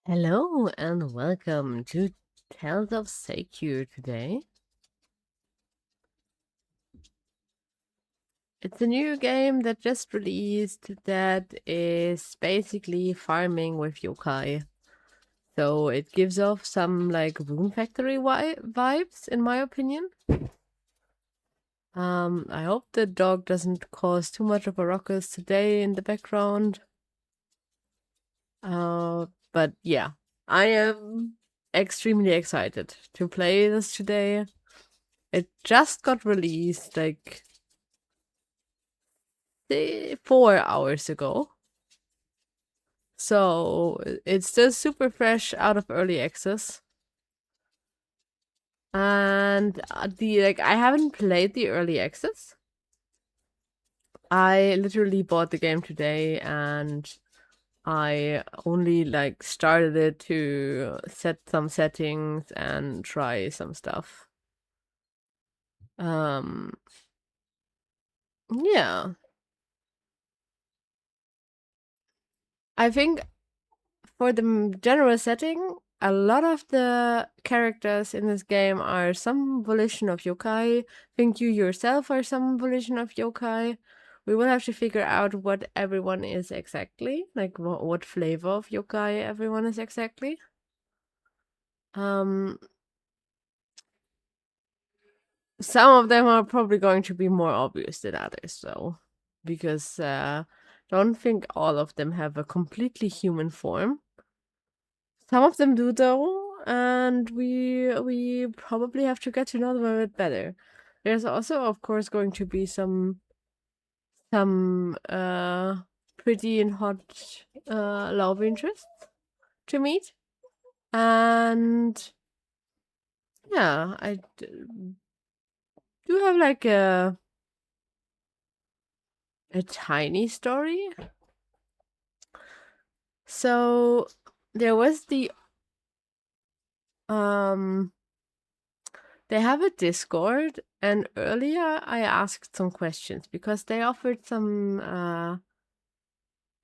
Hello and welcome to Tales of Seikyu today. It's a new game that just released that is basically farming with yokai. So it gives off some like Rune Factory vibes, in my opinion. I hope the dog doesn't cause too much of a ruckus today in the background. But yeah, I am extremely excited to play this today. It just got released like 4 hours ago. So it's still super fresh out of early access. And I haven't played the early access. I literally bought the game today and I only started it to set some settings and try some stuff. Yeah. I think for the general setting, a lot of the characters in this game are some volition of yokai. I think you yourself are some volition of yokai. We will have to figure out what everyone is exactly, like what flavor of yokai everyone is exactly. Some of them are probably going to be more obvious than others, though, because don't think all of them have a completely human form. Some of them do, though, and we probably have to get to know them a bit better. There's also, of course, going to be some pretty and hot love interests to meet, and yeah, do have a tiny story. So there was they have a Discord, and earlier I asked some questions because they offered some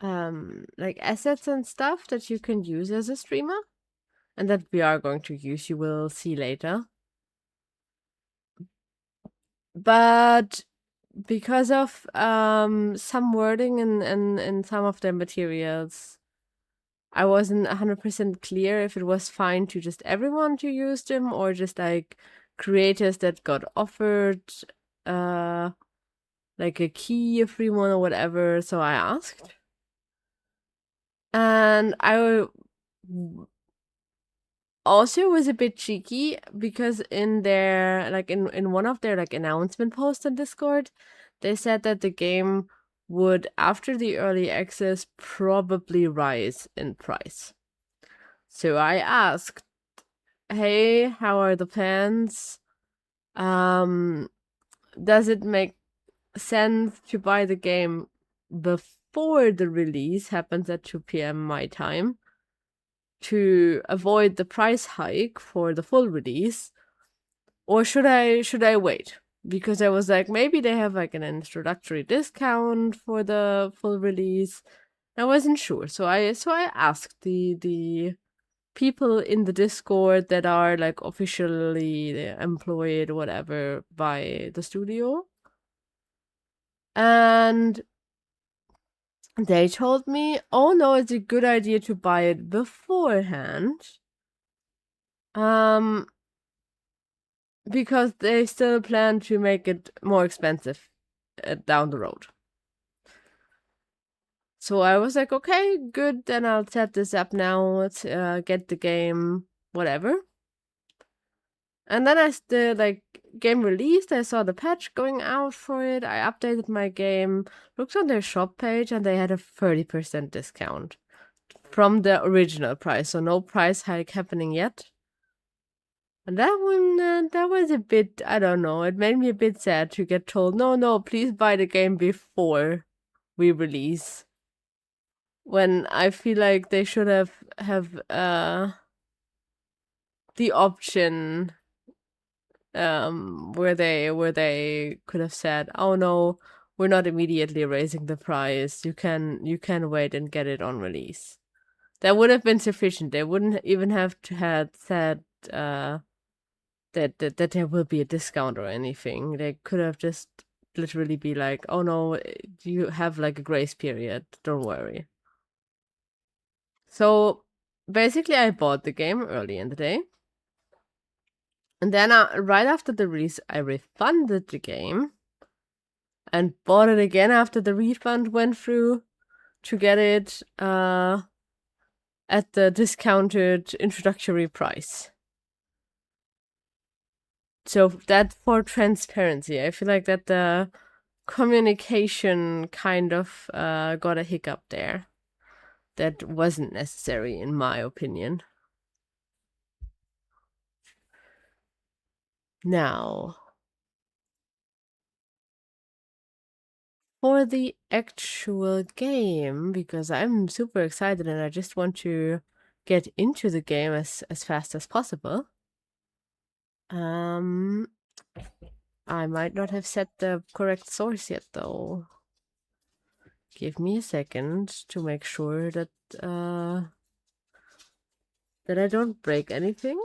assets and stuff that you can use as a streamer and that we are going to use, you will see later. But because of some wording in some of their materials, I wasn't 100% clear if it was fine to just everyone to use them or just creators that got offered a key, a free one or whatever. So I asked. And I also was a bit cheeky because in their in one of their announcement posts on Discord, they said that the game would, after the early access, probably rise in price. So I asked, hey, how are the plans? Does it make sense to buy the game before the release happens at 2 p.m. my time to avoid the price hike for the full release, or should I wait? Because I was like, maybe they have an introductory discount for the full release. I wasn't sure, so I asked the people in the Discord that are officially employed, whatever, by the studio, and they told me, oh no, it's a good idea to buy it beforehand. Because they still plan to make it more expensive down the road. So I was like, okay, good, then I'll set this up now, let's get the game, whatever. And then as the game released, I saw the patch going out for it, I updated my game, looked on their shop page, and they had a 30% discount from the original price, so no price hike happening yet. And that one, that was a bit, I don't know, it made me a bit sad to get told, no, please buy the game before we release. When I feel like they should have the option where they could have said, oh no, we're not immediately raising the price. You can wait and get it on release. That would have been sufficient. They wouldn't even have to have said that there will be a discount or anything. They could have just literally be like, oh no, you have a grace period, don't worry. So basically I bought the game early in the day, and then right after the release I refunded the game and bought it again after the refund went through to get it at the discounted introductory price. So that, for transparency, I feel like that communication kind of got a hiccup there that wasn't necessary, in my opinion. Now, for the actual game, because I'm super excited and I just want to get into the game as fast as possible. I might not have set the correct source yet, though. Give me a second to make sure that I don't break anything.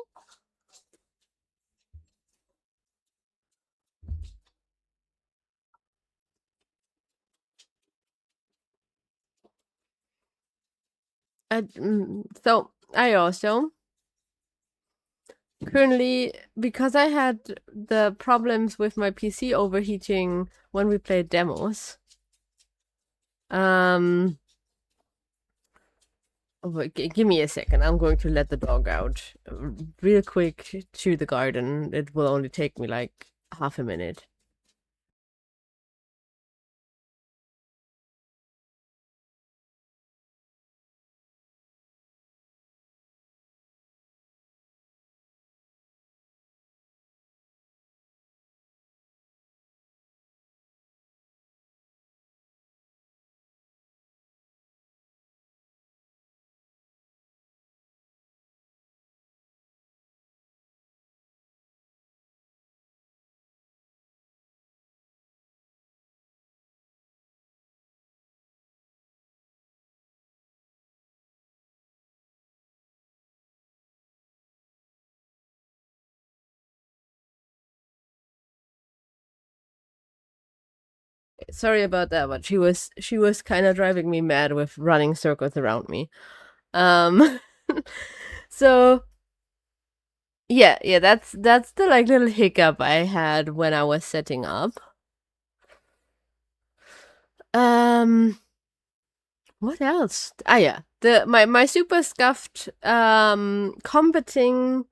So I also currently, because I had the problems with my PC overheating when we played demos. Give me a second. I'm going to let the dog out real quick to the garden. It will only take me like half a minute. Sorry about that, but she was kind of driving me mad with running circles around me. So yeah, that's the like little hiccup I had when I was setting up. What else? Yeah, my super scuffed combating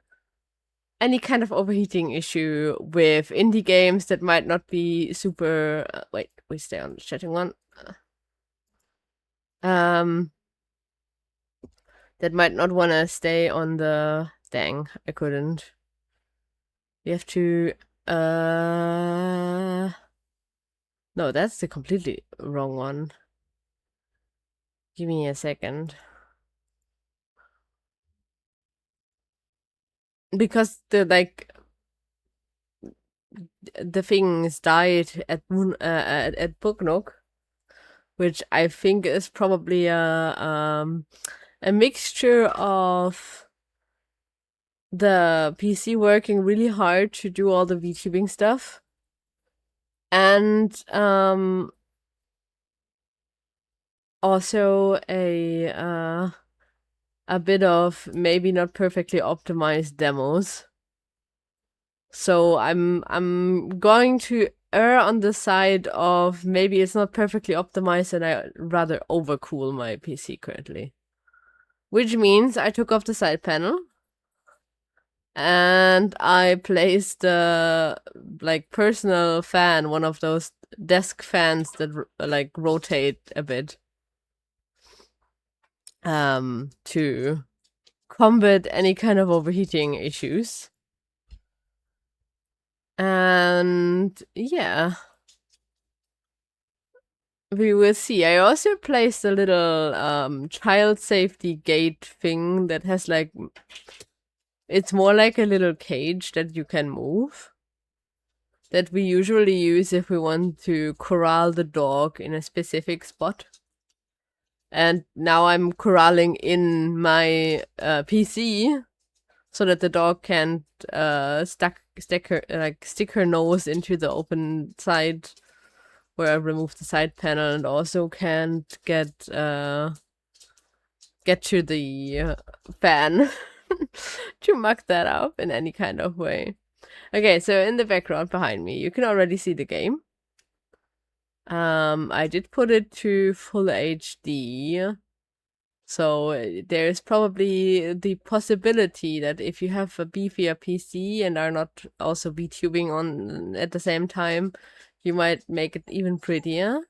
any kind of overheating issue with indie games that might not be super. Wait, we stay on the chatting one. That might not want to stay on the. Dang, I couldn't. You have to. No, that's the completely wrong one. Give me a second. Because the things died at Booknook, which I think is probably a mixture of the PC working really hard to do all the VTubing stuff, and also a bit of maybe not perfectly optimized demos. So I'm going to err on the side of maybe it's not perfectly optimized and I rather overcool my PC currently. Which means I took off the side panel and I placed the like personal fan, one of those desk fans that like rotate a bit to combat any kind of overheating issues. And yeah, we will see. I also placed a little child safety gate thing that has like, it's more like a little cage that you can move, that we usually use if we want to corral the dog in a specific spot. And now I'm corralling in my PC so that the dog can't stick her nose into the open side where I removed the side panel, and also can't get to the fan to muck that up in any kind of way. Okay, so in the background behind me, you can already see the game. I did put it to full HD. So there's probably the possibility that if you have a beefier PC and are not also VTubing on at the same time, You might make it even prettier.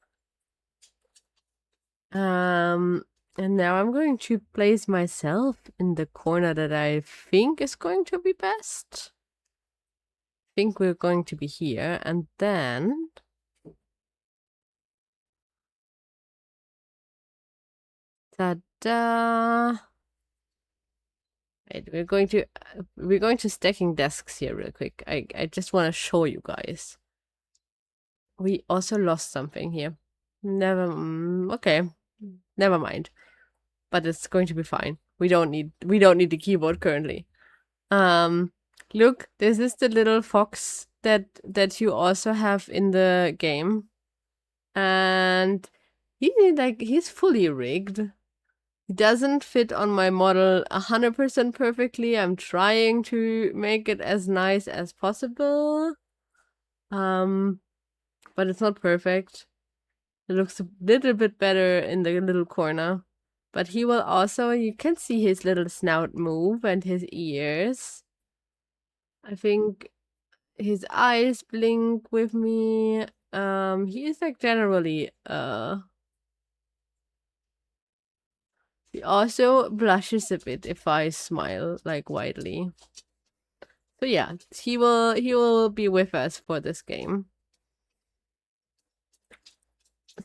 And now I'm going to place myself in the corner that I think is going to be best. I think we're going to be here, and then ta-da! Wait, we're going to stacking desks here real quick. I just want to show you guys. We also lost something here. Okay. Never mind. But it's going to be fine. We don't need the keyboard currently. Look, this is the little fox that you also have in the game. And he's fully rigged. He doesn't fit on my model 100% perfectly. I'm trying to make it as nice as possible. But it's not perfect. It looks a little bit better in the little corner. But he will also, you can see his little snout move and his ears. I think his eyes blink with me. He is like generally, he also blushes a bit if I smile like widely. So yeah, he will be with us for this game.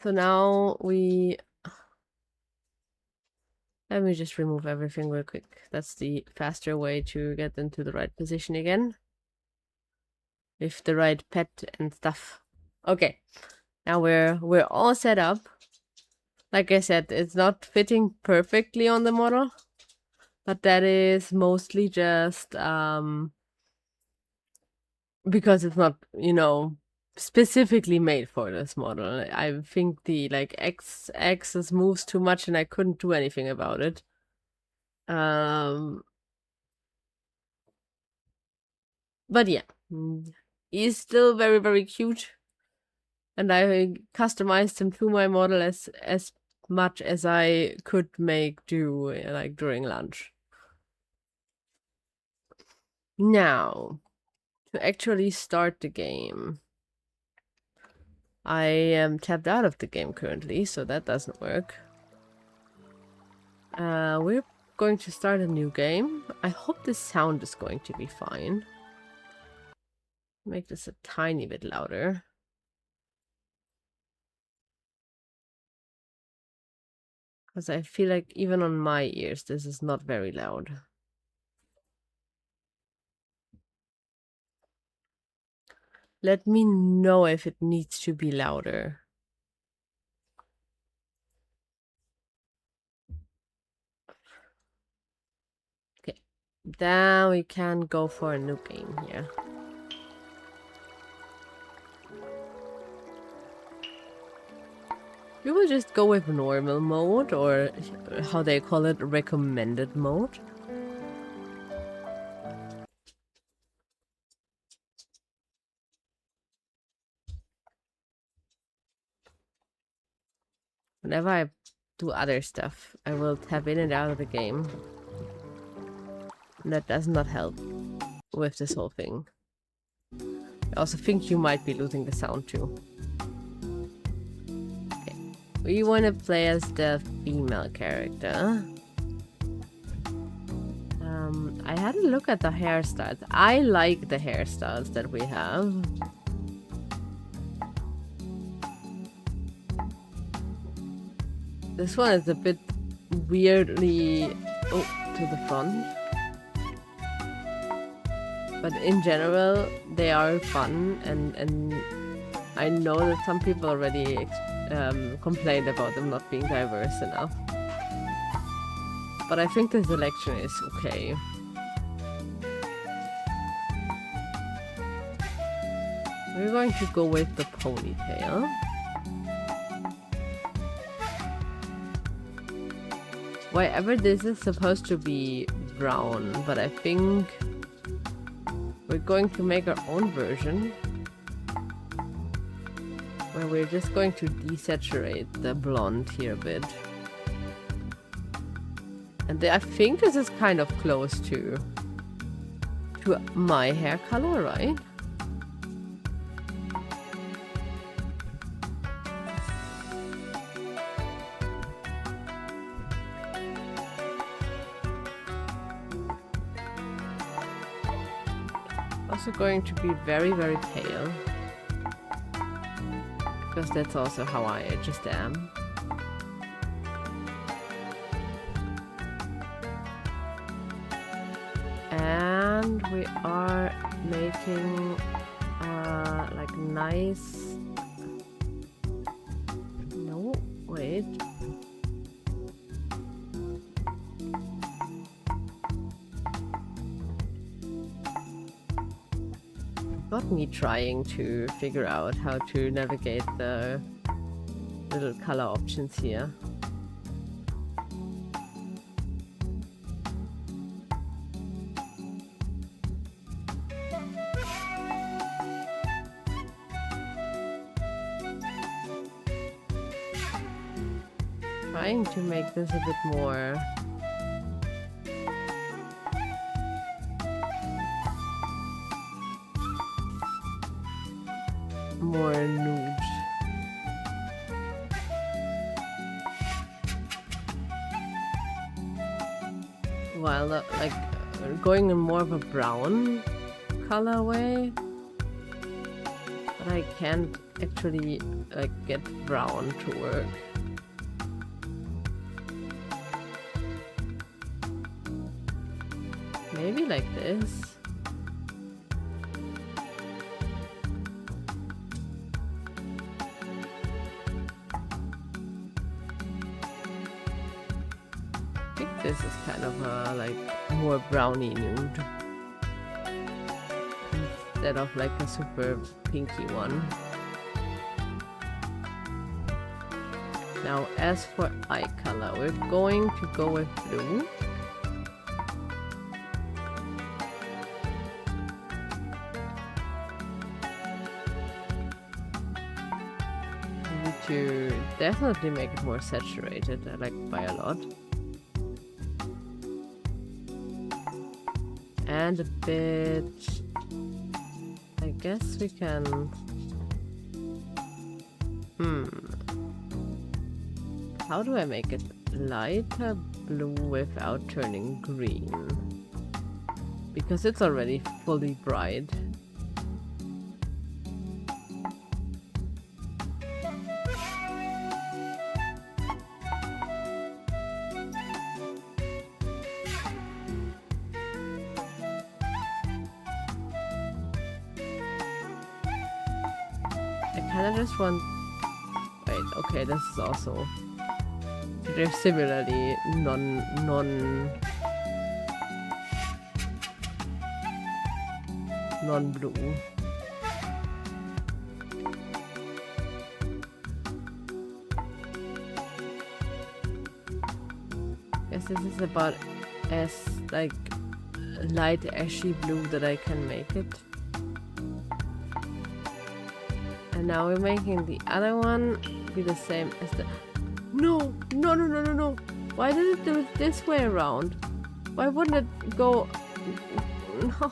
So now let me just remove everything real quick. That's the faster way to get into the right position again. With the right pet and stuff. Okay. Now we're all set up. Like I said, it's not fitting perfectly on the model. But that is mostly just because it's not, specifically made for this model. I think the X-axis moves too much and I couldn't do anything about it. But yeah, he's still very, very cute. And I customized him to my model as much as I could make do, like, during lunch. Now, to actually start the game. I am tapped out of the game currently, so that doesn't work. We're going to start a new game. I hope the sound is going to be fine. Make this a tiny bit louder. Because I feel like even on my ears, this is not very loud. Let me know if it needs to be louder. Okay, then we can go for a new game here. We will just go with normal mode, or how they call it, recommended mode. Whenever I do other stuff, I will tap in and out of the game. And that does not help with this whole thing. I also think you might be losing the sound too. Okay. We want to play as the female character. I had a look at the hairstyles. I like the hairstyles that we have. This one is a bit weirdly to the front. But in general, they are fun, and I know that some people already complained about them not being diverse enough. But I think the selection is okay. We're going to go with the ponytail. Wherever this is supposed to be brown, but I think we're going to make our own version where we're just going to desaturate the blonde here a bit. And I think this is kind of close to my hair color, right? also going to be very, very pale. Because that's also how I just am. And we are making like nice... No, wait. Got me trying to figure out how to navigate the little color options here. Trying to make this a bit more nude. While like going in more of a brown colorway, but I can't actually like get brown to work. Maybe like this. I think this is kind of a like more browny nude instead of like a super pinky one. Now as for eye color, we're going to go with blue. To definitely make it more saturated, like by a lot. And a bit... I guess we can... How do I make it lighter blue without turning green? Because it's already fully bright. I just want... Wait, okay, this is also... They're similarly non-blue. Guess this is about as like light ashy blue that I can make it. And now we're making the other one be the same as the... No! No, no, no, no, no! Why did it do it this way around? Why wouldn't it go... No!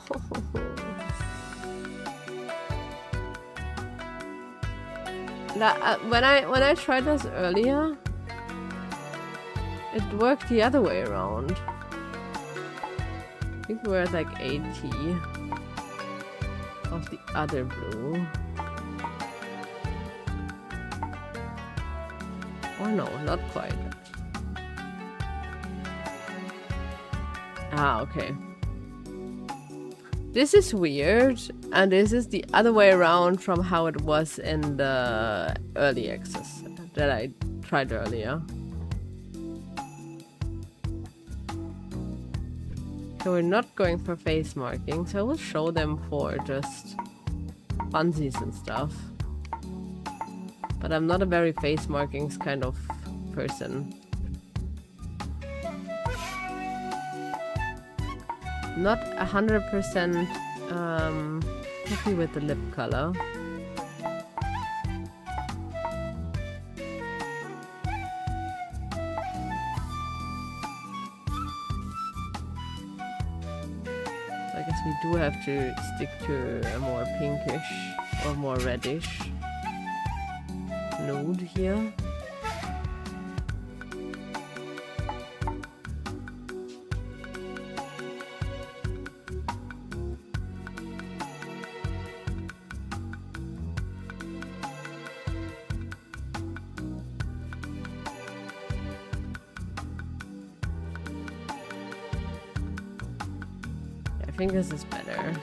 When I tried this earlier, it worked the other way around. I think we're at like 80 of the other blue. Or no, not quite. Ah, okay. This is weird, and this is the other way around from how it was in the early access that I tried earlier. So we're not going for face markings. I will show them for just funsies and stuff. But I'm not a very face markings kind of person. Not 100% happy with the lip color. I guess we do have to stick to a more pinkish or more reddish nude here. think this is better.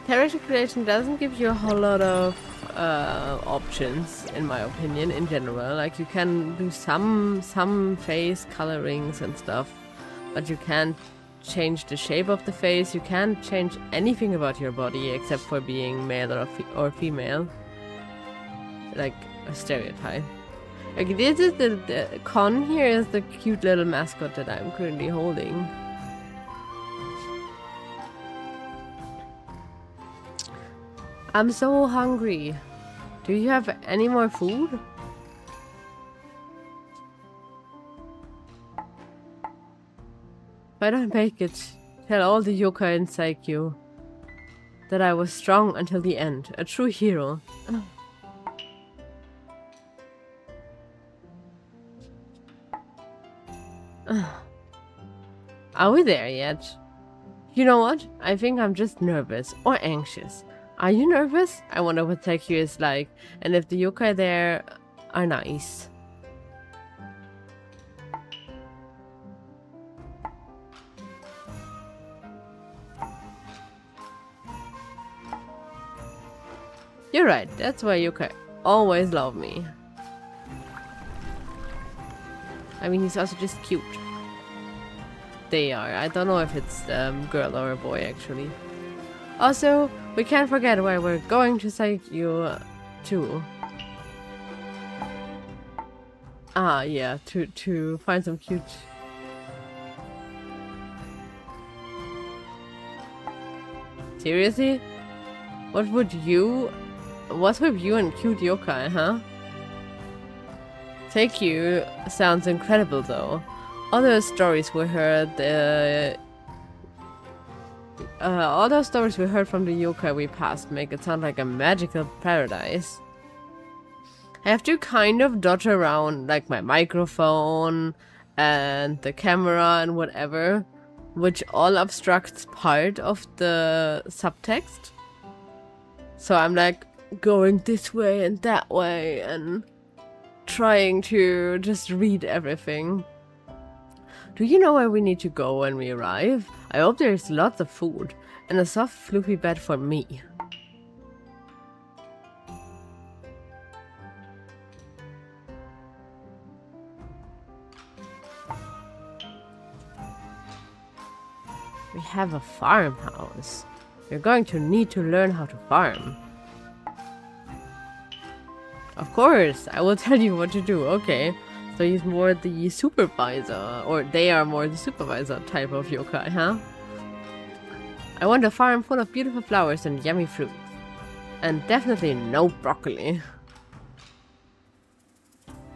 Character creation doesn't give you a whole lot of options, in my opinion, in general. Like, you can do some face colorings and stuff, but you can't change the shape of the face. You can't change anything about your body except for being male or female. Like a stereotype. Like, this is the Con here is the cute little mascot that I'm currently holding. I'm so hungry. Do you have any more food? If I don't make it, tell all the yokai in Seikyu that I was strong until the end. A true hero. Are we there yet? You know what? I think I'm just nervous or anxious. Are you nervous? I wonder what Seikyu is like, and if the yokai there are nice. You're right, that's why yokai always love me. I mean, he's also just cute. They are. I don't know if it's a girl or a boy, actually. Also, we can't forget where we're going to Seikyu too. Ah, yeah, to find some cute... Seriously? What's with you and cute yokai, huh? Seikyu sounds incredible, though. Other stories we heard, all those stories we heard from the yokai we passed make it sound like a magical paradise. I have to kind of dodge around like my microphone and the camera and whatever, which all obstructs part of the subtext. So I'm like going this way and that way and trying to just read everything. Do you know where we need to go when we arrive? I hope there is lots of food and a soft fluffy bed for me. We have a farmhouse. You're going to need to learn how to farm. Of course, I will tell you what to do, okay. So he's more the supervisor, or they are more the supervisor type of yokai, huh? I want a farm full of beautiful flowers and yummy fruit. And definitely no broccoli.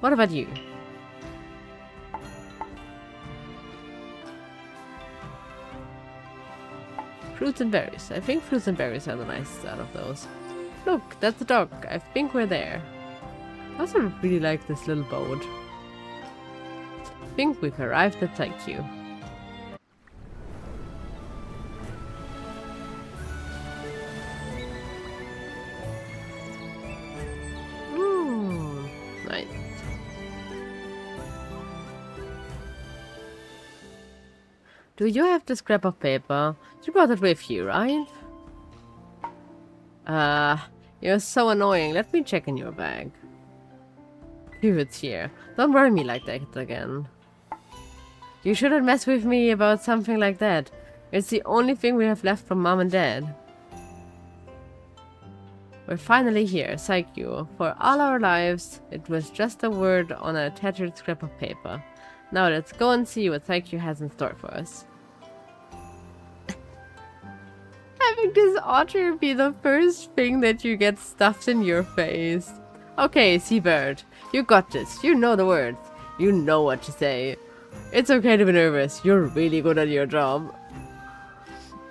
What about you? Fruits and berries. I think fruits and berries are the nicest out of those. Look, that's the dock. I think we're there. I also really like this little boat. I think we've arrived at Seikyu. Nice. Do you have the scrap of paper? You brought it with you, right? You're so annoying. Let me check in your bag. Phew, it's here. Don't worry me like that again. You shouldn't mess with me about something like that. It's the only thing we have left from Mom and Dad. We're finally here, Seikyu. For all our lives, it was just a word on a tattered scrap of paper. Now let's go and see what Seikyu has in store for us. Having this otter be the first thing that you get stuffed in your face. Okay, Seabird, you got this. You know the words. You know what to say. It's okay to be nervous. You're really good at your job.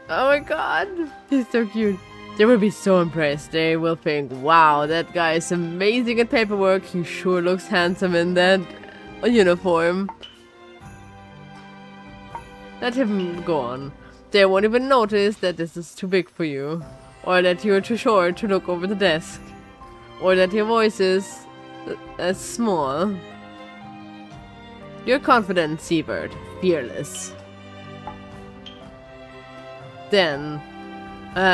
Oh my god. He's so cute. They will be so impressed. They will think, wow, that guy is amazing at paperwork. He sure looks handsome in that uniform. Let him go on. They won't even notice that this is too big for you. Or that you're too short to look over the desk. Or that your voice is small. You're confident, Seabird. Fearless. Then,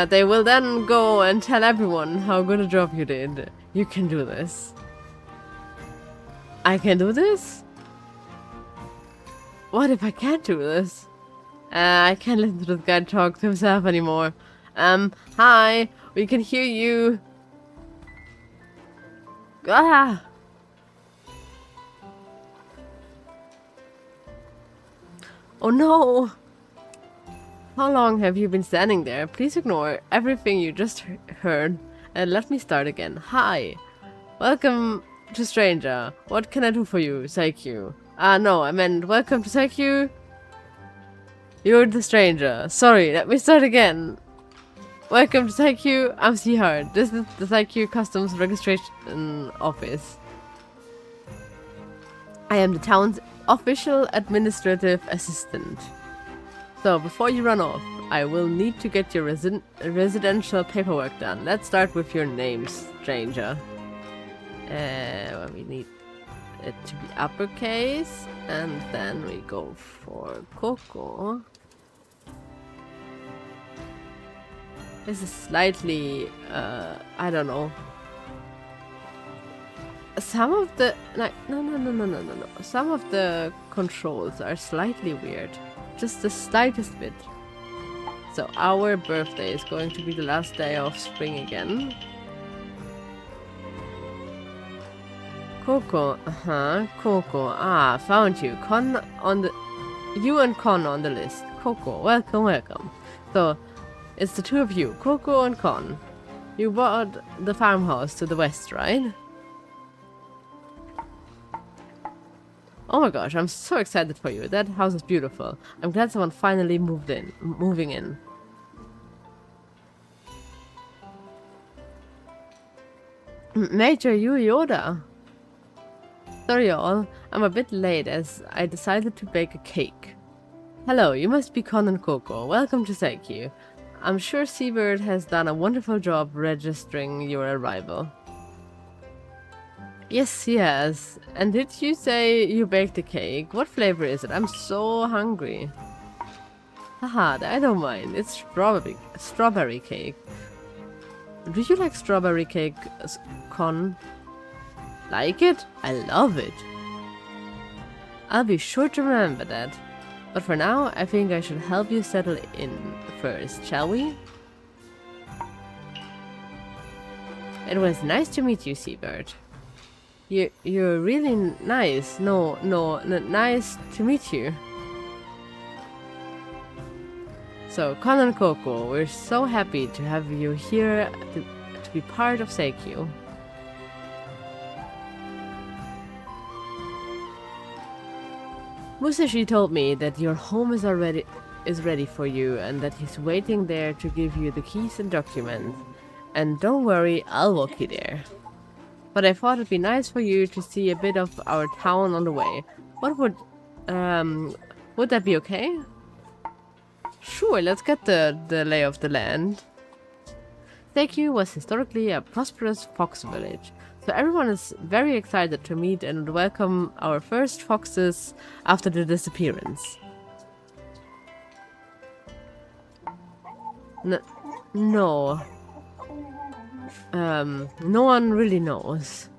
they will then go and tell everyone how good a job you did. You can do this. I can do this? What if I can't do this? I can't listen to this guy talk to himself anymore. Hi, we can hear you. Ah! Oh no! How long have you been standing there? Please ignore everything you just heard and let me start again. Hi! Welcome to Stranger. What can I do for you, Seikyu? No, I meant welcome to Seikyu. You're the stranger. Sorry, let me start again. Welcome to Seikyu. I'm Seahart. This is the Seikyu Customs Registration Office. I am the town's official administrative assistant. So, before you run off, I will need to get your residential paperwork done. Let's start with your name, stranger. Well, we need it to be uppercase, and then we go for Coco. This is slightly, I don't know. Some of the, like, no. Some of the controls are slightly weird. Just the slightest bit. So our birthday is going to be the last day of spring again. Coco, Coco. Ah, found you. Con on the, you and Con on the list. Coco, welcome. So, it's the two of you, Coco and Con. You bought the farmhouse to the west, right? Oh my gosh, I'm so excited for you. That house is beautiful. I'm glad someone finally moving in. Major Yoda. Sorry all, I'm a bit late as I decided to bake a cake. Hello, you must be Con and Coco. Welcome to Seikyu. I'm sure Seabird has done a wonderful job registering your arrival. Yes, he has. And did you say you baked a cake? What flavor is it? I'm so hungry. Haha, I don't mind. It's strawberry cake. Do you like strawberry cake, Con? Like it? I love it. I'll be sure to remember that. But for now, I think I should help you settle in first, shall we? It was nice to meet you, Seabird. You're really nice. No, nice to meet you. So, Con and Coco, we're so happy to have you here to be part of Seikyu. Musashi told me that your home is ready for you and that he's waiting there to give you the keys and documents. And don't worry, I'll walk you there. But I thought it'd be nice for you to see a bit of our town on the way. What would that be okay? Sure, let's get the lay of the land. Seikyu was historically a prosperous fox village, so everyone is very excited to meet and welcome our first foxes after the disappearance. No. No one really knows.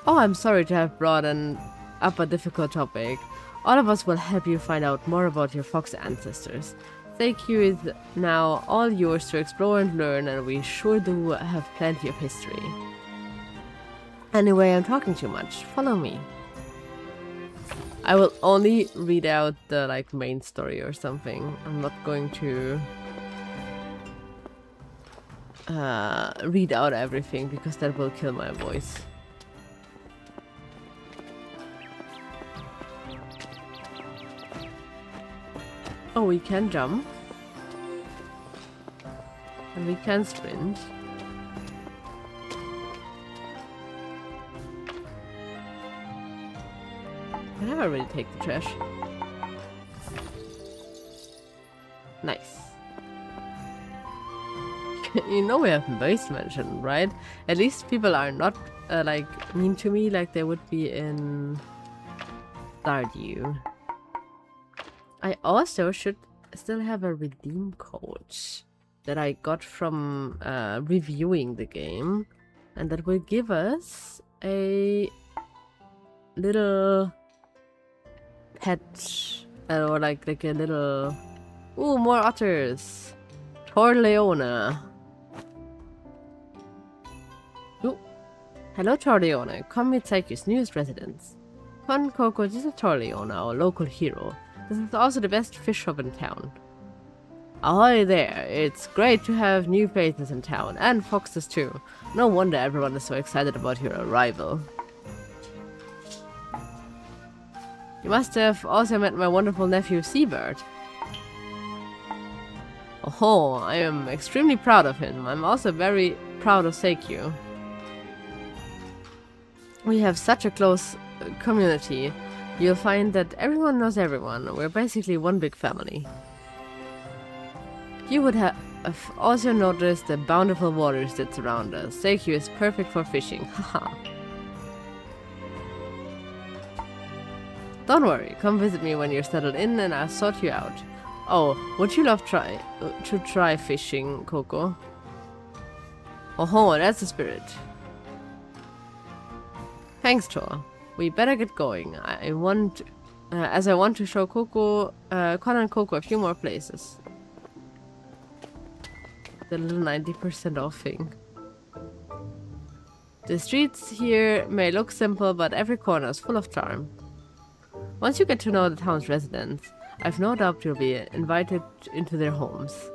Oh, I'm sorry to have brought up a difficult topic. All of us will help you find out more about your fox ancestors. Seikyu is now all yours to explore and learn, and we sure do have plenty of history. Anyway, I'm talking too much. Follow me. I will only read out the main story or something. I'm not going to read out everything because that will kill my voice. Oh, we can jump. and we can sprint. Can I already take the trash? Nice. You know we have voice mention, right? At least people are not like mean to me like they would be in Stardew. I also should still have a redeem code that I got from reviewing the game, and that will give us a little pet or like a little. Ooh, more otters. Torleone. Ooh. Hello, Torleone. Come meet Seikyu's newest residents. Kon Coco, this is Torleone, our local hero. This is also the best fish shop in town. Ahoy there! It's great to have new faces in town, and foxes too. No wonder everyone is so excited about your arrival. You must have also met my wonderful nephew Seabird. Oh, I am extremely proud of him. I'm also very proud of Seikyu. We have such a close community. You'll find that everyone knows everyone. We're basically one big family. You would have also noticed the bountiful waters that surround us. Seikyu is perfect for fishing. Haha. Don't worry, come visit me when you're settled in and I'll sort you out. Oh, would you love to try fishing, Coco? Oh, that's the spirit. Thanks, Tor. We better get going. I want to show Coco, Con and Coco a few more places. The little 90% off thing. The streets here may look simple, but every corner is full of charm. Once you get to know the town's residents, I've no doubt you'll be invited into their homes.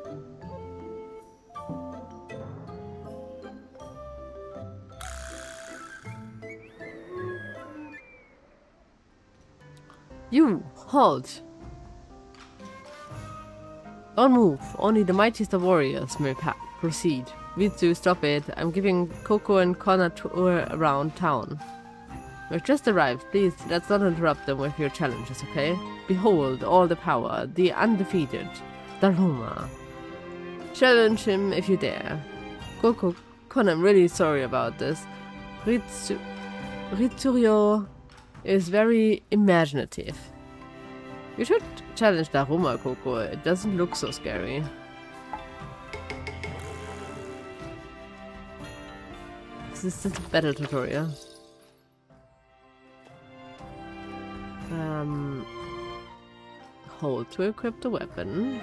You, halt! Don't move, only the mightiest of warriors may proceed. Vitsu, stop it. I'm giving Coco and Con a tour around town. We've just arrived, please let's not interrupt them with your challenges, okay? Behold, all the power, the undefeated, Daruma. Challenge him if you dare. Coco, Con, I'm really sorry about this. Ritsurio is very imaginative. You should challenge Daruma, Coco. It doesn't look so scary. This is just a battle tutorial. Hold to equip the weapon.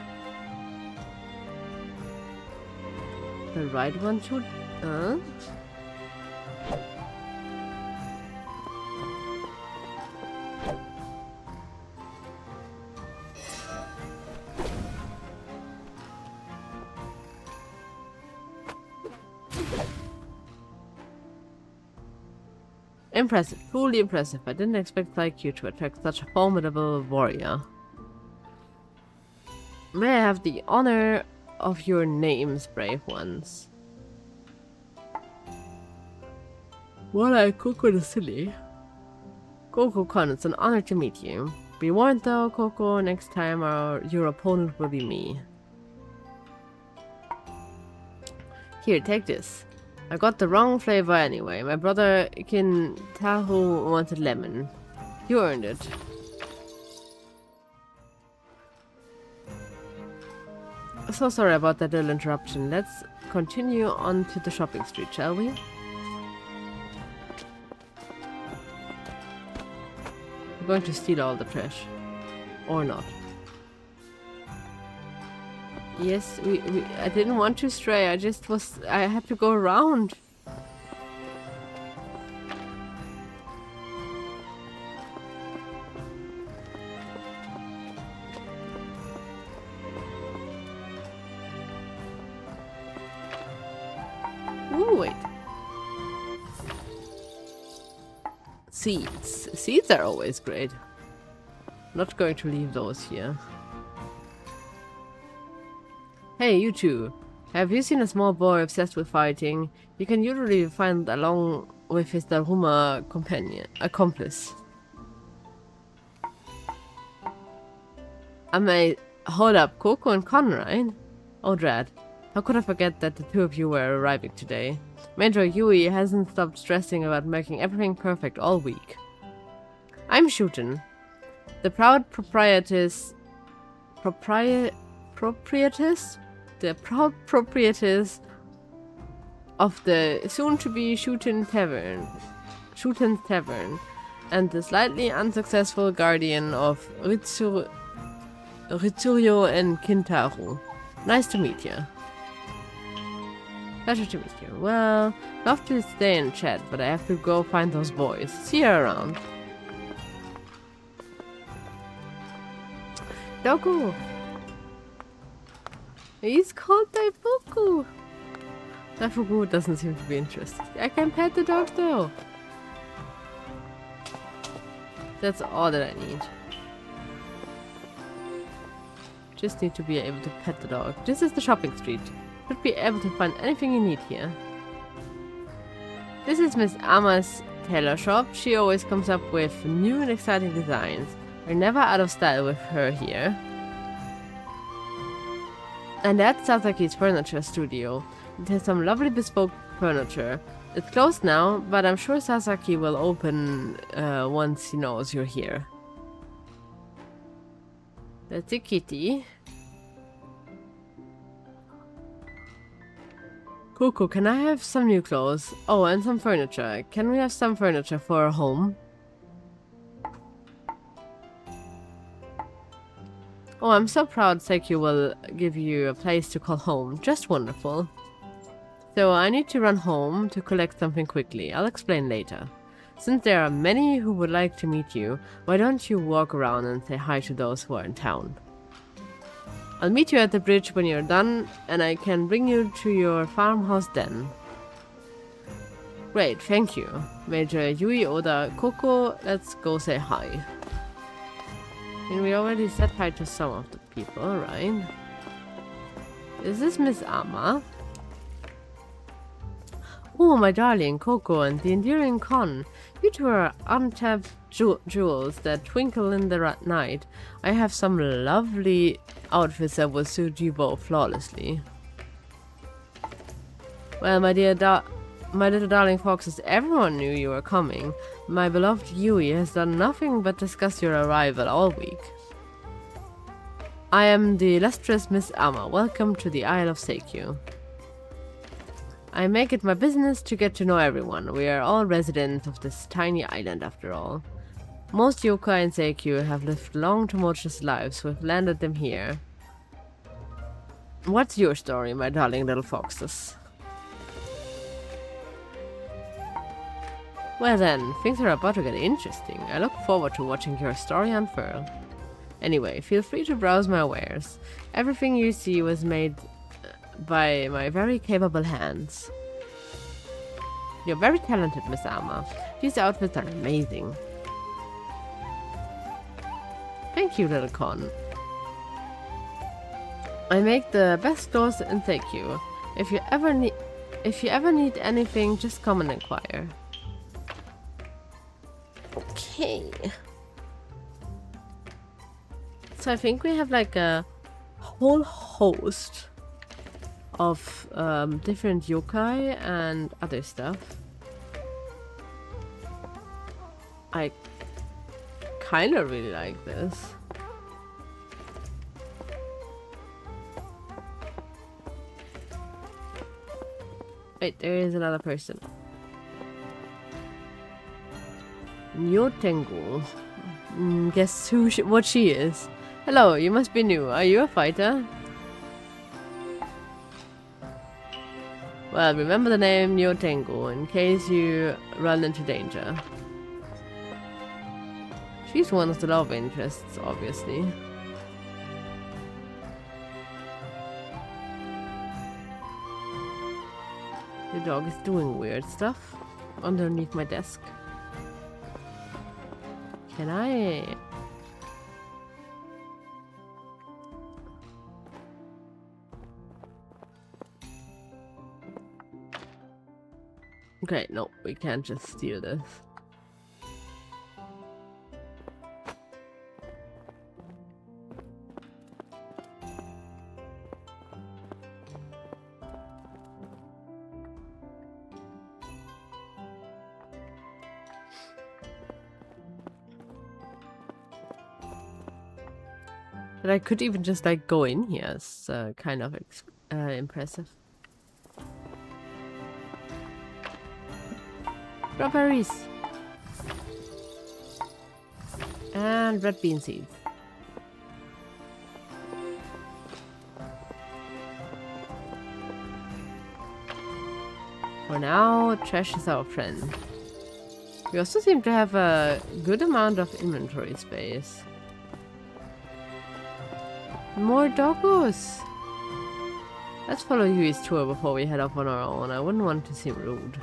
The right one should... Impressive, truly impressive. I didn't expect Seikyu to attract such a formidable warrior. May I have the honor of your names, brave ones? Well, I Coco the Silly. Coco Con, it's an honor to meet you. Be warned though, Coco, next time your opponent will be me. Here, take this. I got the wrong flavor anyway. My brother Kintahu wanted lemon. You earned it. So sorry about that little interruption. Let's continue on to the shopping street, shall we? We're going to steal all the trash. Or not. Yes, I didn't want to stray, I had to go around. Ooh, wait. Seeds. Seeds are always great. Not going to leave those here. Hey, you two. Have you seen a small boy obsessed with fighting? You can usually find along with his Daruma accomplice. Hold up, Coco and Conrad? Oh, Drat. How could I forget that the two of you were arriving today? Major Yui hasn't stopped stressing about making everything perfect all week. I'm shootin'. The proud proprietress of the soon-to-be Shootin's Tavern, and the slightly unsuccessful guardian of Ritsurio and Kintaro. Nice to meet you. Pleasure to meet you. Well, love to stay and chat, but I have to go find those boys. See you around. Doku! He's called Daifuku! Daifuku doesn't seem to be interested. I can pet the dog though! That's all that I need. Just need to be able to pet the dog. This is the shopping street. Should be able to find anything you need here. This is Miss Ama's tailor shop. She always comes up with new and exciting designs. We're never out of style with her here. And that's Sasaki's furniture studio. It has some lovely bespoke furniture. It's closed now, but I'm sure Sasaki will open once he knows you're here. That's a kitty. Coco, can I have some new clothes? Oh, and some furniture. Can we have some furniture for our home? Oh, I'm so proud Seikyu will give you a place to call home. Just wonderful. So I need to run home to collect something quickly. I'll explain later. Since there are many who would like to meet you, why don't you walk around and say hi to those who are in town? I'll meet you at the bridge when you're done, and I can bring you to your farmhouse then. Great, thank you. Major Yui, Oda, Coco, let's go say hi. And we already said hi to some of the people, right? Is this Miss Ama? Oh, my darling, Coco and the endearing Con. You two are untapped jewels that twinkle in the night. I have some lovely outfits that will suit you both flawlessly. Well, my little darling foxes, everyone knew you were coming. My beloved Yui has done nothing but discuss your arrival all week. I am the illustrious Miss Ama. Welcome to the Isle of Seikyu. I make it my business to get to know everyone. We are all residents of this tiny island after all. Most yokai in Seikyu have lived long tumultuous lives. We've landed them here. What's your story, my darling little foxes? Well then, things are about to get interesting. I look forward to watching your story unfurl. Anyway, feel free to browse my wares. Everything you see was made by my very capable hands. You're very talented, Miss Ama. These outfits are amazing. Thank you, little Con. I make the best clothes in Seikyu. If you ever need anything, just come and inquire. Okay. So I think we have like a whole host of different yokai and other stuff. I kind of really like this. Wait, there is another person. Nyotengu. Guess what she is. Hello, you must be new. Are you a fighter? Well, remember the name Nyotengu in case you run into danger. She's one of the love interests, obviously. The dog is doing weird stuff underneath my desk. Can I... Okay, no, we can't just steal this. But I could even just like go in here. It's kind of impressive. Strawberries! And red bean seeds. For now, trash is our friend. We also seem to have a good amount of inventory space. More doggos! Let's follow Yui's tour before we head off on our own. I wouldn't want to seem rude.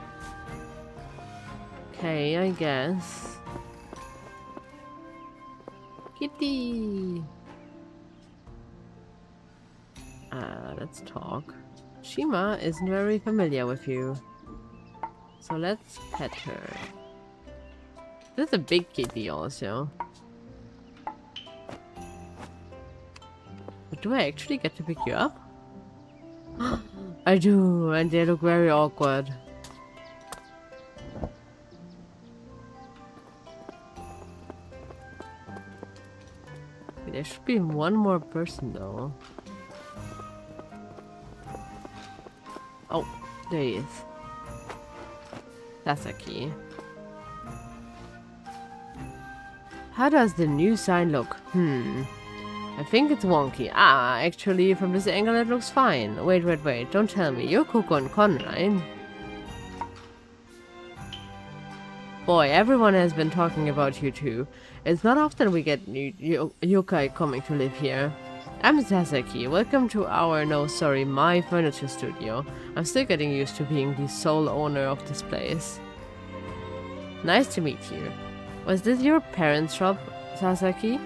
Okay, I guess. Kitty! Let's talk. Shima isn't very familiar with you. So let's pet her. This is a big kitty also. But do I actually get to pick you up? I do, and they look very awkward. There should be one more person though. Oh, there he is. Sasaki. How does the new sign look? I think it's wonky. Ah, actually, from this angle it looks fine. Wait, don't tell me. You're Coco and Con, right? Boy, everyone has been talking about you too. It's not often we get new yokai coming to live here. I'm Sasaki. Welcome to our, no sorry, my furniture studio. I'm still getting used to being the sole owner of this place. Nice to meet you. Was this your parents' shop, Sasaki?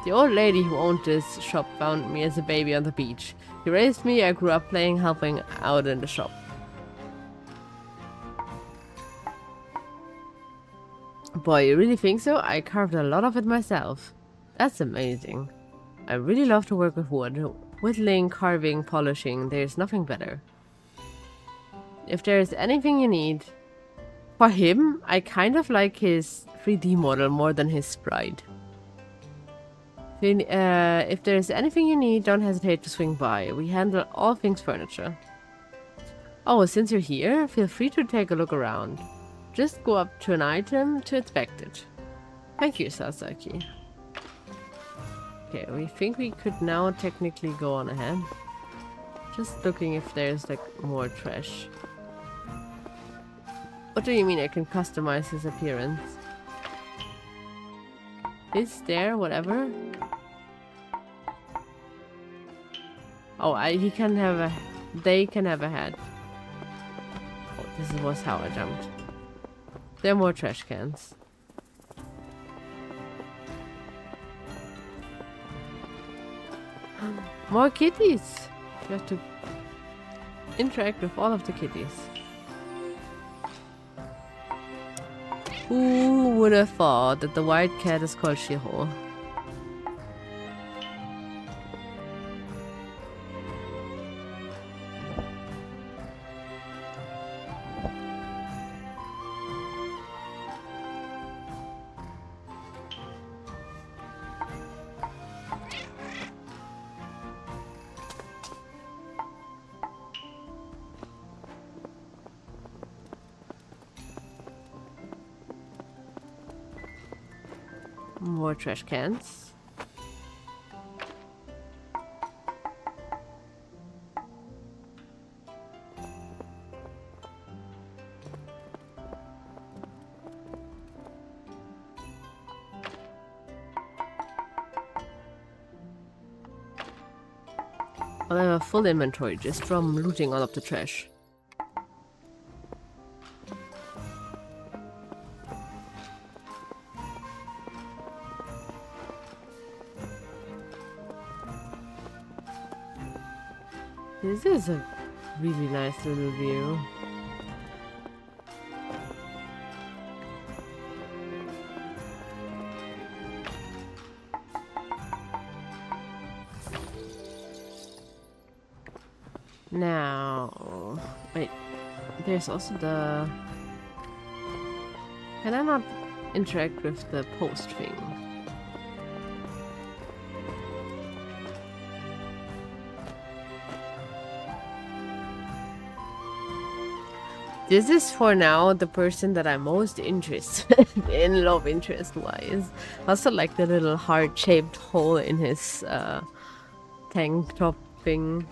The old lady who owned this shop found me as a baby on the beach. She raised me, I grew up playing, helping out in the shop. Boy, you really think so? I carved a lot of it myself. That's amazing. I really love to work with wood. Whittling, carving, polishing, there's nothing better. If there's anything you need... For him, I kind of like his 3D model more than his sprite. If there's anything you need, don't hesitate to swing by. We handle all things furniture. Oh, since you're here, feel free to take a look around. Just go up to an item to inspect it. Thank you, Sasaki. Okay, we think we could now technically go on ahead. Just looking if there's like more trash. What do you mean I can customize his appearance? Is there whatever? Oh, he can have a... They can have a head. Oh, this was how I jumped. There are more trash cans. More kitties! You have to interact with all of the kitties. Who would have thought that the white cat is called Shiro? More trash cans. I'll have a full inventory just from looting all of the trash. This is a really nice little view. Now, wait, there's also the... Can I not interact with the post thing? This is for now the person that I'm most interested in, love interest wise. Also like the little heart-shaped hole in his tank top thing.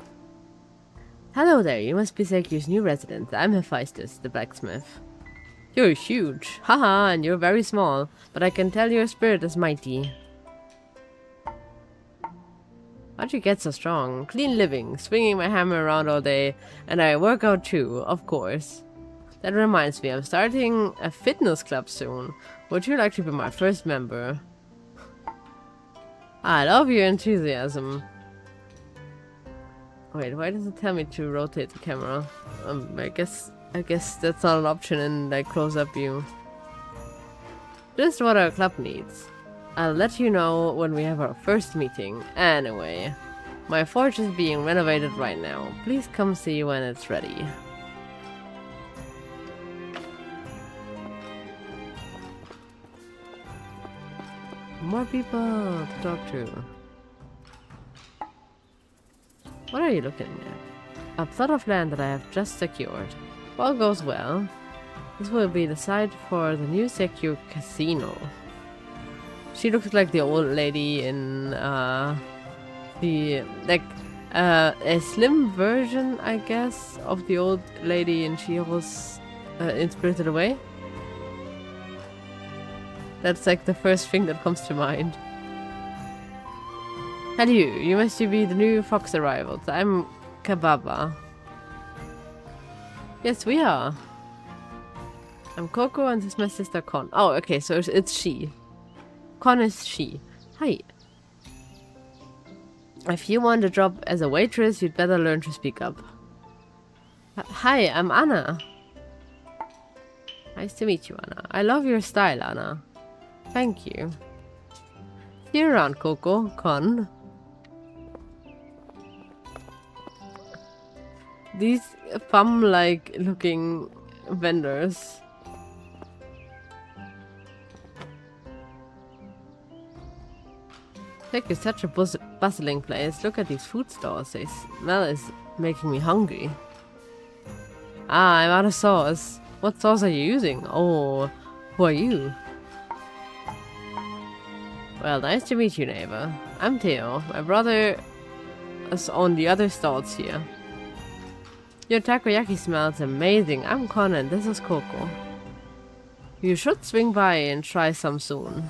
Hello there, you must be Seikyu's new resident. I'm Hephaestus, the blacksmith. You're huge, haha, and you're very small, but I can tell your spirit is mighty. How'd you get so strong? Clean living, swinging my hammer around all day, and I work out too, of course. That reminds me, I'm starting a fitness club soon. Would you like to be my first member? I love your enthusiasm. Wait, why does it tell me to rotate the camera? I guess that's not an option in like close-up view. Just what our club needs. I'll let you know when we have our first meeting. Anyway, my forge is being renovated right now. Please come see when it's ready. More people to talk to. What are you looking at? A plot of land that I have just secured. If all goes well, this will be the site for the new Seikyu casino. She looks like the old lady in the a slim version, I guess, of the old lady in Chihiro's in Spirited Away. That's like the first thing that comes to mind. Hello, you must be the new fox arrivals. I'm Kababa. Yes, we are. I'm Coco and this is my sister Con. Oh, okay, so it's she. Con is she. Hi. If you want a job as a waitress, you'd better learn to speak up. Hi, I'm Anna. Nice to meet you, Anna. I love your style, Anna. Thank you. See you around, Coco. Con. These thumb-like looking vendors. Heck, it's such a bustling place. Look at these food stores. They smell is making me hungry. Ah, I'm out of sauce. What sauce are you using? Oh, who are you? Well, nice to meet you, neighbor. I'm Theo. My brother is on the other stalls here. Your takoyaki smells amazing. I'm Conan. This is Coco. You should swing by and try some soon.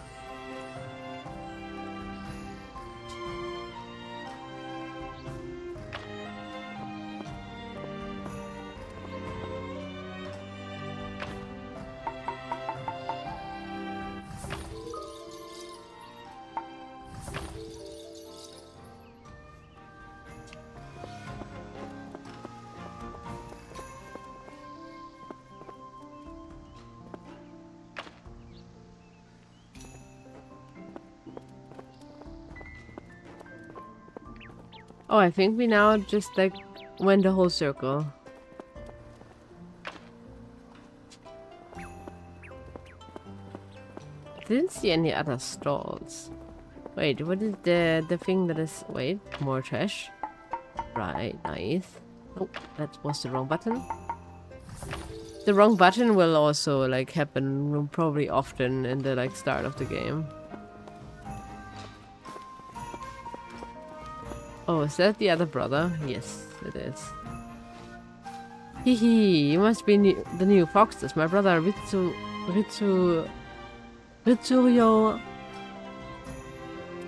Oh, I think we now just like went the whole circle. Didn't see any other stalls. Wait, what is the thing that is... Wait, more trash. Right, nice. Oh, that was the wrong button. The wrong button will also like happen probably often in the like start of the game. Oh, is that the other brother? Yes, it is. Hehe, you must be the new foxes. My brother Ritsurio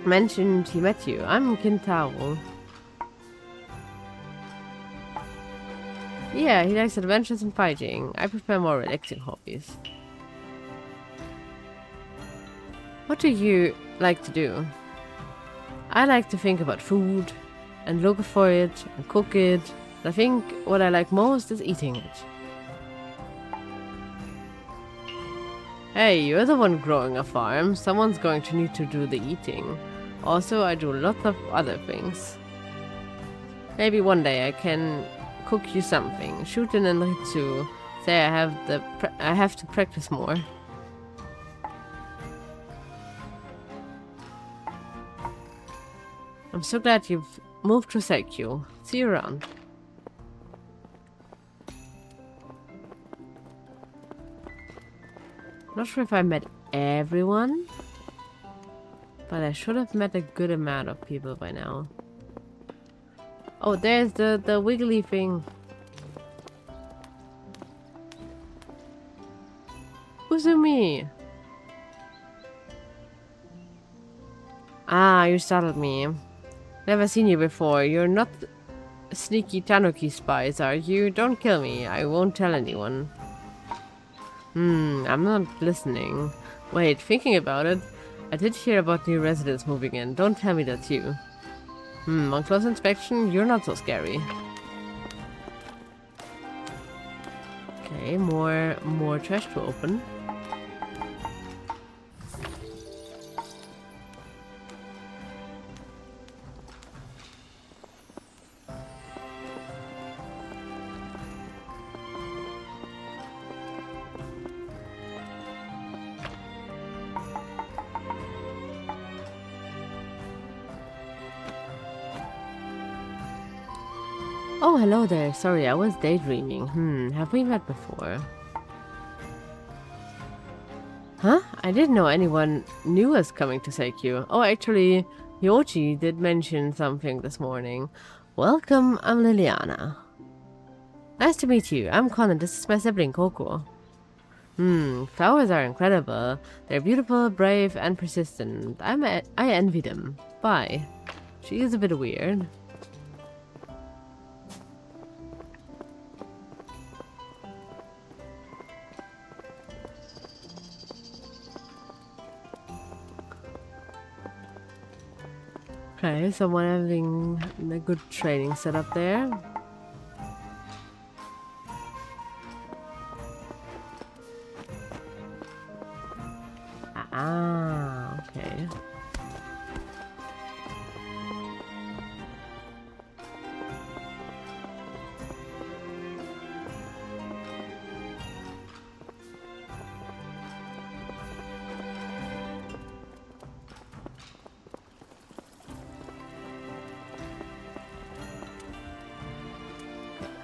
mentioned he met you. I'm Kintaro. Yeah, he likes adventures and fighting. I prefer more relaxing hobbies. What do you like to do? I like to think about food and look for it and cook it. I think what I like most is eating it. Hey, you're the one growing a farm. Someone's going to need to do the eating. Also, I do lots of other things. Maybe one day I can cook you something. Shoot an Enritsu. Say I have to practice more. I'm so glad you've moved to Seikyu. See you around. Not sure if I met everyone, but I should have met a good amount of people by now. Oh, there's the wiggly thing. Uzumi! Ah, you startled me. Never seen you before. You're not sneaky Tanuki spies, are you? Don't kill me. I won't tell anyone. I'm not listening. Wait, thinking about it, I did hear about new residents moving in. Don't tell me that's you. On close inspection, you're not so scary. Okay, more trash to open. Oh, hello there. Sorry, I was daydreaming. Have we met before? Huh? I didn't know anyone new was coming to Seikyu. Oh, actually, Yoji did mention something this morning. Welcome, I'm Liliana. Nice to meet you. I'm Conan. This is my sibling, Coco. Flowers are incredible. They're beautiful, brave, and persistent. I envy them. Bye. She is a bit weird. Okay, someone having a good training setup there. Ah, okay.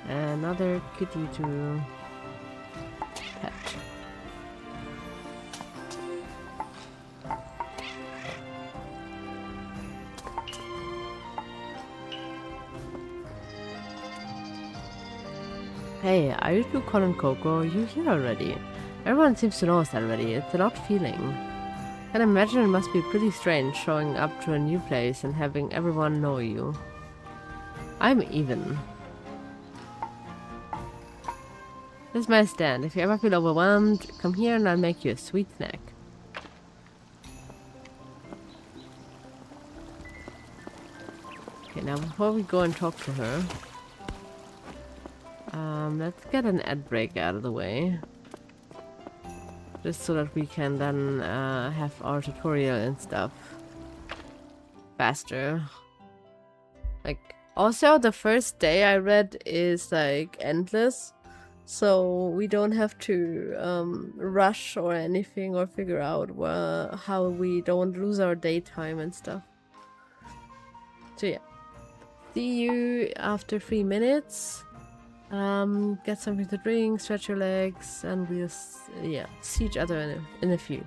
Another kitty to pet. Hey, are you two Colin Coco? You here already? Everyone seems to know us already. It's an odd feeling. Can imagine it must be pretty strange showing up to a new place and having everyone know you. I'm even. This is my stand. If you ever feel overwhelmed, come here and I'll make you a sweet snack. Okay, now before we go and talk to her, let's get an ad break out of the way. Just so that we can then have our tutorial and stuff faster. Like, also the first day I read is like endless. So we don't have to rush or anything or figure out how we don't lose our daytime and stuff. So yeah. See you after 3 minutes. Get something to drink, stretch your legs, and we'll see each other in a few.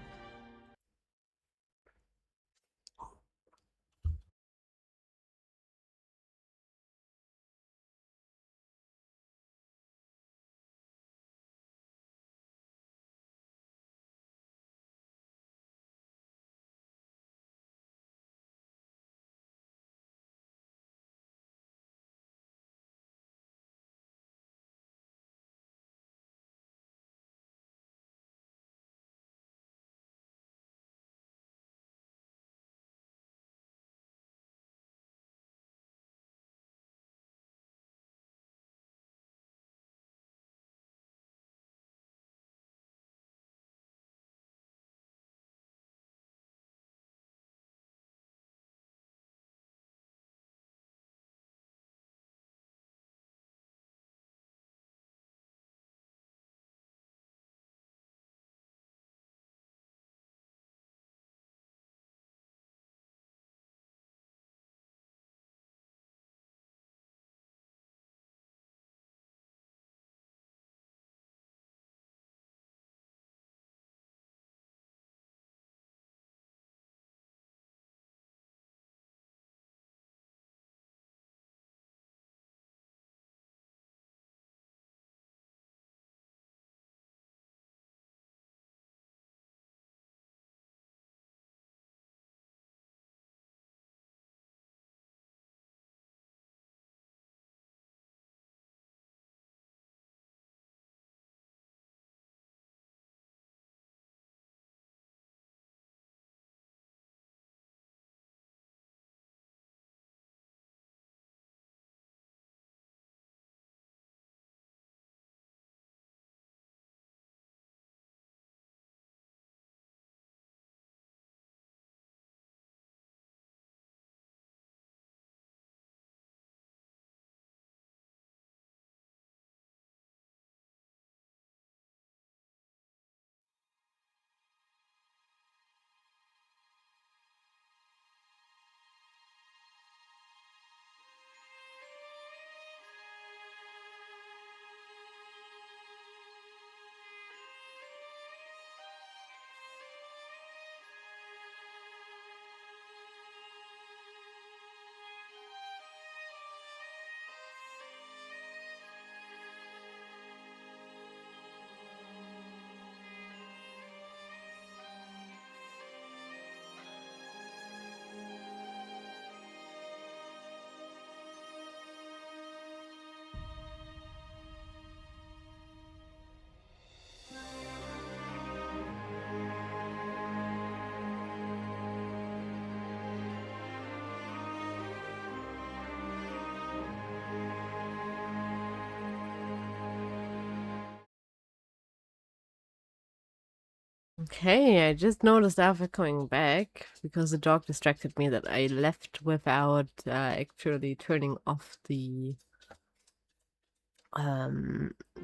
Okay, I just noticed after coming back, because the dog distracted me, that I left without actually turning off the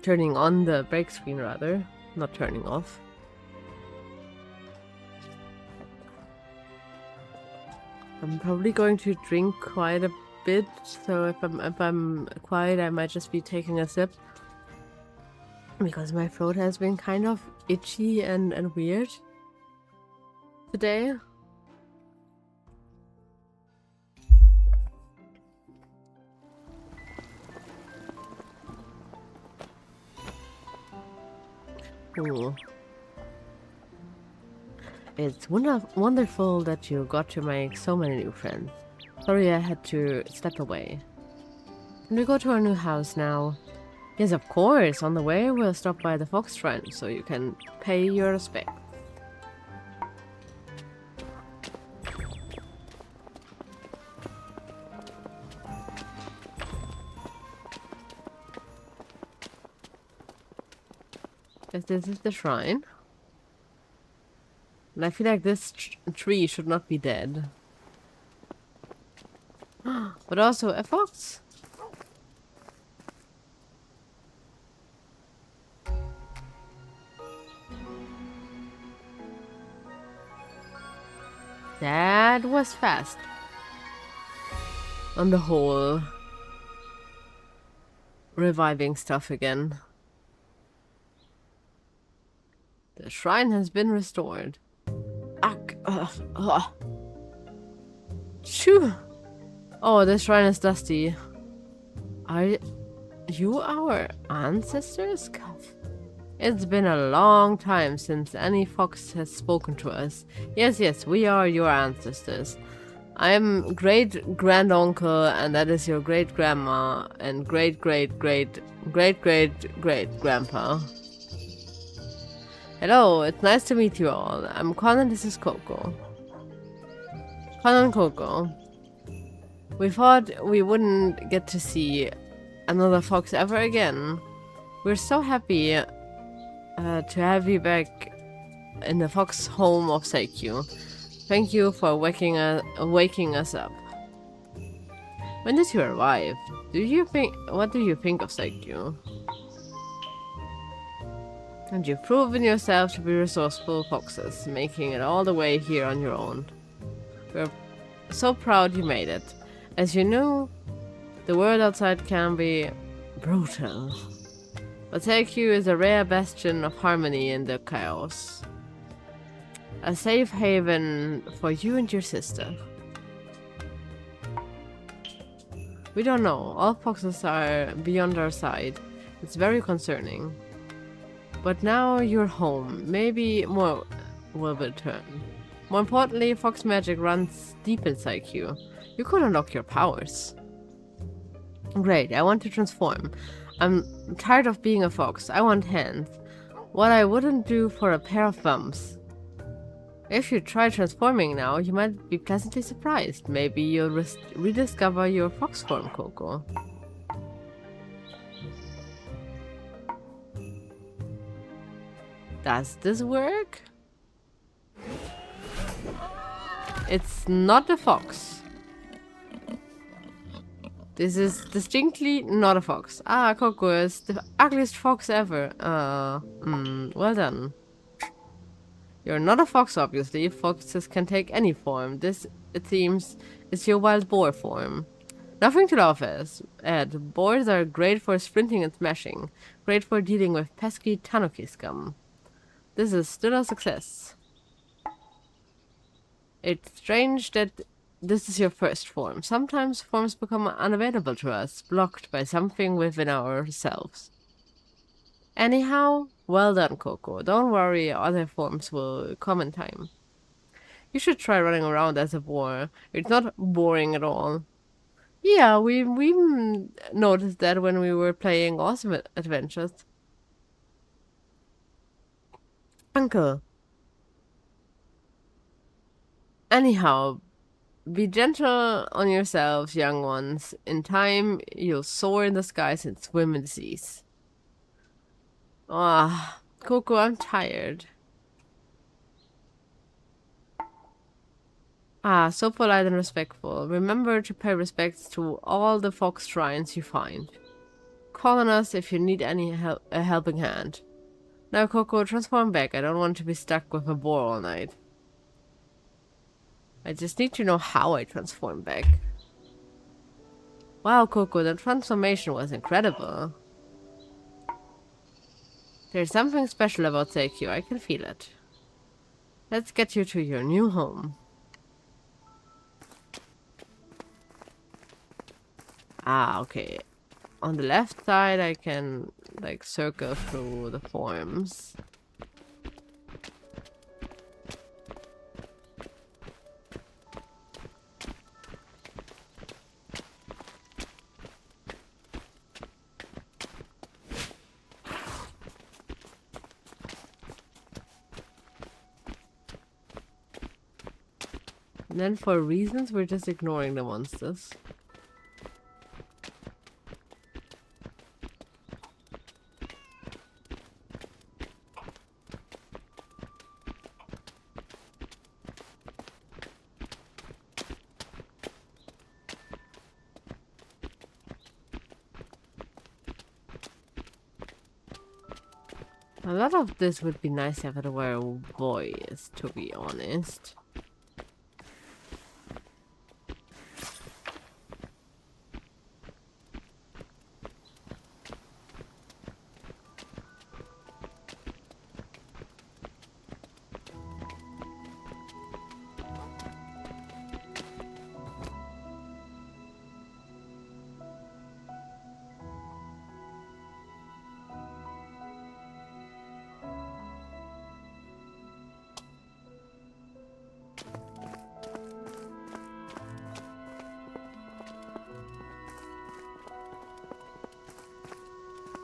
turning on the break screen, rather, not turning off. I'm probably going to drink quite a bit, so if I'm quiet, I might just be taking a sip, because my throat has been kind of itchy and weird today. Ooh. It's wonderful that you got to make so many new friends. Sorry I had to step away. Can we go to our new house now? Yes, of course. On the way, we'll stop by the Fox Shrine so you can pay your respect. Yes, this is the shrine. And I feel like this tree should not be dead. But also a fox. That was fast. On the whole, reviving stuff again. The shrine has been restored. Shoo! Oh, this shrine is dusty. Are you our ancestors? It's been a long time since any fox has spoken to us. Yes, yes, we are your ancestors. I'm great-granduncle, and that is your great-grandma, and great-great-great-great-great-great-grandpa. Hello, it's nice to meet you all. I'm Con and this is Coco. Con and Coco. We thought we wouldn't get to see another fox ever again. We're so happy to have you back in the fox home of Seikyu. Thank you for waking us up. When did you arrive? What do you think of Seikyu? And you've proven yourself to be resourceful foxes, making it all the way here on your own. We're so proud you made it. As you know, the world outside can be brutal. But Seikyu is a rare bastion of harmony in the chaos. A safe haven for you and your sister. We don't know. All foxes are beyond our sight. It's very concerning. But now you're home. Maybe more will return. More importantly, fox magic runs deep inside you. You could unlock your powers. Great, I want to transform. I'm tired of being a fox. I want hands. What I wouldn't do for a pair of thumbs. If you try transforming now, you might be pleasantly surprised. Maybe you'll rediscover your fox form, Coco. Does this work? It's not a fox. This is distinctly not a fox. Ah, Coco is the ugliest fox ever. Well done. You're not a fox, obviously. Foxes can take any form. This, it seems, is your wild boar form. Nothing to laugh at. Boars are great for sprinting and smashing. Great for dealing with pesky tanuki scum. This is still a success. It's strange that this is your first form. Sometimes forms become unavailable to us, blocked by something within ourselves. Anyhow, well done, Coco. Don't worry, other forms will come in time. You should try running around as a boar. It's not boring at all. Yeah, we noticed that when we were playing Awesome Adventures. Uncle. Anyhow, be gentle on yourselves, young ones. In time, you'll soar in the skies and swim in the seas. Ah, Coco, I'm tired. Ah, so polite and respectful. Remember to pay respects to all the fox shrines you find. Call on us if you need a helping hand. Now, Coco, transform back. I don't want to be stuck with a boar all night. I just need to know how I transform back. Wow, Coco, the transformation was incredible. There's something special about Seikyu. I can feel it. Let's get you to your new home. Ah, okay. On the left side, I can, like, circle through the forms. And then for reasons, we're just ignoring the monsters. A lot of this would be nice if it were boys, to be honest.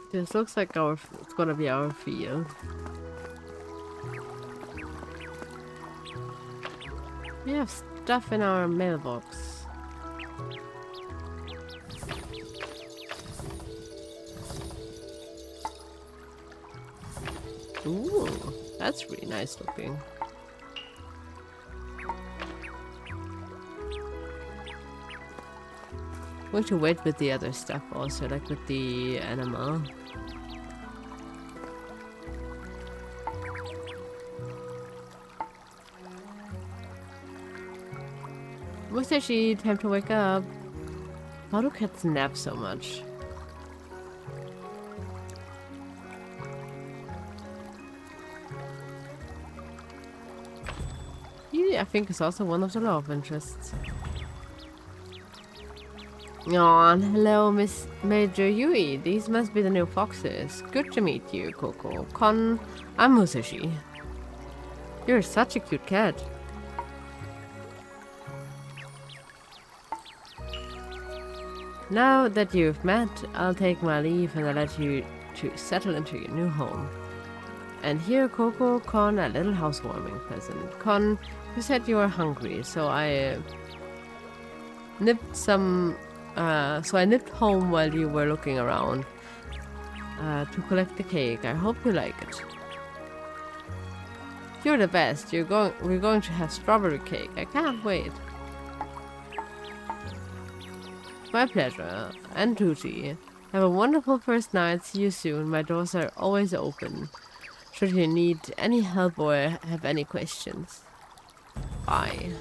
This looks like it's gonna be our field. We have stuff in our mailbox. Ooh, that's really nice looking. I'm going to wait with the other stuff also, like with the animal. Musashi, time to wake up. How do cats nap so much? He, I think, is also one of the love interests. Oh, and hello, Miss Major Yui. These must be the new foxes. Good to meet you, Coco. Kon, I'm Musashi. You're such a cute cat. Now that you've met, I'll take my leave and I'll let you to settle into your new home. And here, Coco, Kon, a little housewarming present. Kon, you said you were hungry, so I nipped some. So I nipped home while you were looking around to collect the cake. I hope you like it. You're the best. We're going to have strawberry cake. I can't wait. My pleasure and duty. Have a wonderful first night. See you soon. My doors are always open. Should you need any help or have any questions. Bye.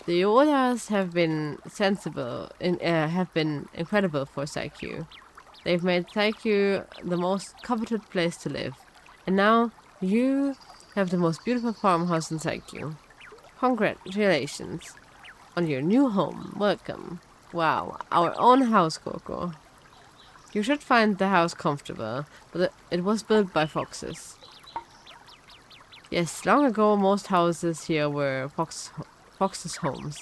The orders have been have been incredible for Seikyu. They've made Seikyu the most coveted place to live. And now you have the most beautiful farmhouse in Seikyu. Congratulations on your new home. Welcome. Wow, our own house, Coco. You should find the house comfortable, but it was built by foxes. Yes, long ago most houses here were foxes' homes.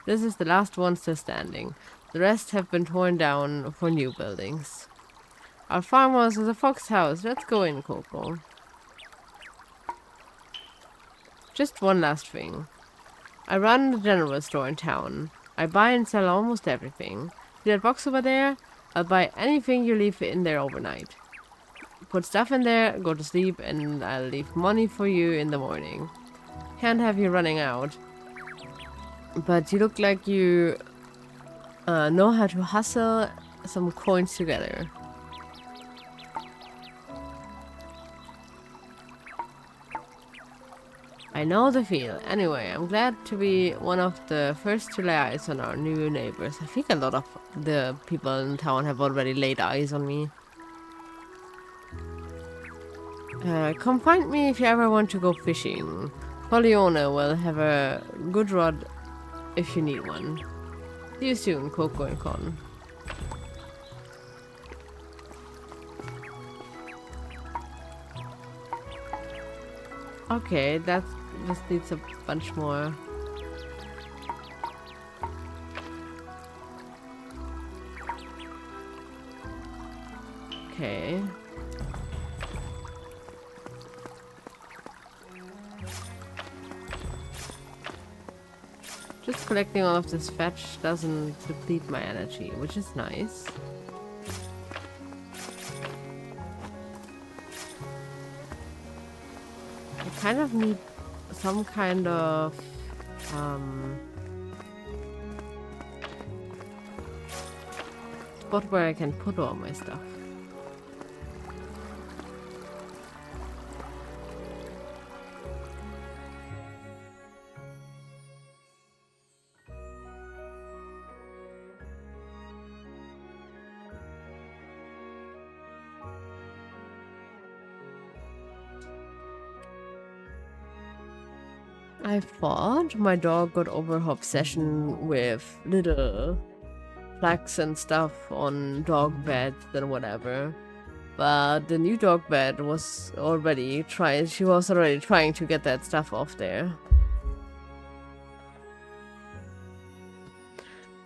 This is the last one still standing. The rest have been torn down for new buildings. Our farmhouse is a fox house. Let's go in, Coco. Just one last thing. I run a general store in town. I buy and sell almost everything. See that box over there? I'll buy anything you leave in there overnight. Put stuff in there, go to sleep, and I'll leave money for you in the morning. Can't have you running out. But you look like you know how to hustle some coins together. I know the feel. Anyway, I'm glad to be one of the first to lay eyes on our new neighbors. I think a lot of the people in town have already laid eyes on me. Come find me if you ever want to go fishing. Poliona will have a good rod if you need one. See you soon, Coco and Con. Okay, that just needs a bunch more. Okay. Just collecting all of this fetch doesn't deplete my energy, which is nice. I kind of need some kind of spot where I can put all my stuff. I thought my dog got over her obsession with little flags and stuff on dog beds and whatever. But the new dog bed was already trying, she was already trying to get that stuff off there.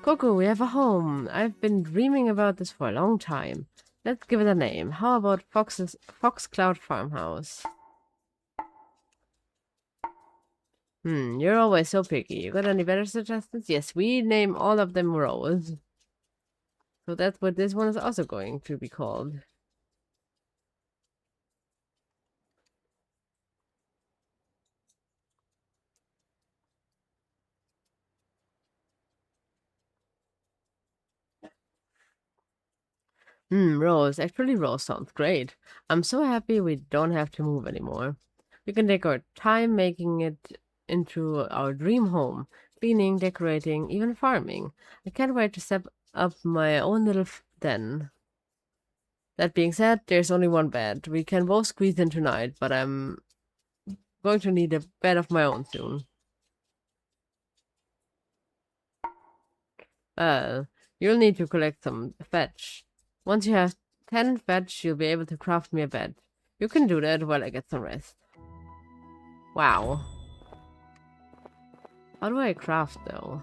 Coco, we have a home. I've been dreaming about this for a long time. Let's give it a name. How about Fox Cloud Farmhouse? You're always so picky. You got any better suggestions? Yes, we name all of them Rose. So that's what this one is also going to be called. Rose. Actually, Rose sounds great. I'm so happy we don't have to move anymore. We can take our time making it into our dream home. Cleaning, decorating, even farming. I can't wait to step up my own little den. That being said, there's only one bed. We can both squeeze in tonight, but I'm going to need a bed of my own soon. Well, you'll need to collect some fetch. Once you have 10 fetch, you'll be able to craft me a bed. You can do that while I get some rest. Wow. How do I craft though?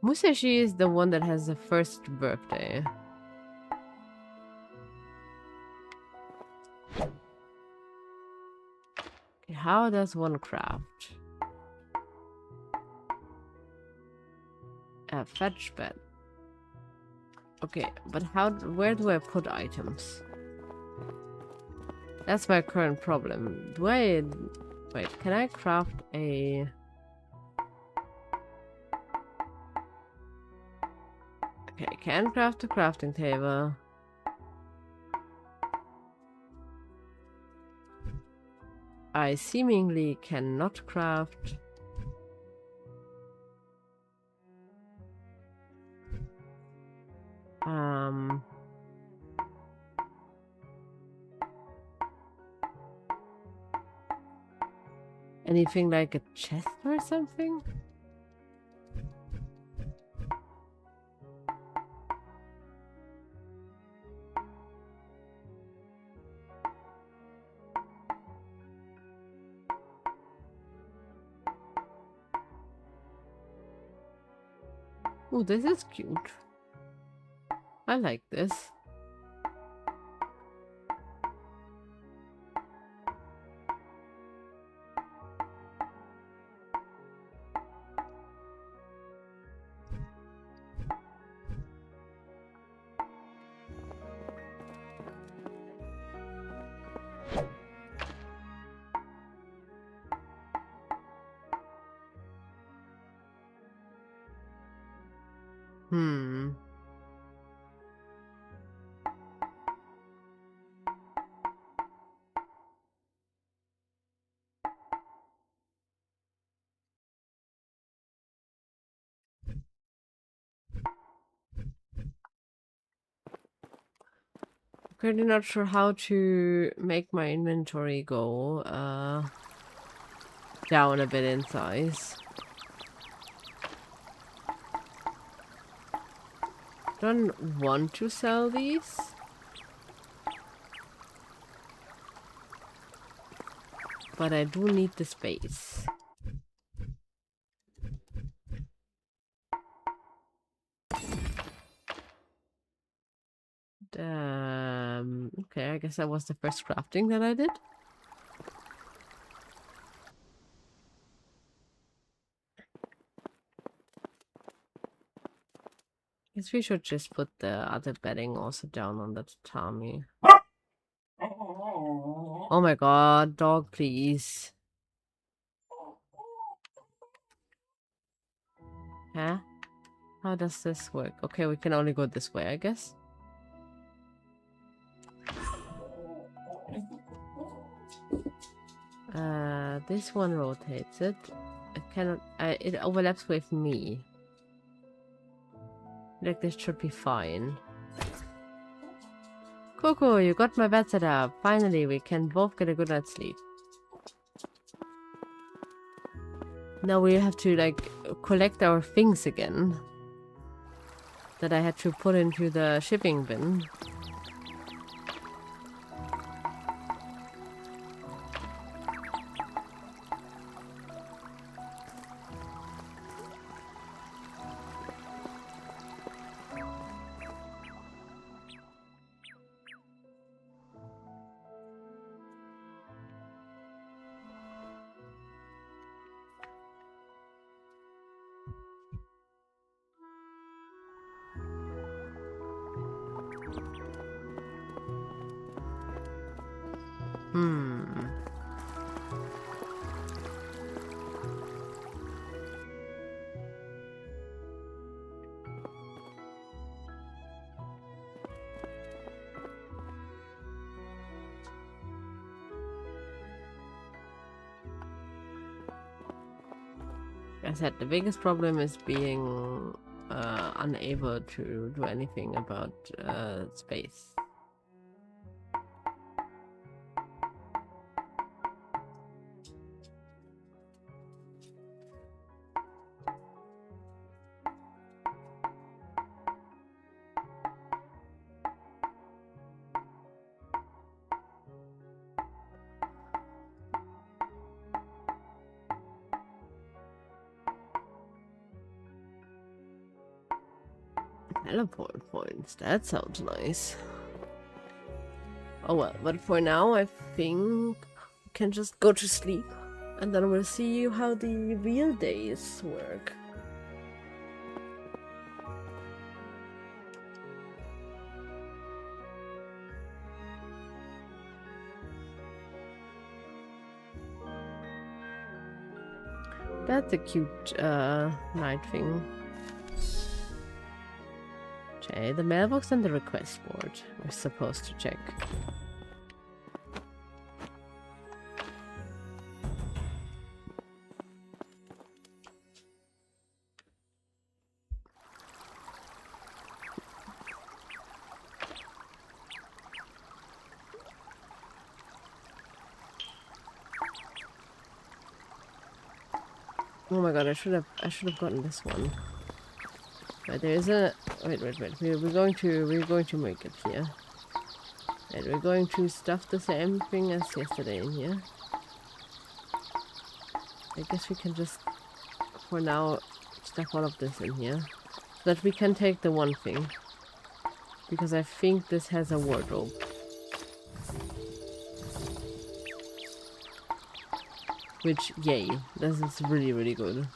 Musashi is the one that has the first birthday. Okay, how does one craft a fetch bed? Okay, but where do I put items? That's my current problem. Wait, can I craft a... Okay, I can craft a crafting table. I seemingly cannot craft... anything like a chest or something? Oh, this is cute. I like this. currently not sure how to make my inventory go down a bit in size. Don't want to sell these. But I do need the space. Okay, I guess that was the first crafting that I did. Guess we should just put the other bedding also down on the tatami. Oh my god, dog, please. Huh? How does this work? Okay, we can only go this way, I guess. This one rotates it. It cannot. It overlaps with me. Like this should be fine. Coco, you got my bed set up. Finally, we can both get a good night's sleep. Now we have to like collect our things again. That I had to put into the shipping bin. I said the biggest problem is being unable to do anything about space. Teleport points, that sounds nice. Oh well, but for now I think we can just go to sleep and then we'll see how the real days work. That's a cute night thing. Okay, the mailbox and the request board we're supposed to check. Oh my god, I should have gotten this one. Right, there is a wait. We're going to make it here. Right, we're going to stuff the same thing as yesterday in here. I guess we can just for now stuff all of this in here. So that we can take the one thing. Because I think this has a wardrobe. Which, yay, this is really, really good.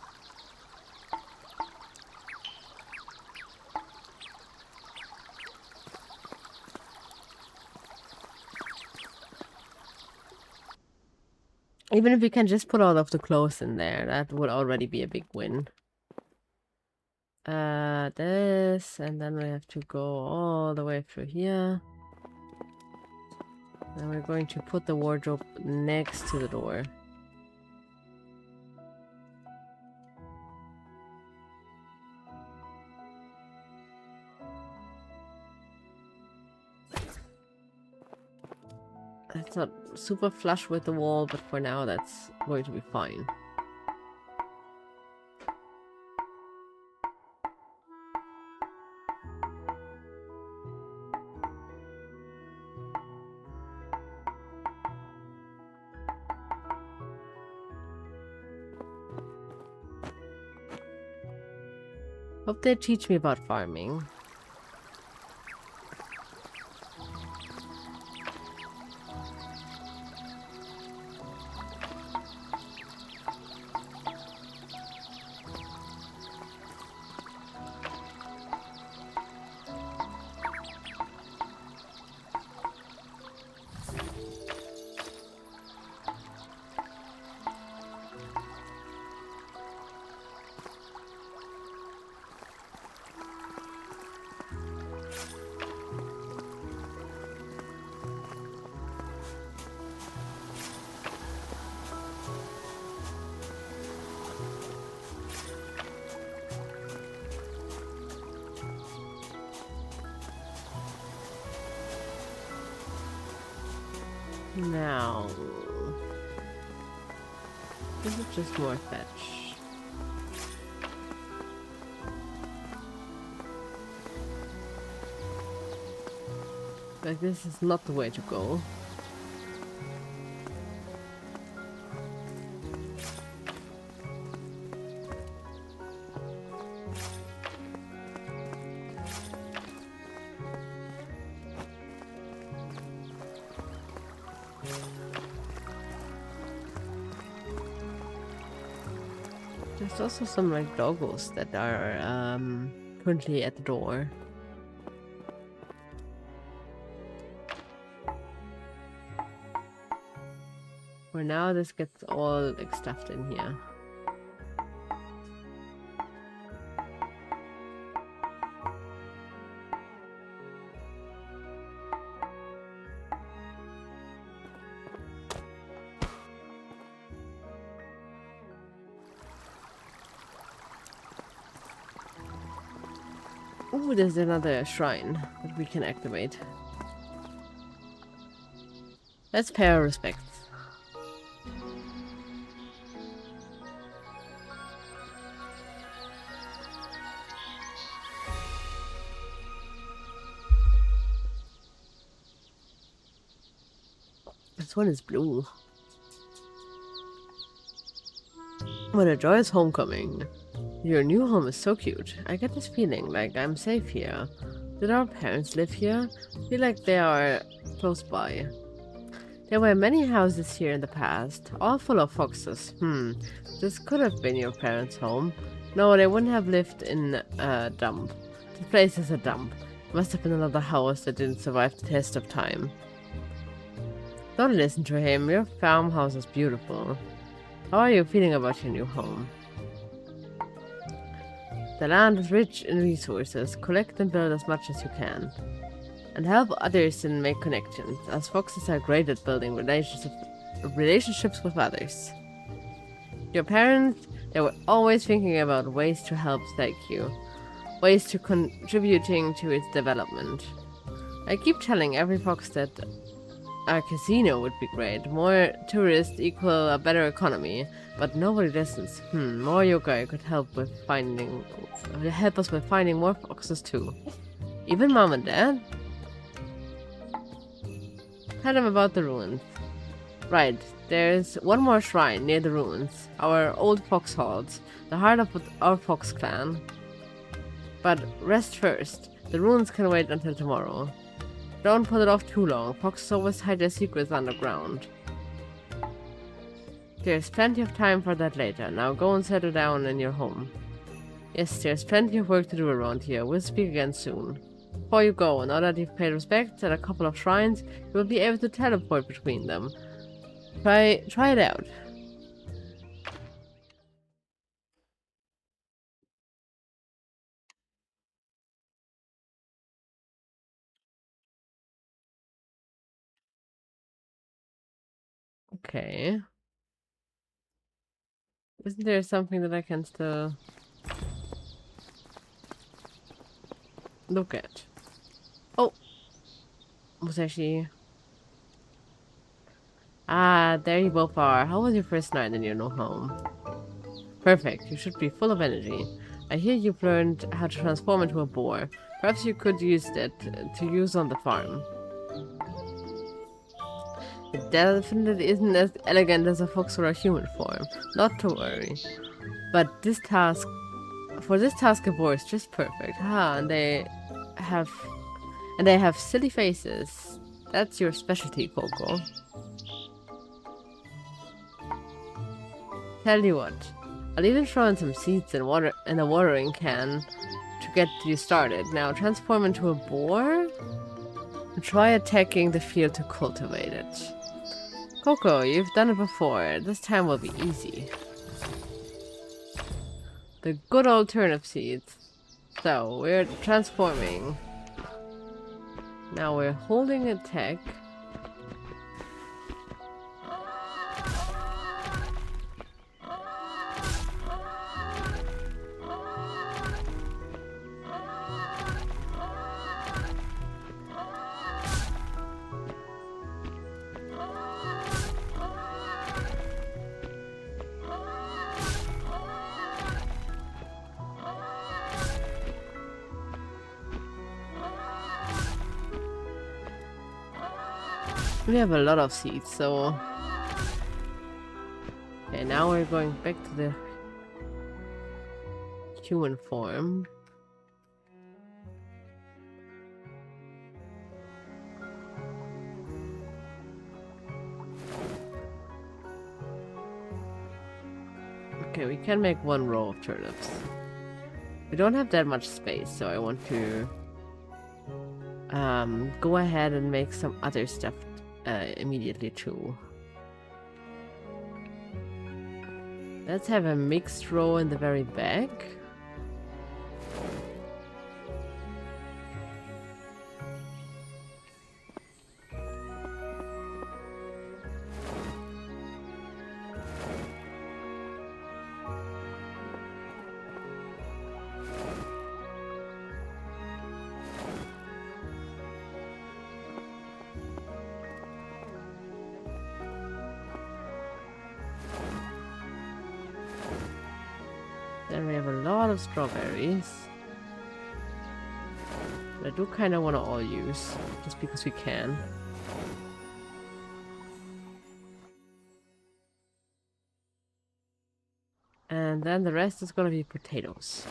Even if we can just put all of the clothes in there, that would already be a big win. This, and then we have to go all the way through here. And we're going to put the wardrobe next to the door. It's not super flush with the wall, but for now that's going to be fine. Hope they teach me about farming. Now, this is just more fetch. Like, this is not the way to go. There's also some like doggos that are currently at the door. For now, this gets all like stuffed in here. Ooh, there's another shrine that we can activate. Let's pay our respects. This one is blue. What a joyous homecoming. Your new home is so cute. I get this feeling like I'm safe here. Did our parents live here? I feel like they are close by. There were many houses here in the past, all full of foxes. This could have been your parents' home. No, they wouldn't have lived in a dump. The place is a dump. Must have been another house that didn't survive the test of time. Don't listen to him. Your farmhouse is beautiful. How are you feeling about your new home? The land is rich in resources. Collect and build as much as you can. And help others and make connections, as foxes are great at building relationships with others. Your parents, they were always thinking about ways to help Seikyu, ways to contributing to its development. I keep telling every fox that a casino would be great. More tourists equal a better economy, but nobody listens. More yokai could help us with finding more foxes too. Even mom and dad? Tell them about the ruins. Right, there's one more shrine near the ruins. Our old fox halls, the heart of our fox clan. But rest first. The ruins can wait until tomorrow. Don't put it off too long. Foxes always hide their secrets underground. There's plenty of time for that later. Now go and settle down in your home. Yes, there's plenty of work to do around here. We'll speak again soon. Before you go, now that you've paid respects at a couple of shrines, you will be able to teleport between them. Try it out. Okay. Isn't there something that I can still look at? Oh! Was actually... Ah, there you both are. How was your first night in your new home? Perfect. You should be full of energy. I hear you've learned how to transform into a boar. Perhaps you could use that to use on the farm. It definitely isn't as elegant as a fox or a human form. Not to worry. But for this task, a boar is just perfect. Have, and they have silly faces. That's your specialty, Coco. Tell you what, I'll even throw in some seeds and water in a watering can to get you started. Now transform into a boar and try attacking the field to cultivate it. Coco, you've done it before. This time will be easy. The good old turnip seeds. So, we're transforming. Now we're holding attack. We have a lot of seeds, so... Okay, now we're going back to the human form. Okay, we can make one row of turnips. We don't have that much space, so I want to go ahead and make some other stuff immediately too. Let's have a mixed row in the very back. Then we have a lot of strawberries. But I do kind of want to all use, just because we can. And then the rest is gonna be potatoes.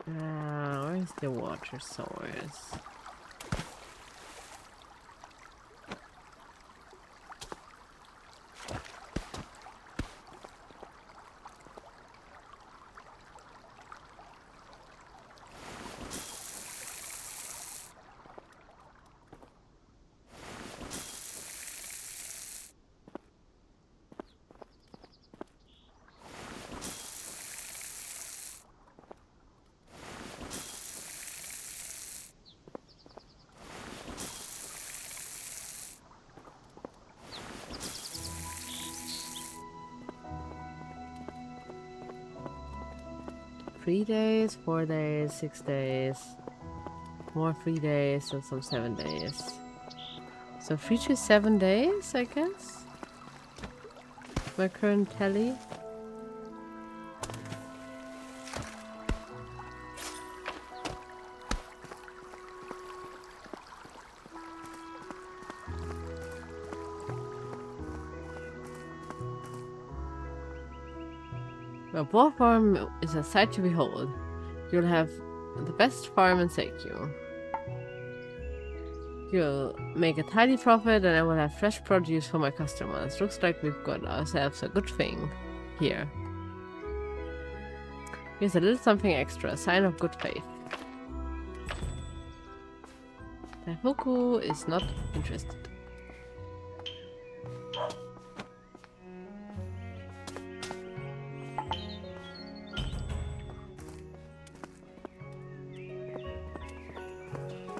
Where's the water source? Three days, 4 days, 6 days, more 3 days, and some 7 days. So 3 to 7 days, I guess? My current tally. A boar farm is a sight to behold. You'll have the best farm in Seikyu. You'll make a tidy profit and I will have fresh produce for my customers. Looks like we've got ourselves a good thing here. Here's a little something extra, a sign of good faith. Taifuku is not interested.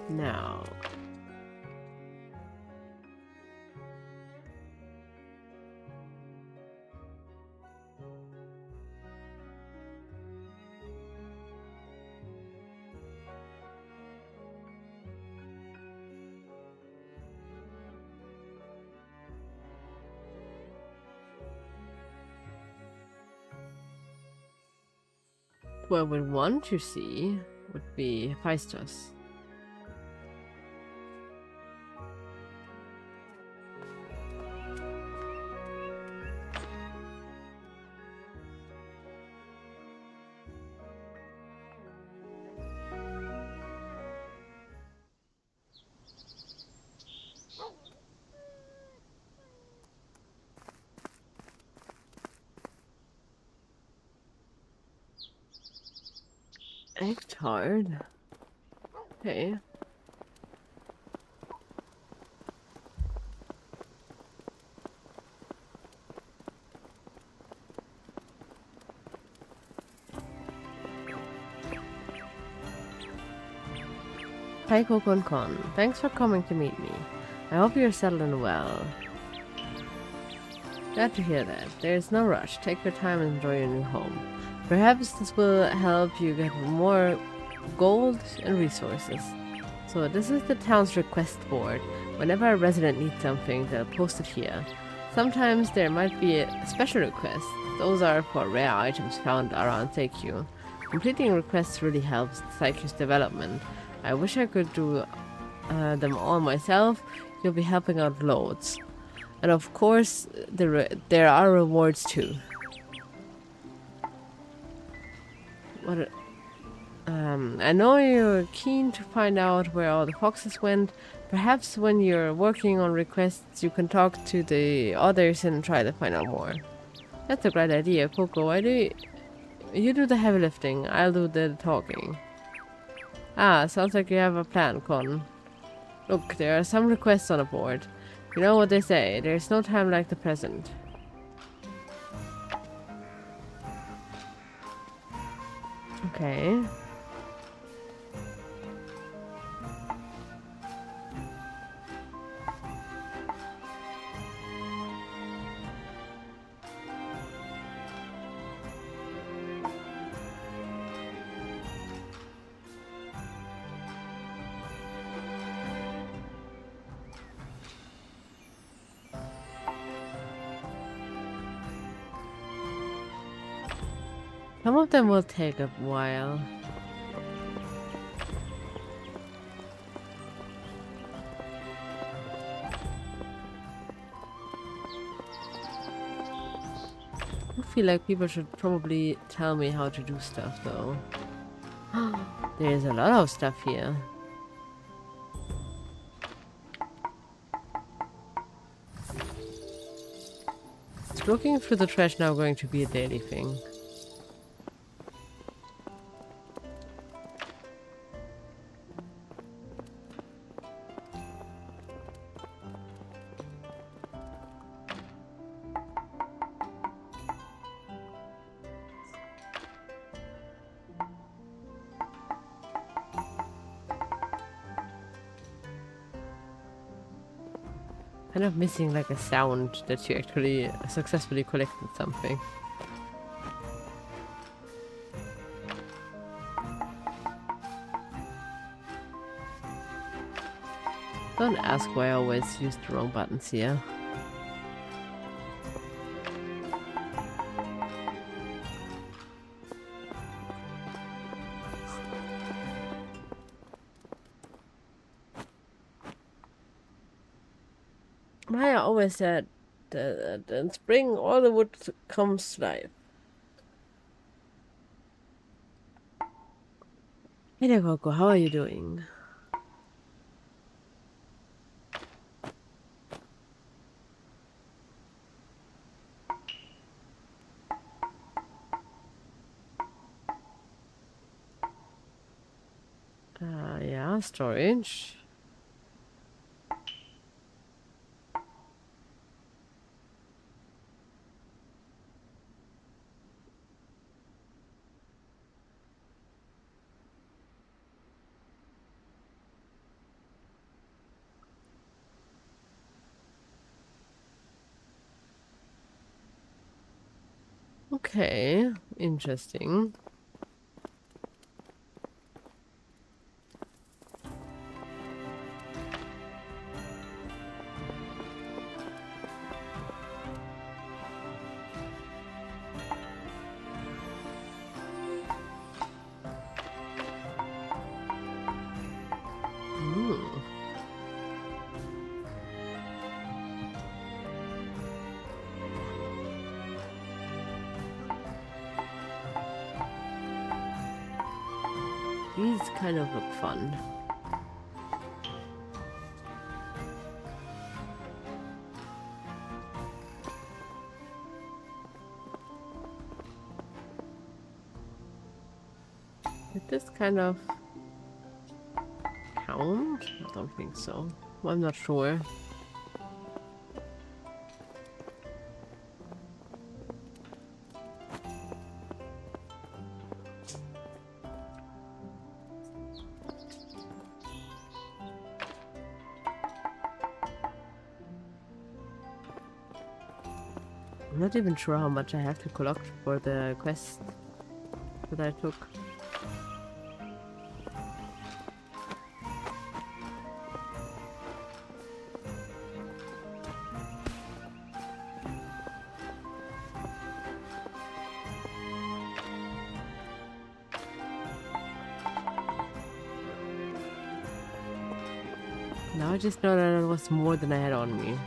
Now. What I would want to see would be Hephaestus. Act hard. Okay. Hi Kokon Kon, thanks for coming to meet me. I hope you're settling well. Glad to hear that. There's no rush. Take your time and enjoy your new home. Perhaps this will help you get more gold and resources. So this is the town's request board. Whenever a resident needs something, they'll post it here. Sometimes there might be a special request. Those are for rare items found around Seikyu. Completing requests really helps Seikyu's development. I wish I could do them all myself. You'll be helping out loads. And of course, there are rewards too. What? I know you're keen to find out where all the foxes went. Perhaps when you're working on requests, you can talk to the others and try to find out more. That's a great idea, Coco. Why do you do the heavy lifting? I'll do the talking. Ah, sounds like you have a plan, Con. Look, there are some requests on the board. You know what they say, there's no time like the present. Okay. Some of them will take a while. I feel like people should probably tell me how to do stuff though. There's a lot of stuff here. Is looking through the trash now going to be a daily thing? Kind of missing like a sound that you actually successfully collected something. Don't ask why I always use the wrong buttons here. Maya always said that in spring all the wood comes to life. Hey there, Coco, how are you doing? Yeah, storage. Okay, interesting. Hmm. These kind of look fun. Did this kind of count? I don't think so. Well, I'm not sure. I'm not even sure how much I have to collect for the quest that I took. Now I just know that it was more than I had on me.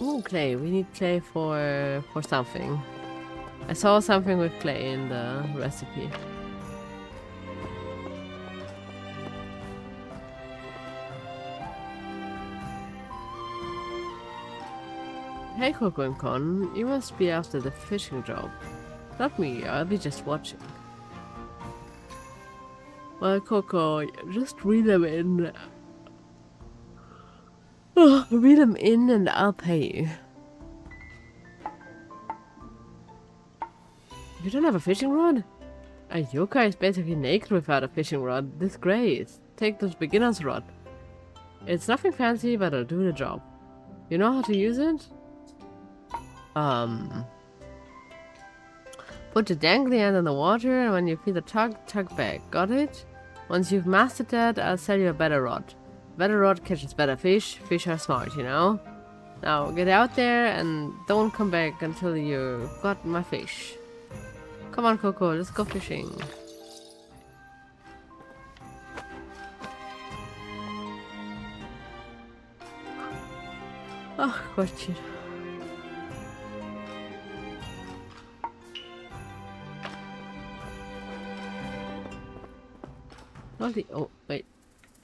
Ooh, clay. We need clay for something. I saw something with clay in the recipe. Hey Coco and Con, you must be after the fishing job. Not me, I'll be just watching. Well, Coco, just read them in. Oh, read them in and I'll pay you. You don't have a fishing rod? A yokai is basically naked without a fishing rod. Disgrace. Take this beginner's rod. It's nothing fancy, but it'll do the job. You know how to use it? Put the dangly end in the water, and when you feel the tug, tug back. Got it? Once you've mastered that, I'll sell you a better rod. Better rod catches better fish. Fish are smart, you know? Now, get out there and don't come back until you've got my fish. Come on, Coco, let's go fishing. Oh, question. Not the. Oh, wait.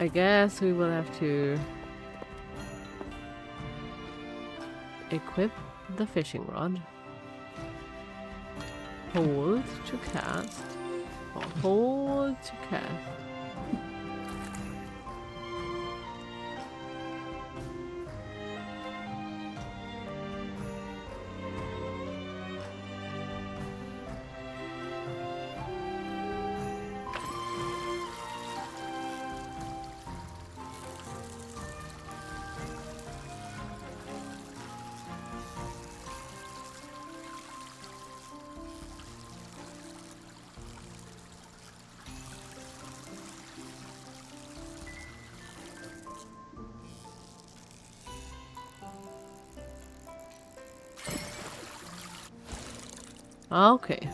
I guess we will have to equip the fishing rod. Hold to cast. Or hold to cast. Okay.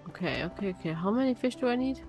Okay. How many fish do I need?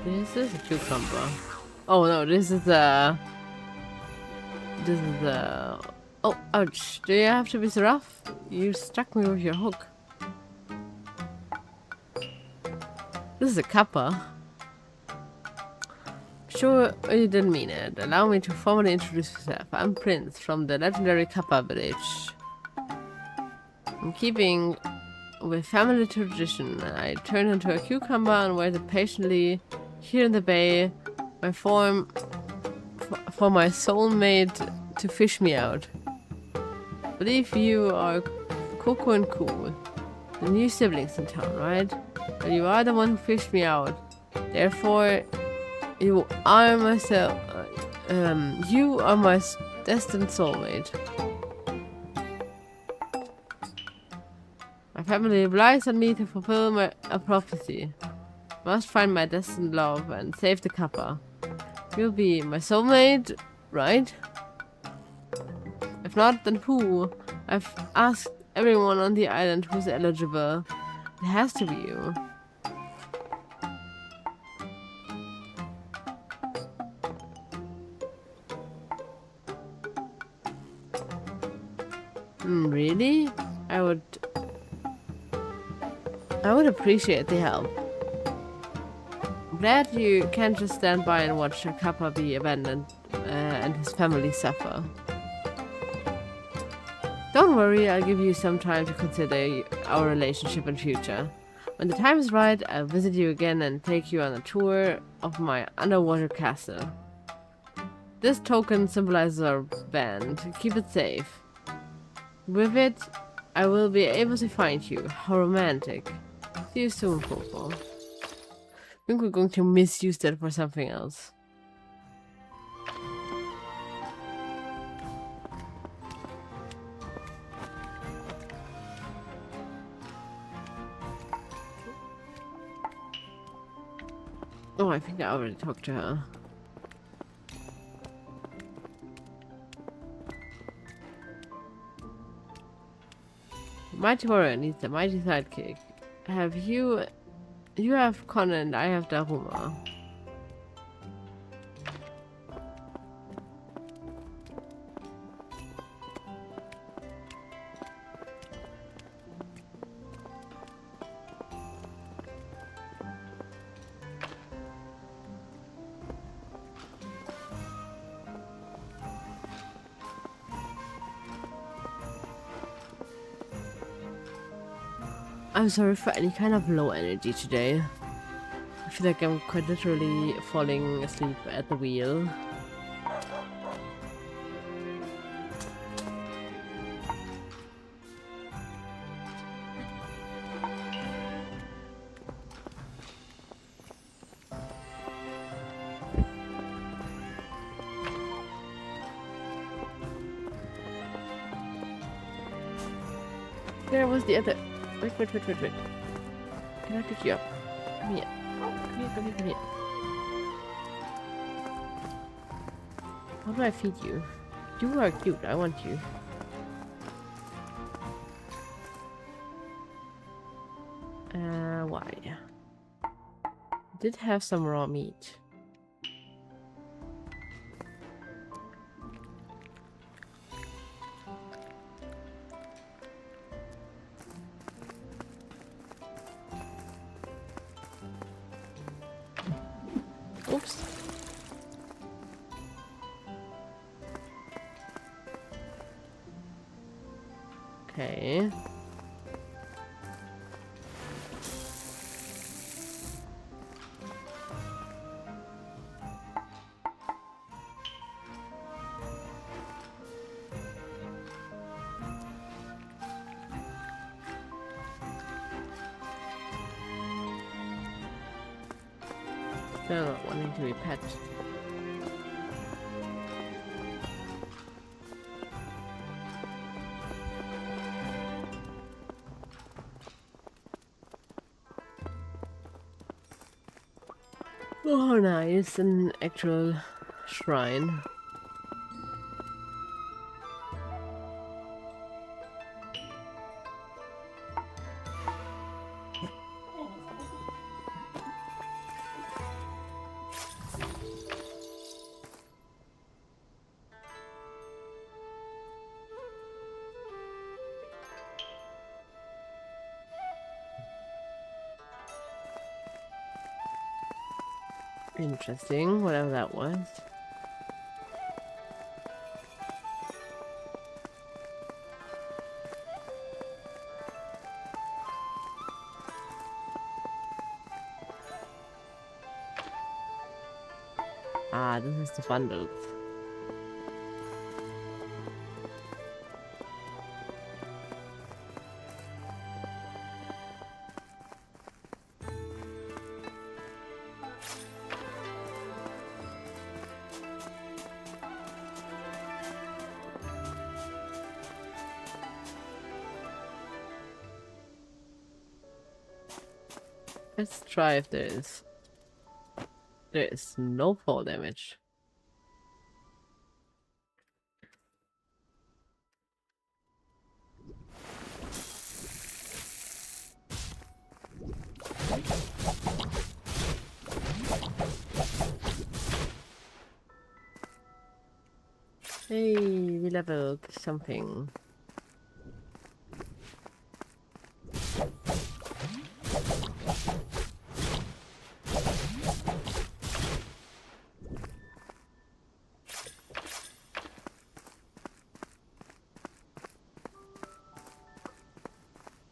This is a cucumber. Oh no, this is a... Oh, ouch. Do you have to be so rough? You struck me with your hook. This is a kappa. sure you didn't mean it. Allow me to formally introduce myself. I'm Prince from the legendary Kappa village. I'm keeping with family tradition. I turned into a cucumber and waited patiently here in the bay, my form for my soulmate to fish me out. I believe you are Coco and Cool, the new siblings in town, right? Well, you are the one who fished me out. Therefore, you are you are my destined soulmate. My family relies on me to fulfill a prophecy. Must find my destined love and save the Kappa. You'll be my soulmate, right? If not, then who? I've asked everyone on the island who's eligible. It has to be you. Really? I would appreciate the help. I'm glad you can't just stand by and watch your Kappa be abandoned and his family suffer. Don't worry, I'll give you some time to consider our relationship and future. When the time is right, I'll visit you again and take you on a tour of my underwater castle. This token symbolizes our band. Keep it safe. With it, I will be able to find you. How romantic. See you soon, Coco. I think we're going to misuse that for something else. Oh, I think I already talked to her. Mighty warrior needs a mighty sidekick. You have Connor and I have Daruma. I'm sorry for any kind of low energy today. I feel like I'm quite literally falling asleep at the wheel. Where was the other? Wait. Can I pick you up? Come here. Come here. How do I feed you? You are cute. I want you. Why? I did have some raw meat. Oops. Okay. Still not wanting to be pet. Oh, nice. An actual shrine. Interesting, whatever that was. Ah, this is the bundles. Let's try if there is no fall damage. Hey, we leveled something.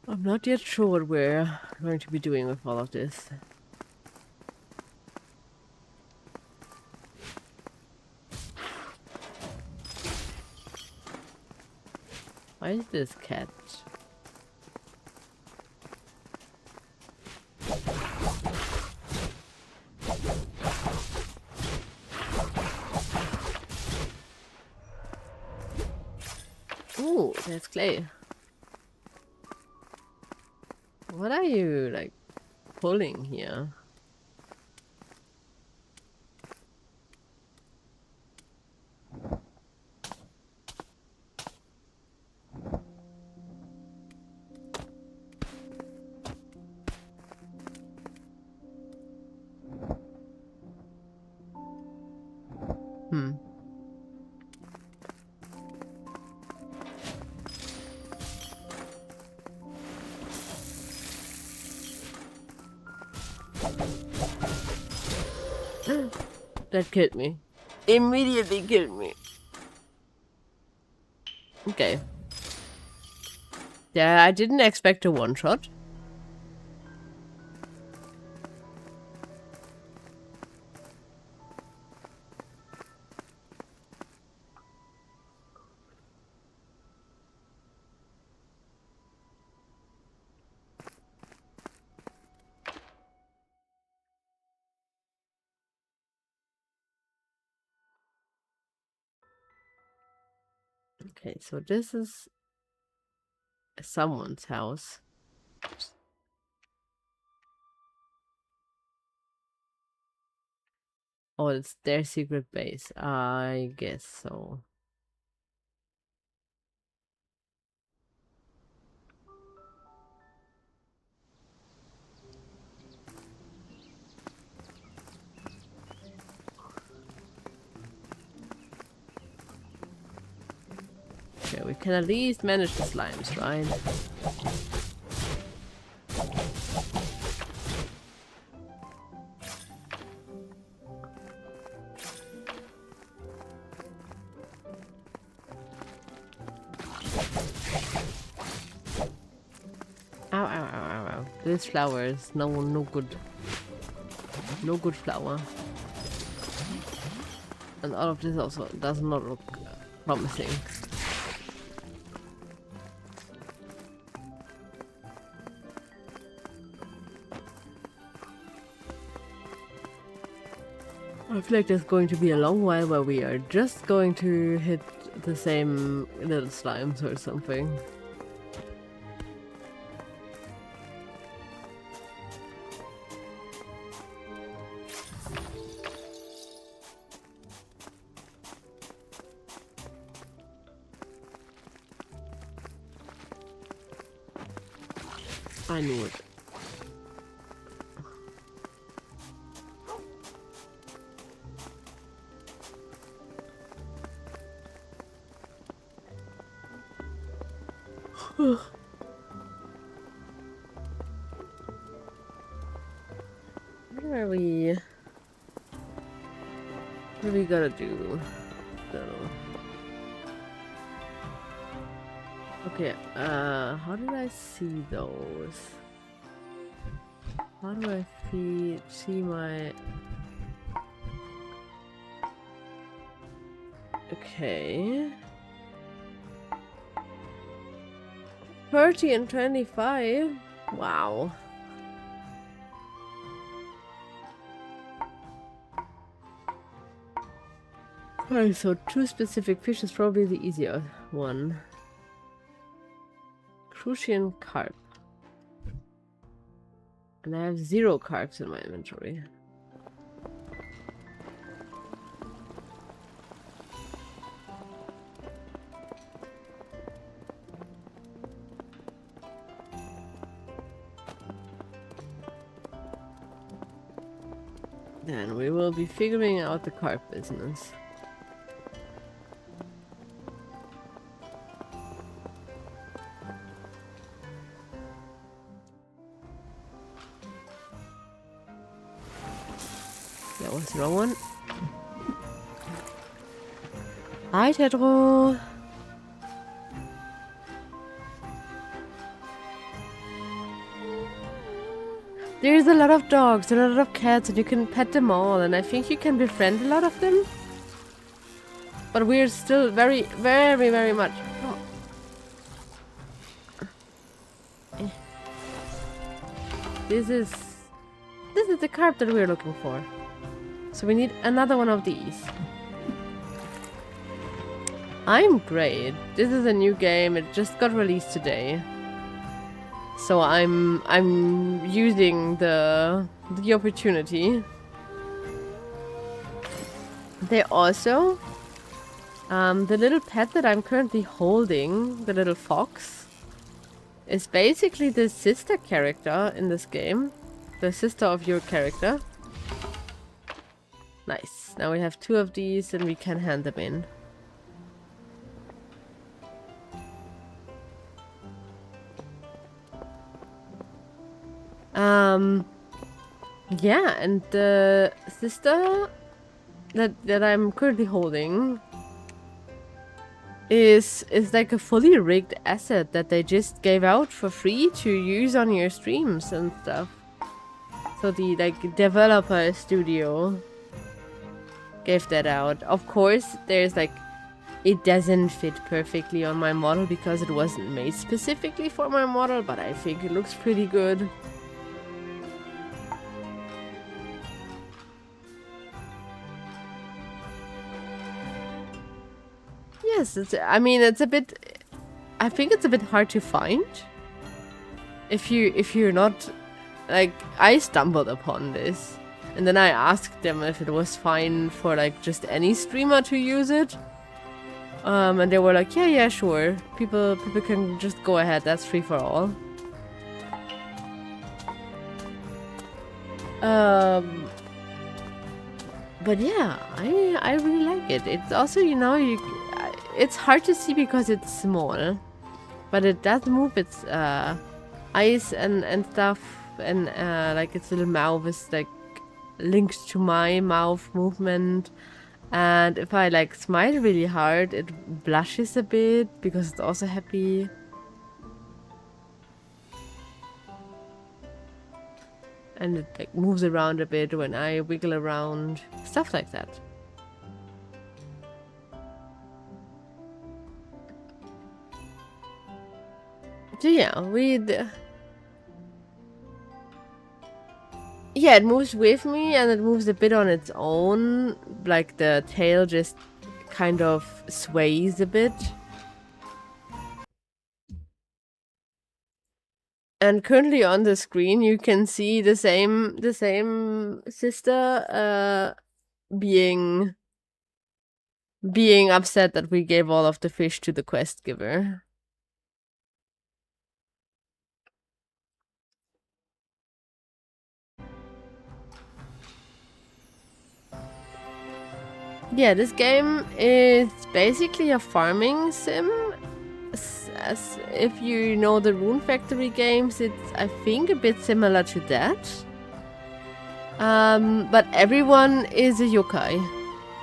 I'm not yet sure what we're going to be doing with all of this. Why is this cat? Ooh, there's clay. What are you, like, pulling here? Hmm. That killed me. Immediately killed me. Okay. Yeah, I didn't expect a one-shot. Okay, so this is someone's house. Oh, it's their secret base. I guess so. Okay, we can at least manage the slimes, right? Ow, ow, ow, ow, ow. This flower is no good. No good flower. And all of this also does not look promising. I feel like there's going to be a long while where we are just going to hit the same little slimes or something. I knew it. Where are we? do we gotta do? So. Okay, how did I see those? How do I see my... Okay. 30 and 25? Wow. Alright, so 2 specific fish is probably the easier one. Crucian carp. And I have 0 carps in my inventory. Then we will be figuring out the carp business. That was the wrong one. Hi, Tedro. There's a lot of dogs and a lot of cats and you can pet them all and I think you can befriend a lot of them. But we're still very, very, very much... Oh. This is the carp that we're looking for. So we need another one of these. I'm great. This is a new game. It just got released today. So I'm using the opportunity. They also the little pet that I'm currently holding, the little fox, is basically the sister character in this game. The sister of your character. Nice. Now we have 2 of these and we can hand them in. Yeah, and the sister that I'm currently holding is like a fully rigged asset that they just gave out for free to use on your streams and stuff. So the like developer studio gave that out. Of course, there's like it doesn't fit perfectly on my model because it wasn't made specifically for my model, but I think it looks pretty good. Yes, I mean, it's a bit... I think it's a bit hard to find. If you're not... Like, I stumbled upon this. And then I asked them if it was fine for, like, just any streamer to use it. And they were like, yeah, sure. People can just go ahead. That's free for all. But yeah, I really like it. It's also, you know, it's hard to see because it's small, but it does move its eyes and stuff, and like its little mouth is like linked to my mouth movement, and if I like smile really hard, it blushes a bit because it's also happy. And it like moves around a bit when I wiggle around, stuff like that. So yeah, yeah, it moves with me and it moves a bit on its own. Like the tail just kind of sways a bit. And currently on the screen you can see the same sister being upset that we gave all of the fish to the quest giver. Yeah, this game is basically a farming sim. As if you know the Rune Factory games, it's I think a bit similar to that. But everyone is a yokai.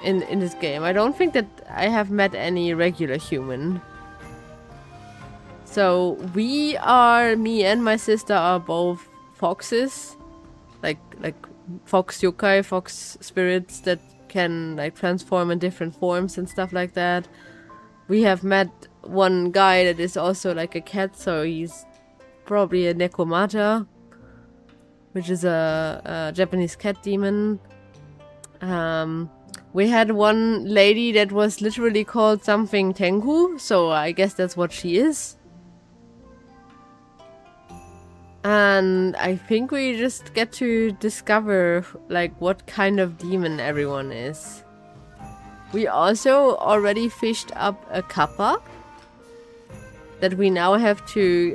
in this game. I don't think that I have met any regular human. So me and my sister are both foxes, like fox yokai, fox spirits that can like transform in different forms and stuff like that. We have met one guy that is also like a cat, so he's probably a nekomata, which is a Japanese cat demon. We had one lady that was literally called something Tengu, so I guess that's what she is. And I think we just get to discover like what kind of demon everyone is. We also already fished up a kappa that we now have to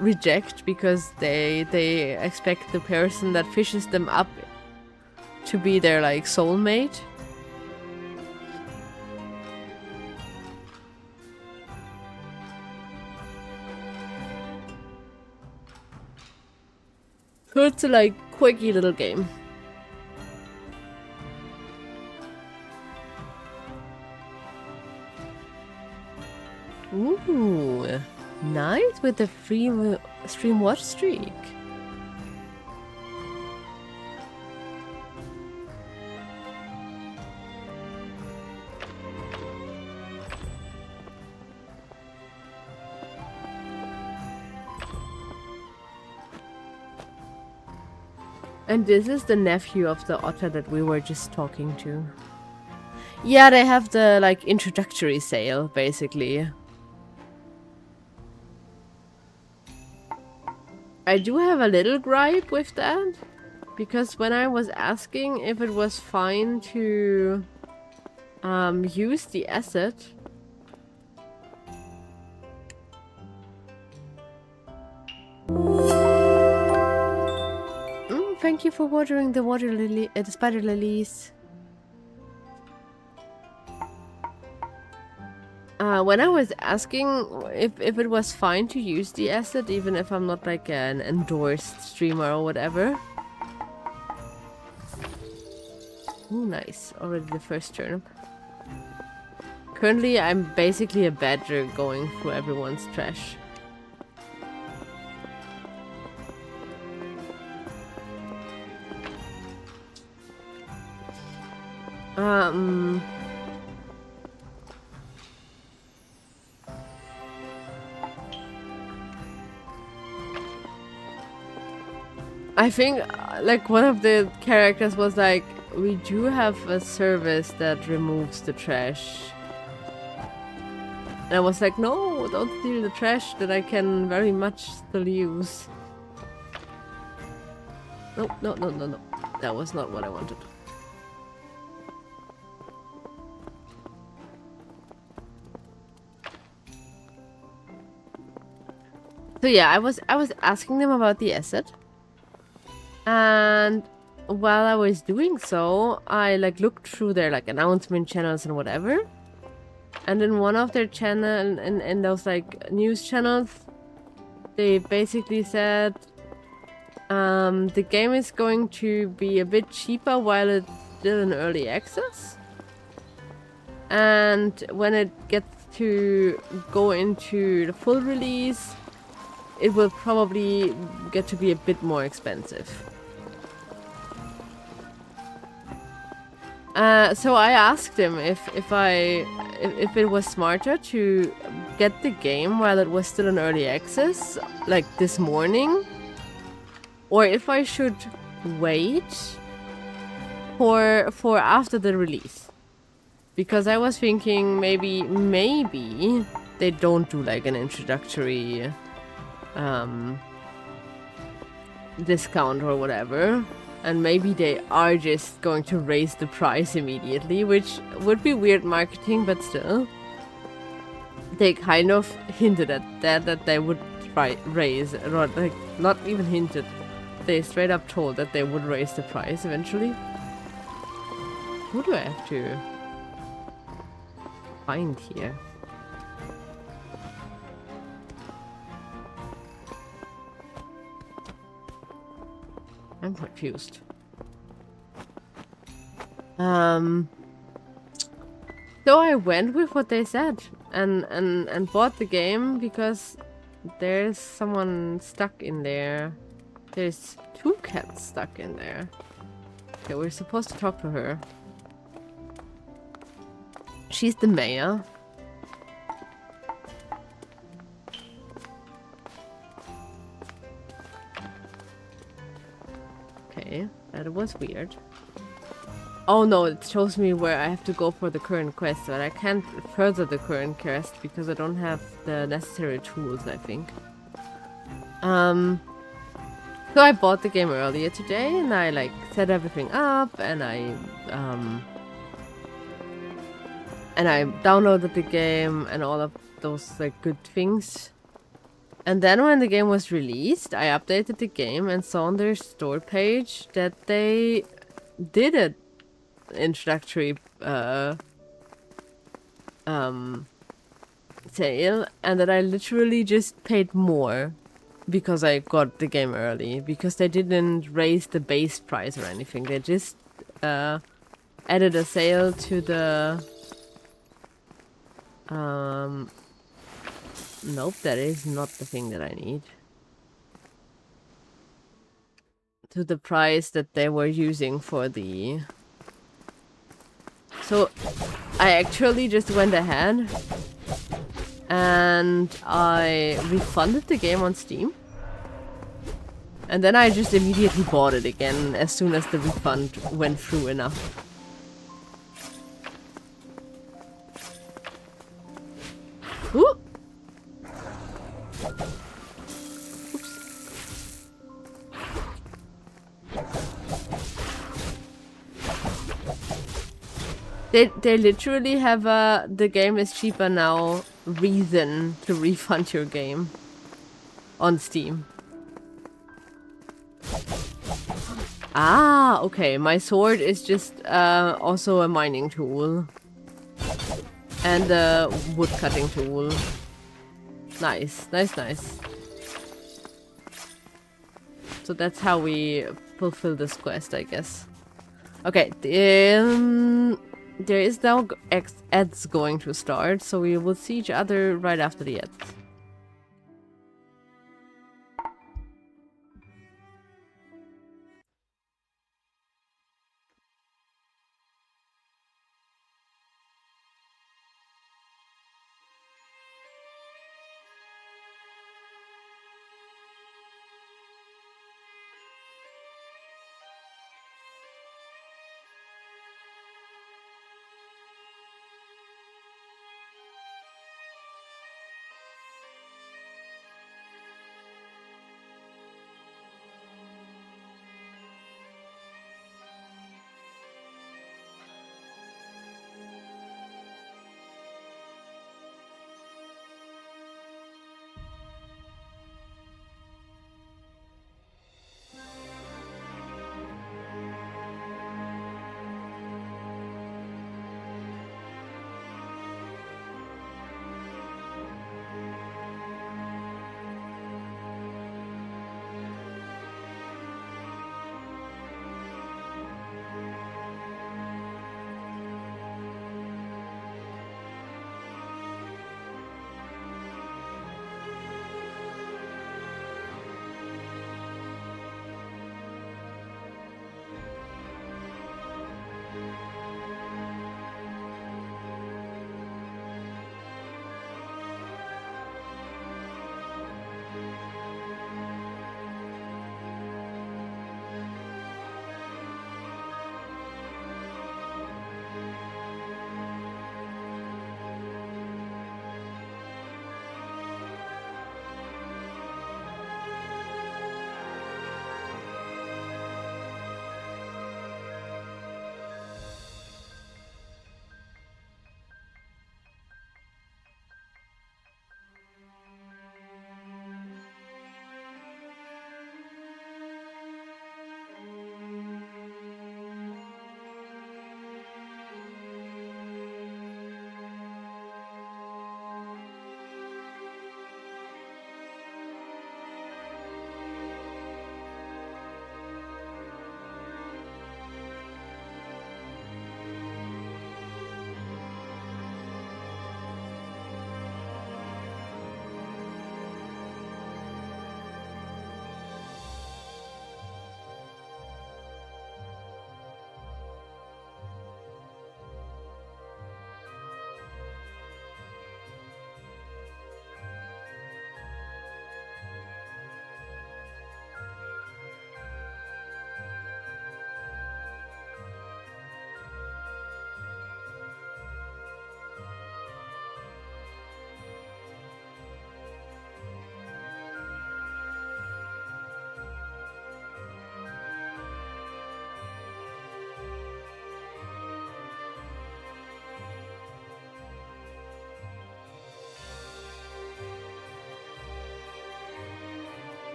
reject because they expect the person that fishes them up to be their like soulmate. So it's a like quickie little game. Ooh, nice with the free stream watch streak. And this is the nephew of the otter that we were just talking to. Yeah, they have the like introductory sale, basically. I do have a little gripe with that, because when I was asking if it was fine to use the asset, thank you for watering the water lily, the spider lilies. When I was asking if it was fine to use the asset, even if I'm not like an endorsed streamer or whatever. Ooh, nice. Already the first turnip. Currently, I'm basically a badger going through everyone's trash. I think like one of the characters was like, we do have a service that removes the trash. And I was like, no, don't steal the trash that I can very much still use. No, no, no, no, no. That was not what I wanted. So yeah, I was asking them about the asset. And while I was doing so, I like looked through their like announcement channels and whatever. And in one of their channel and those like news channels, they basically said the game is going to be a bit cheaper while it's still in early access. And when it gets to go into the full release, it will probably get to be a bit more expensive. So I asked him if it was smarter to get the game while it was still in early access, like this morning, or if I should wait for after the release. Because I was thinking maybe they don't do like an introductory discount or whatever. And maybe they are just going to raise the price immediately, which would be weird marketing, but still. They kind of hinted at that they would raise, or like not even hinted. They straight up told that they would raise the price eventually. Who do I have to find here? I'm confused. Um, so I went with what they said and bought the game because there's someone stuck in there. There's two cats stuck in there. Okay, we're supposed to talk to her. She's the mayor. Okay, that was weird. Oh no, it shows me where I have to go for the current quest, but I can't further the current quest because I don't have the necessary tools, I think. So I bought the game earlier today and I like set everything up and I downloaded the game and all of those like good things. And then when the game was released, I updated the game and saw on their store page that they did an introductory sale and that I literally just paid more because I got the game early, because they didn't raise the base price or anything. They just added a sale to the nope, that is not the thing that I need. To the price that they were using for the... So I actually just went ahead and I refunded the game on Steam. And then I just immediately bought it again as soon as the refund went through enough. Ooh! They literally have a the game is cheaper now reason to refund your game on Steam. Ah, okay. My sword is just also a mining tool. And a wood cutting tool. Nice, nice, nice. So that's how we fulfill this quest, I guess. Okay, there is now ads going to start, so we will see each other right after the ads.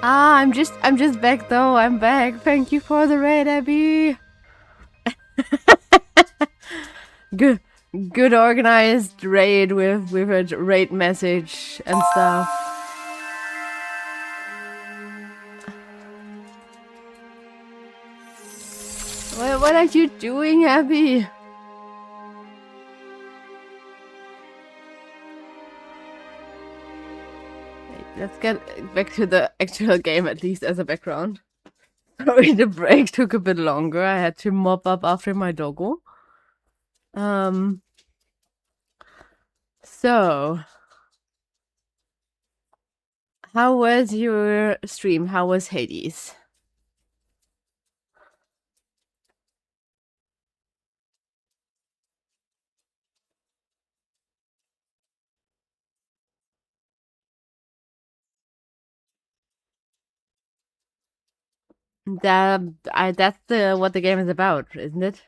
Ah, I'm just back though. I'm back. Thank you for the raid, Abby. Good organized raid with a raid message and stuff. What are you doing, Abby? Let's get back to the actual game, at least as a background. Sorry, the break took a bit longer. I had to mop up after my doggo. So, how was your stream? How was Hades? That's what the game is about, isn't it?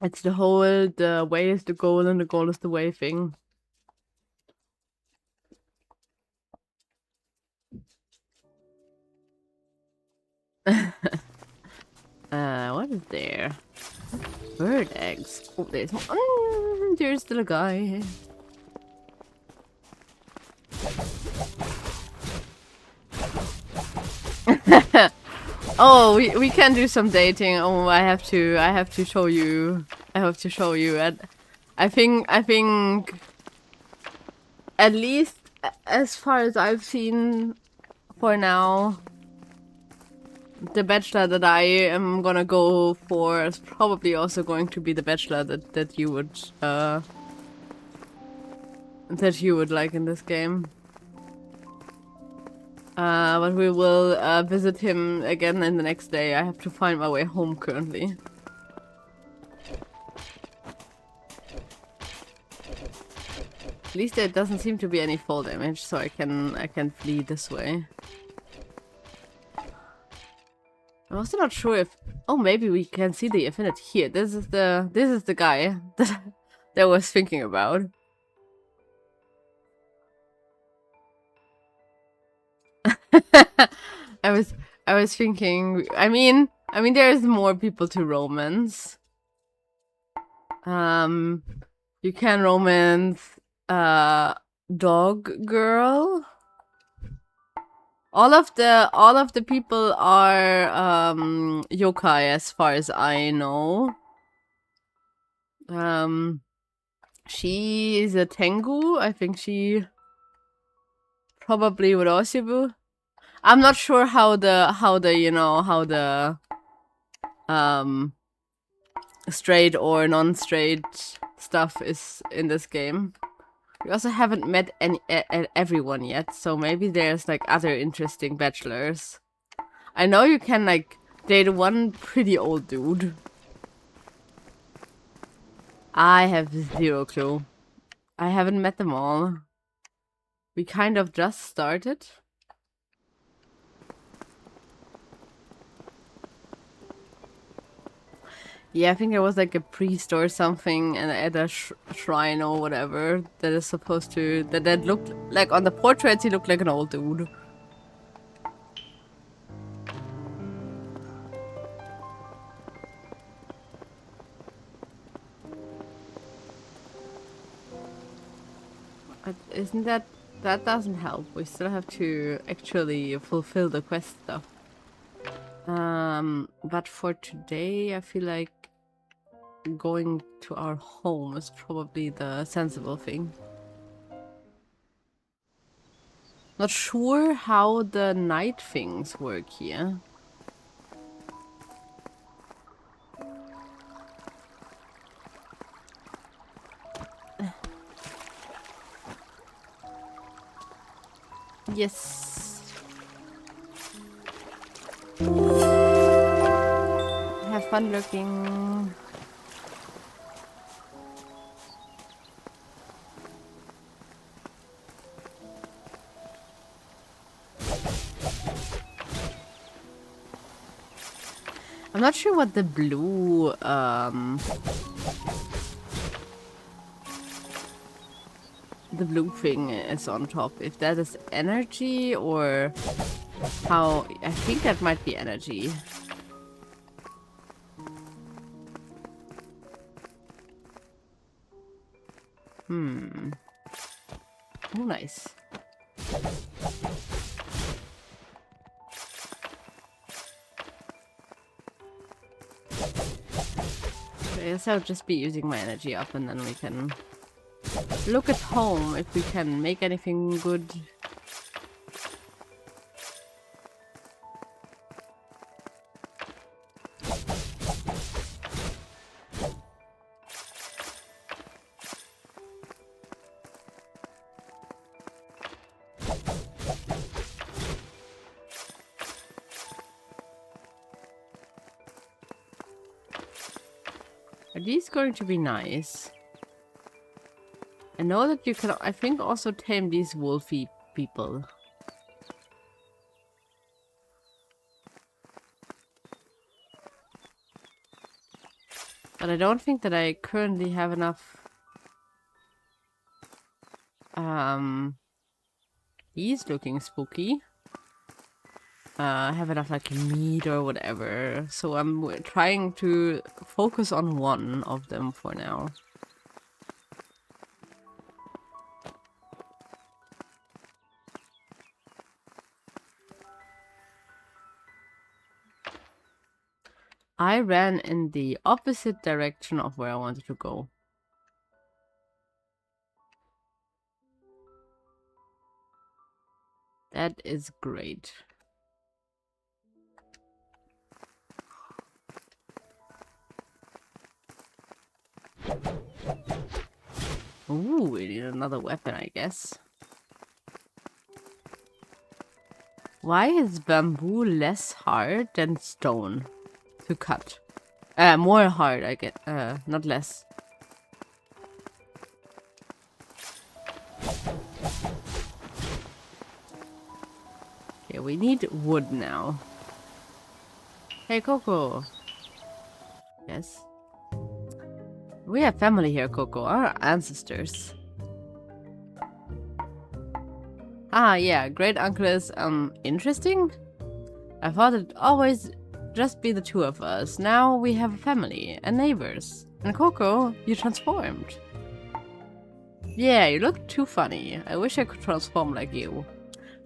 It's the way is the goal and the goal is the way thing. What is there? Bird eggs. Oh, there's one. There's still a guy. Oh, we can do some dating. Oh, I have to show you. I have to show you. And I think at least as far as I've seen for now, the bachelor that I am gonna go for is probably also going to be the bachelor that you would like in this game. But we will visit him again in the next day. I have to find my way home currently. At least there doesn't seem to be any fall damage, so I can flee this way. I'm also not sure if... Oh, maybe we can see the infinite here. This is the guy that I was thinking about. I was thinking. I mean, there's more people to romance. You can romance dog girl. All of the people are yokai as far as I know. She is a Tengu. I think she probably would also. I'm not sure how the straight or non-straight stuff is in this game. We also haven't met everyone yet, so maybe there's like other interesting bachelors. I know you can like date one pretty old dude. I have zero clue. I haven't met them all. We kind of just started. Yeah, I think there was like a priest or something and at a shrine or whatever that is supposed to... That looked like on the portraits he looked like an old dude. But isn't that doesn't help. We still have to actually fulfill the quest stuff. But for today I feel like going to our home is probably the sensible thing. Not sure how the night things work here. Yes. Have fun looking. I'm not sure what the blue thing is on top. If that is energy or how... I think that might be energy. Oh, nice. I guess I'll just be using my energy up and then we can look at home if we can make anything good. Are these going to be nice? I know that you can, I think, also tame these wolfy people. But I don't think that I currently have enough... He's looking spooky. I have enough like meat or whatever, so I'm trying to focus on one of them for now. I ran in the opposite direction of where I wanted to go. That is great. Ooh, we need another weapon, I guess. Why is bamboo less hard than stone to cut? More hard, I get. Not less. Okay, we need wood now. Hey, Coco. Yes. We have family here, Coco. Our ancestors. Ah, yeah. Great uncle is, interesting? I thought it'd always just be the two of us. Now we have a family and neighbors. And Coco, you transformed. Yeah, you look too funny. I wish I could transform like you.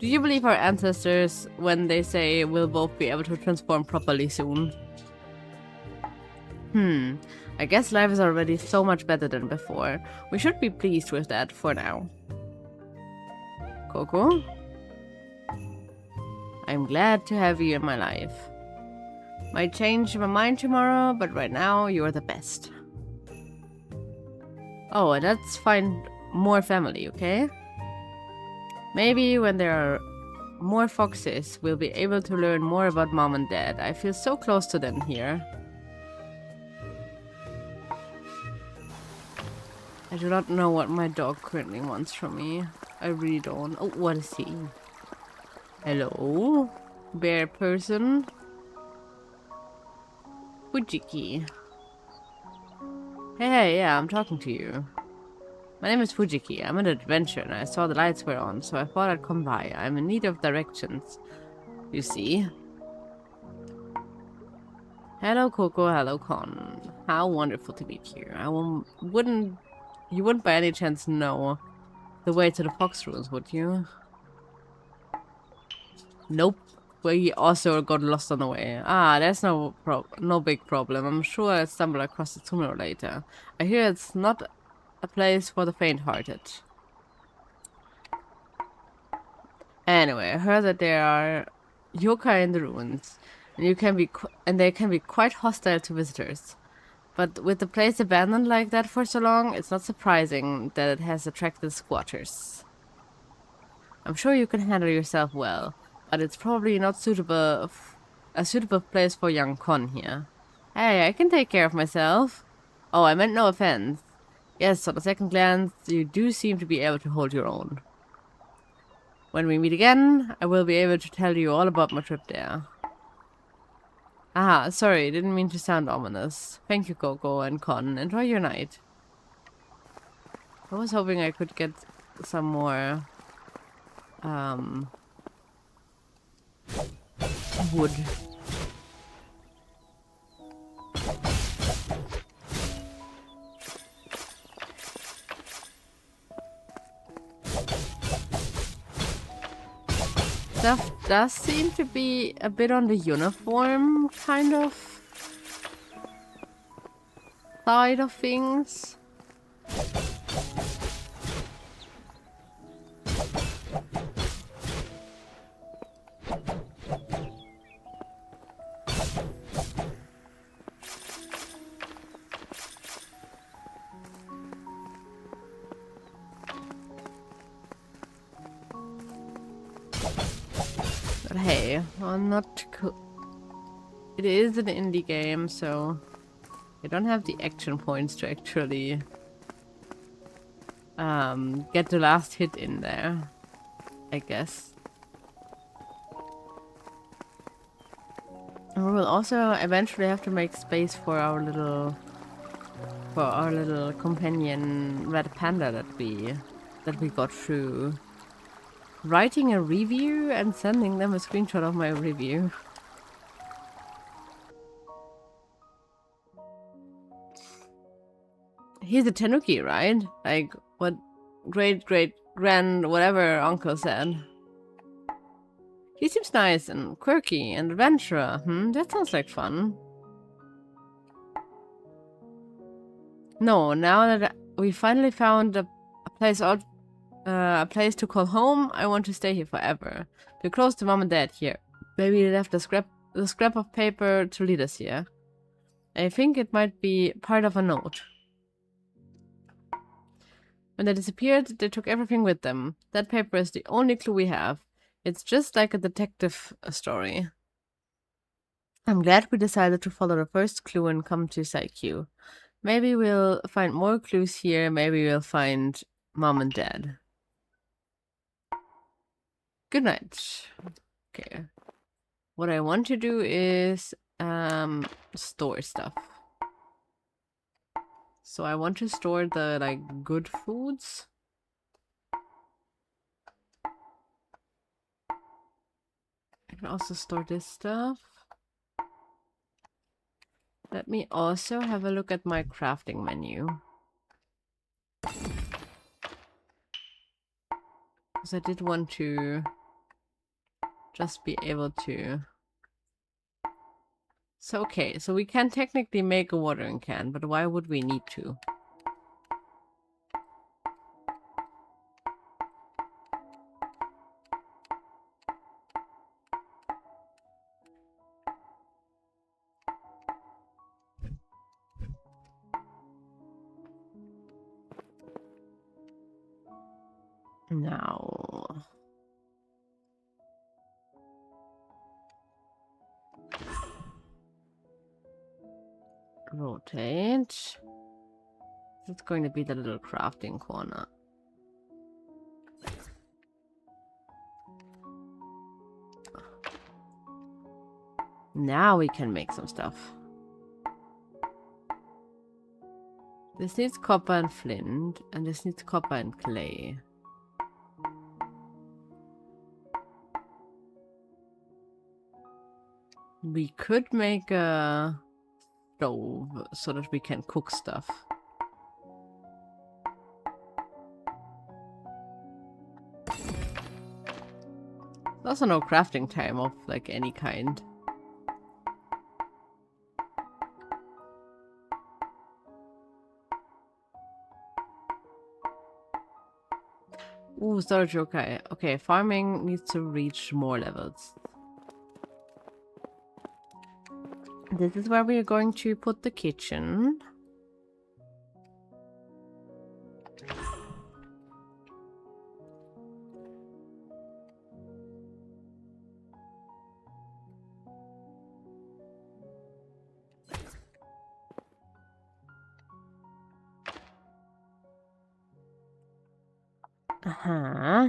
Do you believe our ancestors when they say we'll both be able to transform properly soon? I guess life is already so much better than before. We should be pleased with that for now. Coco? I'm glad to have you in my life. Might change my mind tomorrow, but right now you're the best. Oh, and let's find more family, okay? Maybe when there are more foxes, we'll be able to learn more about mom and dad. I feel so close to them here. I do not know what my dog currently wants from me. I really don't. Oh, what is he? Hello? Bear person? Fujiki. Hey, yeah, I'm talking to you. My name is Fujiki. I'm an adventurer and I saw the lights were on, so I thought I'd come by. I'm in need of directions. You see? Hello, Coco. Hello, Con. How wonderful to meet you. You wouldn't by any chance know the way to the fox ruins, would you? Nope. We also got lost on the way. Ah, there's no big problem. I'm sure I'll stumble across it sooner or later. I hear it's not a place for the faint-hearted. Anyway, I heard that there are yokai in the ruins, and they can be quite hostile to visitors. But with the place abandoned like that for so long, it's not surprising that it has attracted squatters. I'm sure you can handle yourself well, but it's probably not a suitable place for young Con here. Hey, I can take care of myself. Oh, I meant no offense. Yes, on a second glance, you do seem to be able to hold your own. When we meet again, I will be able to tell you all about my trip there. Ah, sorry, didn't mean to sound ominous. Thank you, Coco and Con. Enjoy your night. I was hoping I could get some more, wood. Stuff does seem to be a bit on the uniform kind of side of things. But hey, I'm not it is an indie game, so I don't have the action points to actually get the last hit in there, I guess. We will also eventually have to make space for our little companion red panda that we got through writing a review and sending them a screenshot of my review. He's a tanuki, right? Like what great grand whatever uncle said. He seems nice and quirky and adventurer. That sounds like fun. No, now that we finally found a place to call home, I want to stay here forever. We're close to mom and dad here. Maybe they left the scrap of paper to lead us here. I think it might be part of a note. When they disappeared, they took everything with them. That paper is the only clue we have. It's just like a detective story. I'm glad we decided to follow the first clue and come to Seikyu. Maybe we'll find more clues here. Maybe we'll find mom and dad. Good night. Okay. What I want to do is store stuff. So I want to store the like good foods. I can also store this stuff. Let me also have a look at my crafting menu. Because I did want to just be able to... So okay, so we can technically make a watering can, but why would we need to? Now... Rotate. It's going to be the little crafting corner. Now we can make some stuff. This needs copper and flint, and this needs copper and clay. We could make a stove so that we can cook stuff. There's also no crafting time of like any kind. Ooh, storage, okay. Okay, farming needs to reach more levels. This is where we are going to put the kitchen. Uh-huh.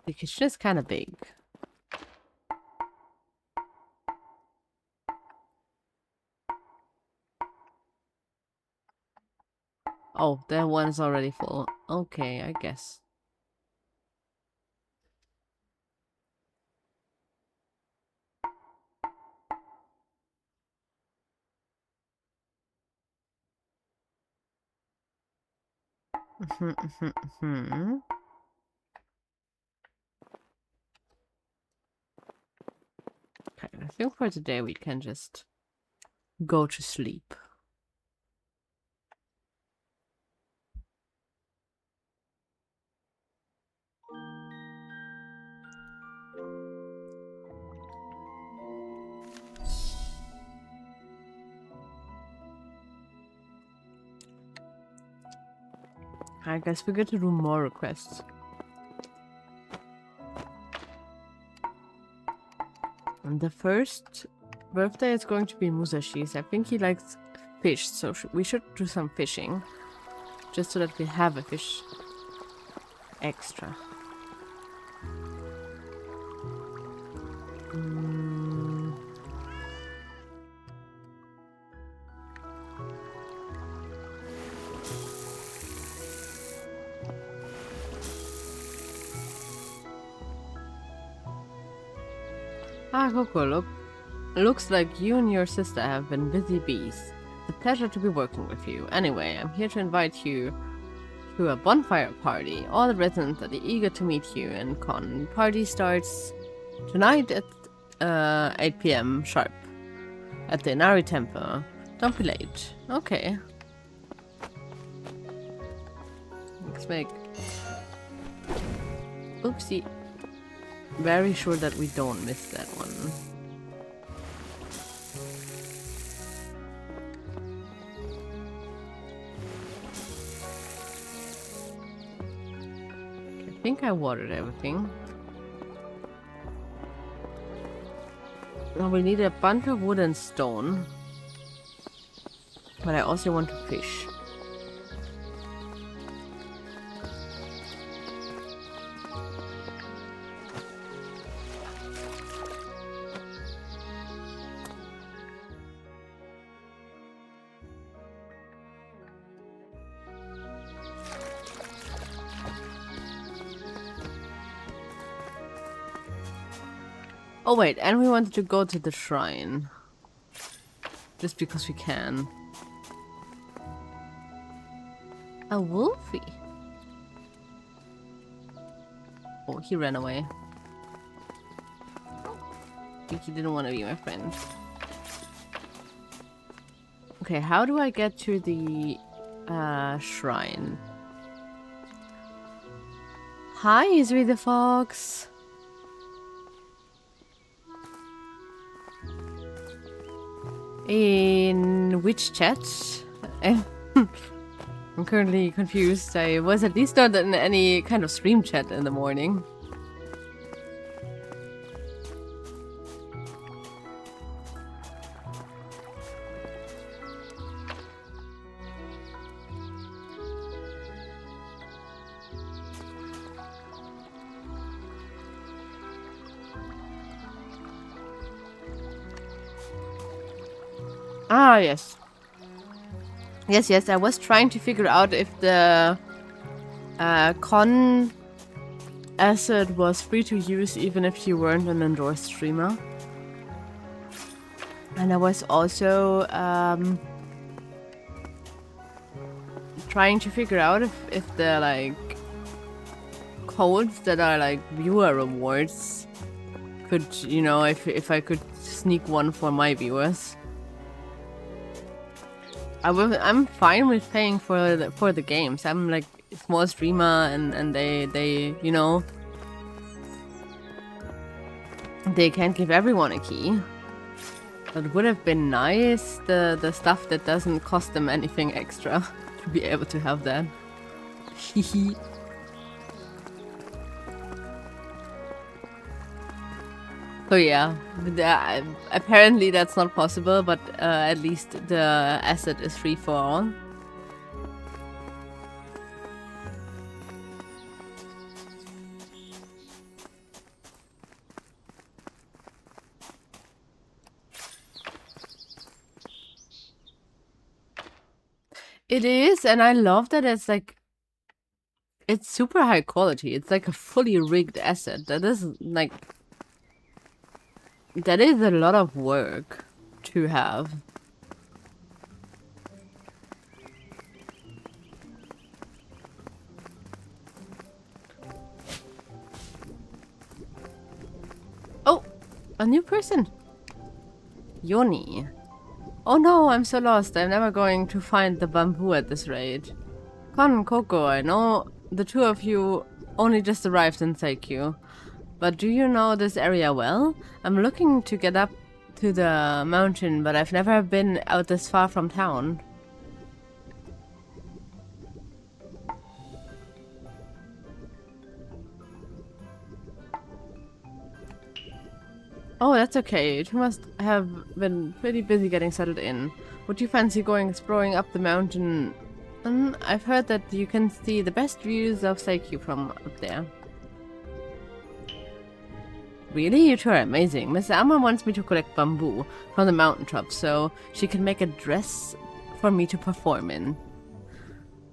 The kitchen is kind of big. Oh, that one is already full. Okay, I guess. Okay, I think for today we can just go to sleep. I guess we get to do more requests. And the first birthday is going to be Musashi's. I think he likes fish, so we should do some fishing. Just so that we have a fish extra. Ah, Coco, looks like you and your sister have been busy bees. It's a pleasure to be working with you. Anyway, I'm here to invite you to a bonfire party. All the residents are eager to meet you and con. Party starts tonight at 8 p.m. sharp at the Inari Temple. Don't be late. Okay. Let's make... Oopsie. Very sure that we don't miss that one. I think I watered everything. Now we need a bunch of wood and stone. But I also want to fish. Oh wait, and we wanted to go to the shrine. Just because we can. A wolfie. Oh, he ran away. I think he didn't want to be my friend. Okay, how do I get to the shrine? Hi, Izzy the Fox. In which chat? I'm currently confused. I was at least not in any kind of stream chat in the morning. Ah, yes. Yes, I was trying to figure out if the con asset was free to use even if you weren't an endorsed streamer. And I was also trying to figure out if the like codes that are like viewer rewards could, you know, if I could sneak one for my viewers. I'm fine with paying for the games. I'm like a small streamer and they you know, they can't give everyone a key. But it would have been nice the stuff that doesn't cost them anything extra to be able to have that. Hehe. So yeah, apparently that's not possible, but at least the asset is free for all. It is, and I love that it's like it's super high quality. It's like a fully rigged asset. That is like that is a lot of work to have. Oh, a new person. Yoni. Oh no, I'm so lost. I'm never going to find the bamboo at this rate. Kon and Coco, I know the two of you only just arrived in Seikyu. But do you know this area well? I'm looking to get up to the mountain, but I've never been out this far from town. Oh, that's okay. You must have been pretty busy getting settled in. Would you fancy going exploring up the mountain? I've heard that you can see the best views of Seikyu from up there. Really? You two are amazing. Miss Alma wants me to collect bamboo from the mountaintop so she can make a dress for me to perform in.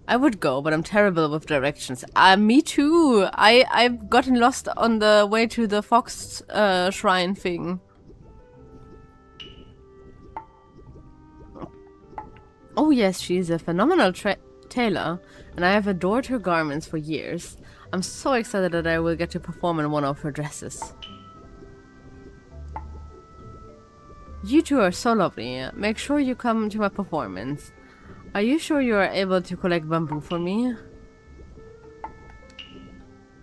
I would go, but I'm terrible with directions. Me too. I've gotten lost on the way to the fox shrine thing. Oh yes, she's a phenomenal tailor, and I have adored her garments for years. I'm so excited that I will get to perform in one of her dresses. You two are so lovely. Make sure you come to my performance. Are you sure you are able to collect bamboo for me?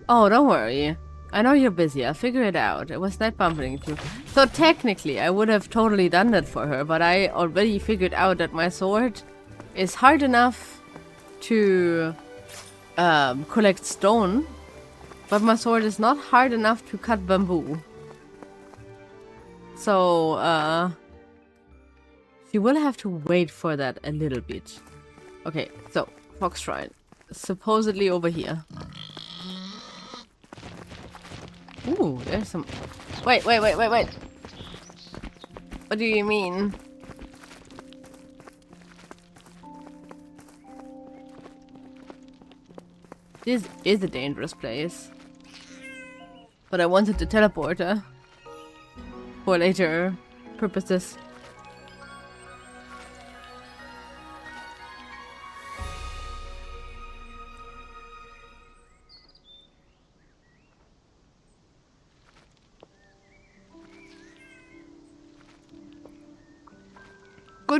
Oh, don't worry. I know you're busy. I'll figure it out. It was nice bumping into you. So technically, I would have totally done that for her, but I already figured out that my sword is hard enough to collect stone, but my sword is not hard enough to cut bamboo. So, she will have to wait for that a little bit. Okay, so, Fox Shrine. Supposedly over here. Ooh, there's some... Wait. What do you mean? This is a dangerous place. But I wanted the teleporter. For later purposes.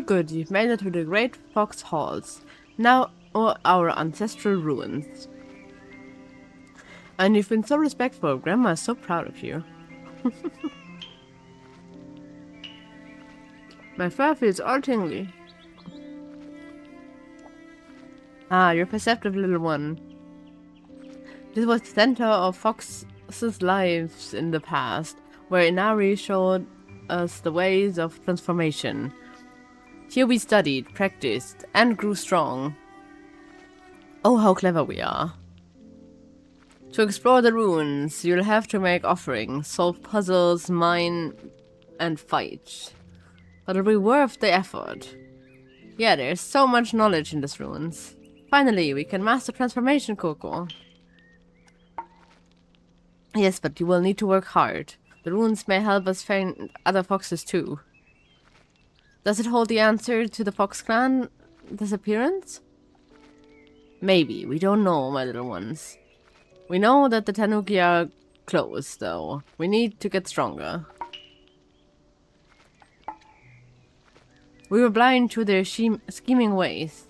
Good. You've made it to the Great Fox Halls. Now, our ancestral ruins. And you've been so respectful. Grandma is so proud of you. My fur feels all tingly. Ah, you're perceptive, little one. This was the center of Fox's lives in the past, where Inari showed us the ways of transformation. Here we studied, practiced, and grew strong. Oh, how clever we are. To explore the ruins, you'll have to make offerings, solve puzzles, mine, and fight. But it'll be worth the effort. Yeah, there's so much knowledge in these ruins. Finally, we can master transformation, Coco. Yes, but you will need to work hard. The ruins may help us find other foxes too. Does it hold the answer to the Fox Clan disappearance? Maybe. We don't know, my little ones. We know that the Tanuki are close, though. We need to get stronger. We were blind to their scheming ways.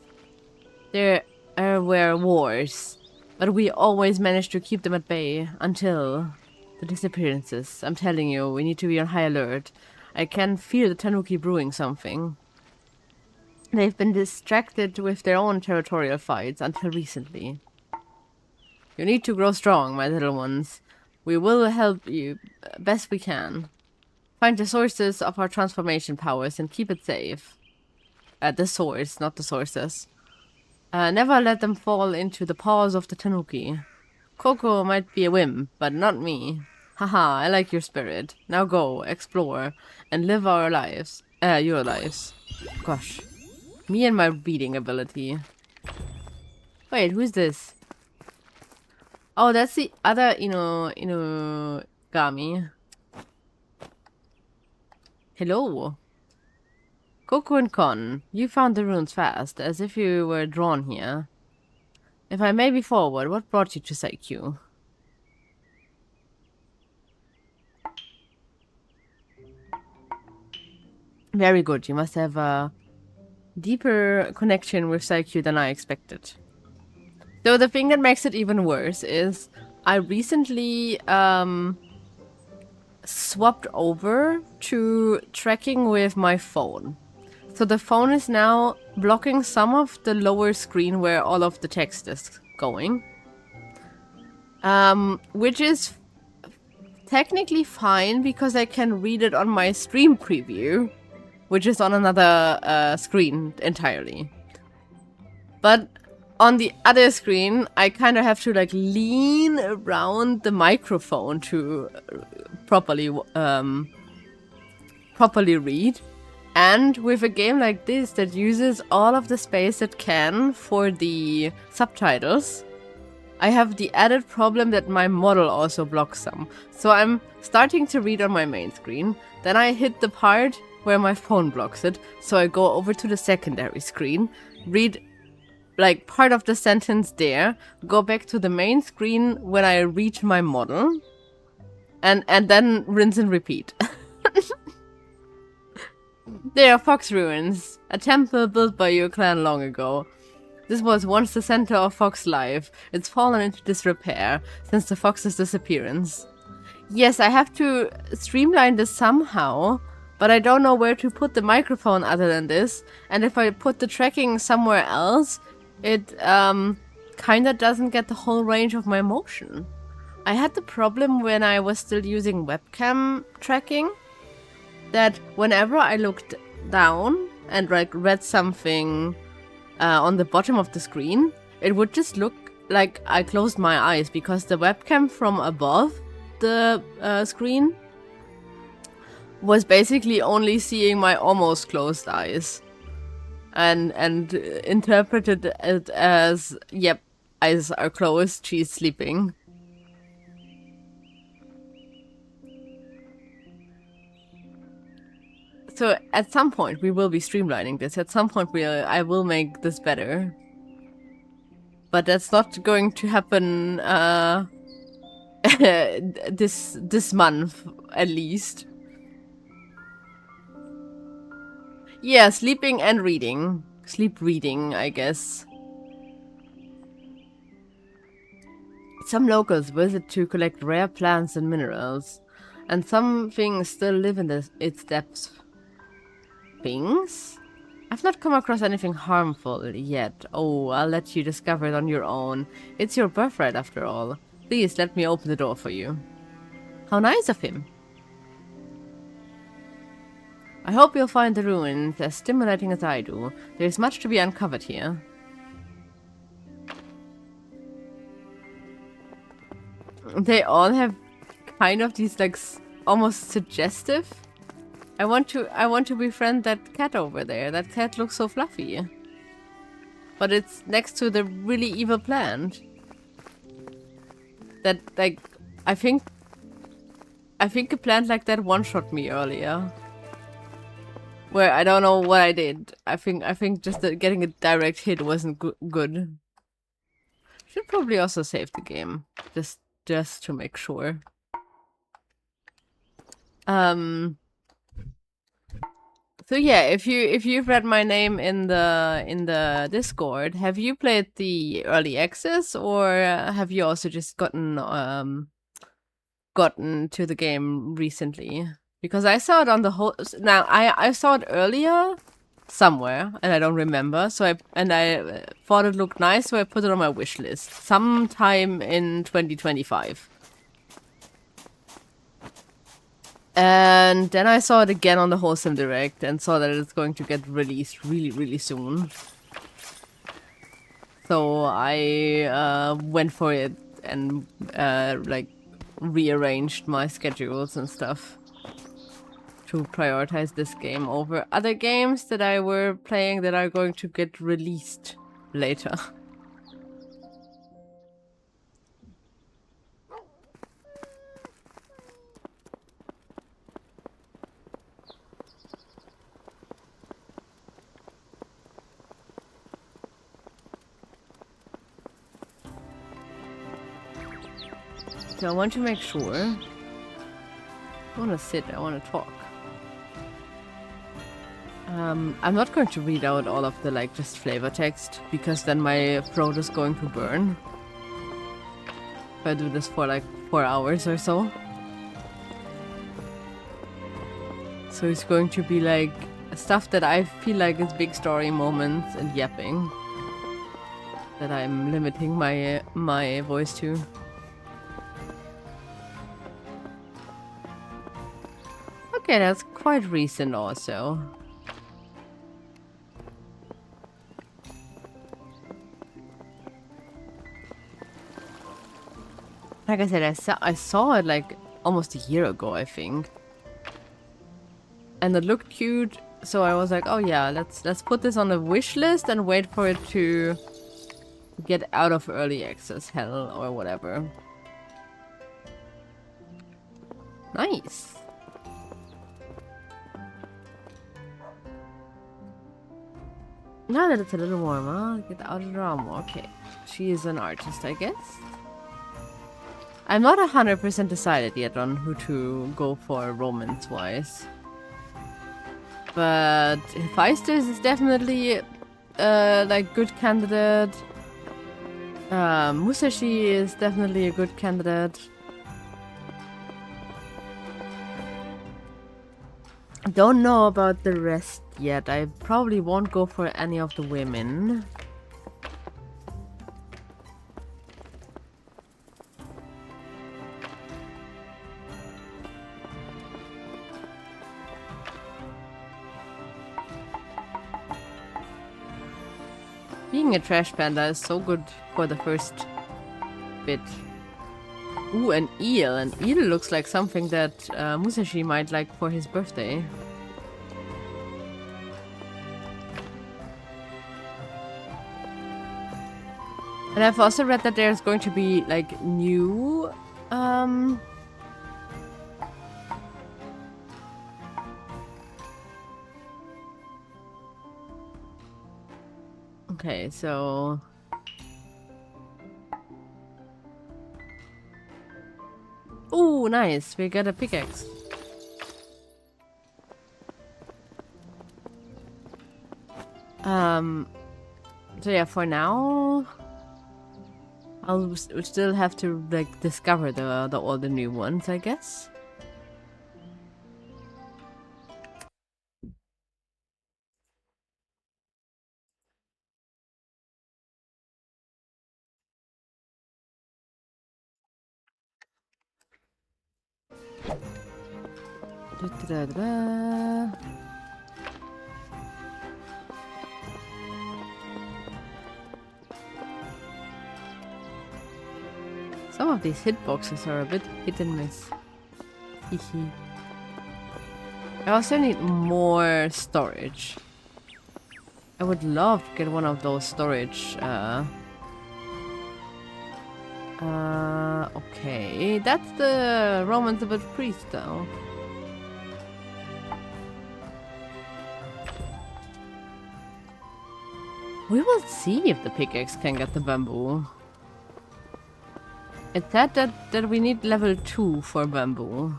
There were wars, but we always managed to keep them at bay until the disappearances. I'm telling you, we need to be on high alert. I can feel the Tanuki brewing something. They've been distracted with their own territorial fights until recently. You need to grow strong, my little ones. We will help you best we can. Find the sources of our transformation powers and keep it safe. The source, not the sources. Never let them fall into the paws of the Tanuki. Coco might be a wimp, but not me. Haha, I like your spirit. Now go, explore, and live our lives. Your lives. Gosh. Me and my reading ability. Wait, who's this? Oh, that's the other Inugami. Hello. Coco and Kon, you found the runes fast, as if you were drawn here. If I may be forward, what brought you to Seikyu? Very good, you must have a deeper connection with Seikyu than I expected. So the thing that makes it even worse is I recently swapped over to tracking with my phone. So the phone is now blocking some of the lower screen where all of the text is going. Which is technically fine because I can read it on my stream preview, which is on another screen entirely. But on the other screen, I kind of have to like lean around the microphone to properly read. And with a game like this that uses all of the space it can for the subtitles, I have the added problem that my model also blocks some. So I'm starting to read on my main screen, then I hit the part where my phone blocks it, so I go over to the secondary screen, read like part of the sentence there, go back to the main screen when I reach my model, and then rinse and repeat. They are Fox ruins, a temple built by your clan long ago. This was once the center of Fox life. It's fallen into disrepair since the Fox's disappearance. Yes, I have to streamline this somehow, but I don't know where to put the microphone other than this, and if I put the tracking somewhere else, it kinda doesn't get the whole range of my motion. I had the problem when I was still using webcam tracking, that whenever I looked down and like read something on the bottom of the screen, it would just look like I closed my eyes because the webcam from above the screen was basically only seeing my almost closed eyes and interpreted it as, yep, eyes are closed, she's sleeping. So at some point we will be streamlining this. At some point I will make this better. But that's not going to happen this month at least. Yeah, sleeping and reading. Sleep reading, I guess. Some locals visit to collect rare plants and minerals, and some things still live in its depths. Things? I've not come across anything harmful yet. Oh, I'll let you discover it on your own. It's your birthright after all. Please let me open the door for you. How nice of him. I hope you'll find the ruins as stimulating as I do. There's much to be uncovered here. They all have kind of these like almost suggestive. I want to befriend that cat over there. That cat looks so fluffy. But it's next to the really evil plant. That like I think a plant like that one-shot me earlier. Where I don't know what I did. I think just that getting a direct hit wasn't good. Should probably also save the game. Just to make sure. So yeah, if you've read my name in the Discord, have you played the early access, or have you also just gotten to the game recently? Because I saw it on the whole. Now I saw it earlier somewhere, and I don't remember. So I thought it looked nice, so I put it on my wish list sometime in 2025. And then I saw it again on the Wholesome Direct and saw that it's going to get released really, really soon. So I went for it and like rearranged my schedules and stuff to prioritize this game over other games that I were playing that are going to get released later. So I want to make sure. I want to sit, I want to talk. I'm not going to read out all of the like just flavor text because then my throat is going to burn. If I do this for like 4 hours or so. So it's going to be like stuff that I feel like is big story moments and yapping that I'm limiting my voice to. Okay, that's quite recent also. Like I said, I saw it like almost a year ago, I think. And it looked cute, so I was like, oh yeah, let's put this on the wish list and wait for it to get out of early access hell or whatever. Nice. Now that it's a little warmer, get out of the room. Okay. She is an artist, I guess. I'm not 100% decided yet on who to go for romance-wise. But Feisters is definitely like good candidate. Musashi is definitely a good candidate. Don't know about the rest yet. I probably won't go for any of the women. Being a trash panda is so good for the first bit. Ooh, an eel. An eel looks like something that Musashi might like for his birthday. And I've also read that there's going to be like new okay, so ooh, nice. We got a pickaxe. So yeah, for now I'll still have to like discover all the new ones, I guess. Da-da-da-da. Some of these hitboxes are a bit hit and miss. Hehe. I also need more storage. I would love to get one of those storage. Okay. That's the Romance of a Priest, though. We will see if the pickaxe can get the bamboo. It said that we need level 2 for bamboo.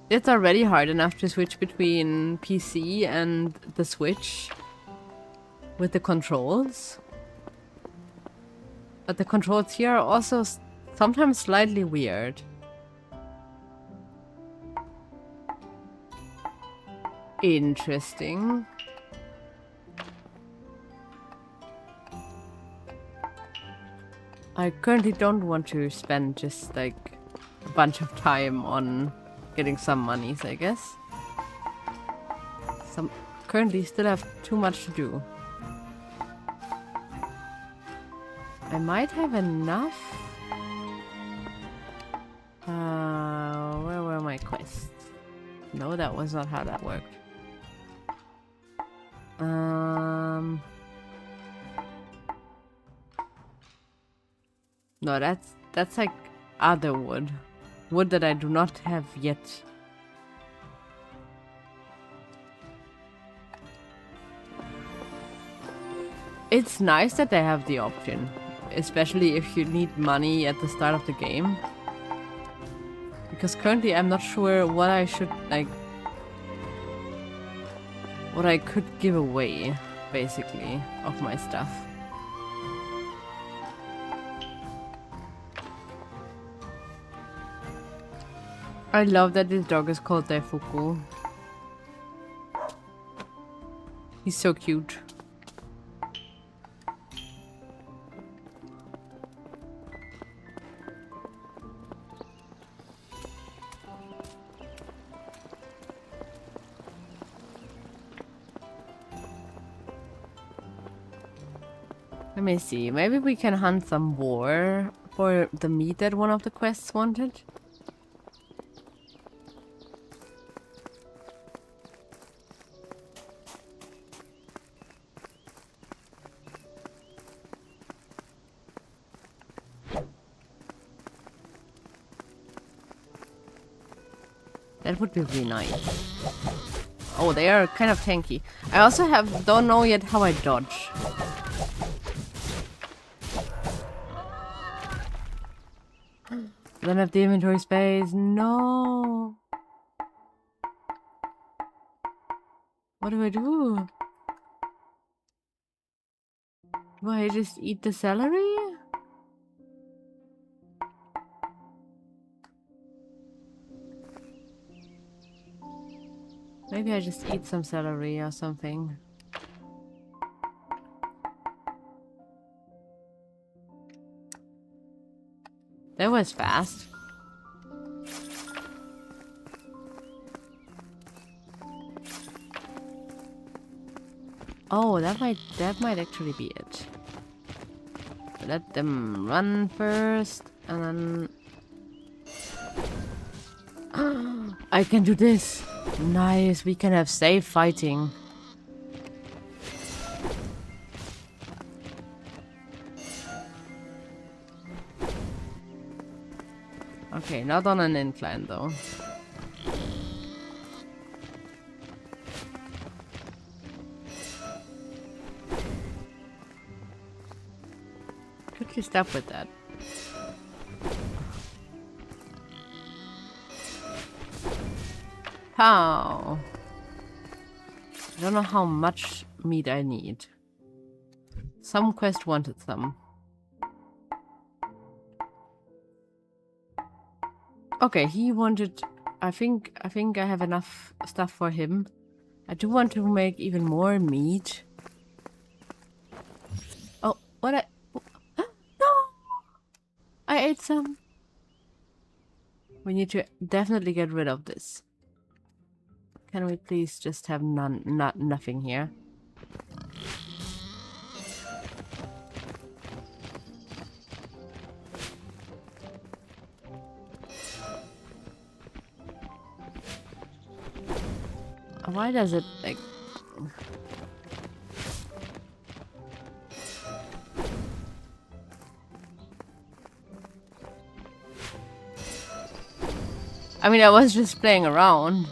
It's already hard enough to switch between PC and the Switch with the controls. But the controls here are also sometimes slightly weird. Interesting. I currently don't want to spend just like a bunch of time on getting some monies, I guess. Currently still have too much to do. I might have enough. Where were my quests? No, that was not how that worked. No, that's like other wood. Wood that I do not have yet. It's nice that they have the option, especially if you need money at the start of the game. Because currently I'm not sure what I should, like, what I could give away, basically, of my stuff. I love that this dog is called Daifuku. He's so cute. Let me see, maybe we can hunt some boar for the meat that one of the quests wanted. That would be really nice. Oh, they are kind of tanky. I also don't know yet how I dodge. I don't have the inventory space. No. What do I do? Do I just eat the celery? Maybe I just eat some celery or something. That was fast. Oh, that might actually be it. Let them run first, and then I can do this. Nice, we can have safe fighting. Okay, not on an incline though. Could you stop with that? How? I don't know how much meat I need. Some quest wanted some. Okay, he wanted... I think I have enough stuff for him. I do want to make even more meat. Oh, what I... No! I ate some. We need to definitely get rid of this. Can we please just have nothing here? Why does it like... I mean, I was just playing around.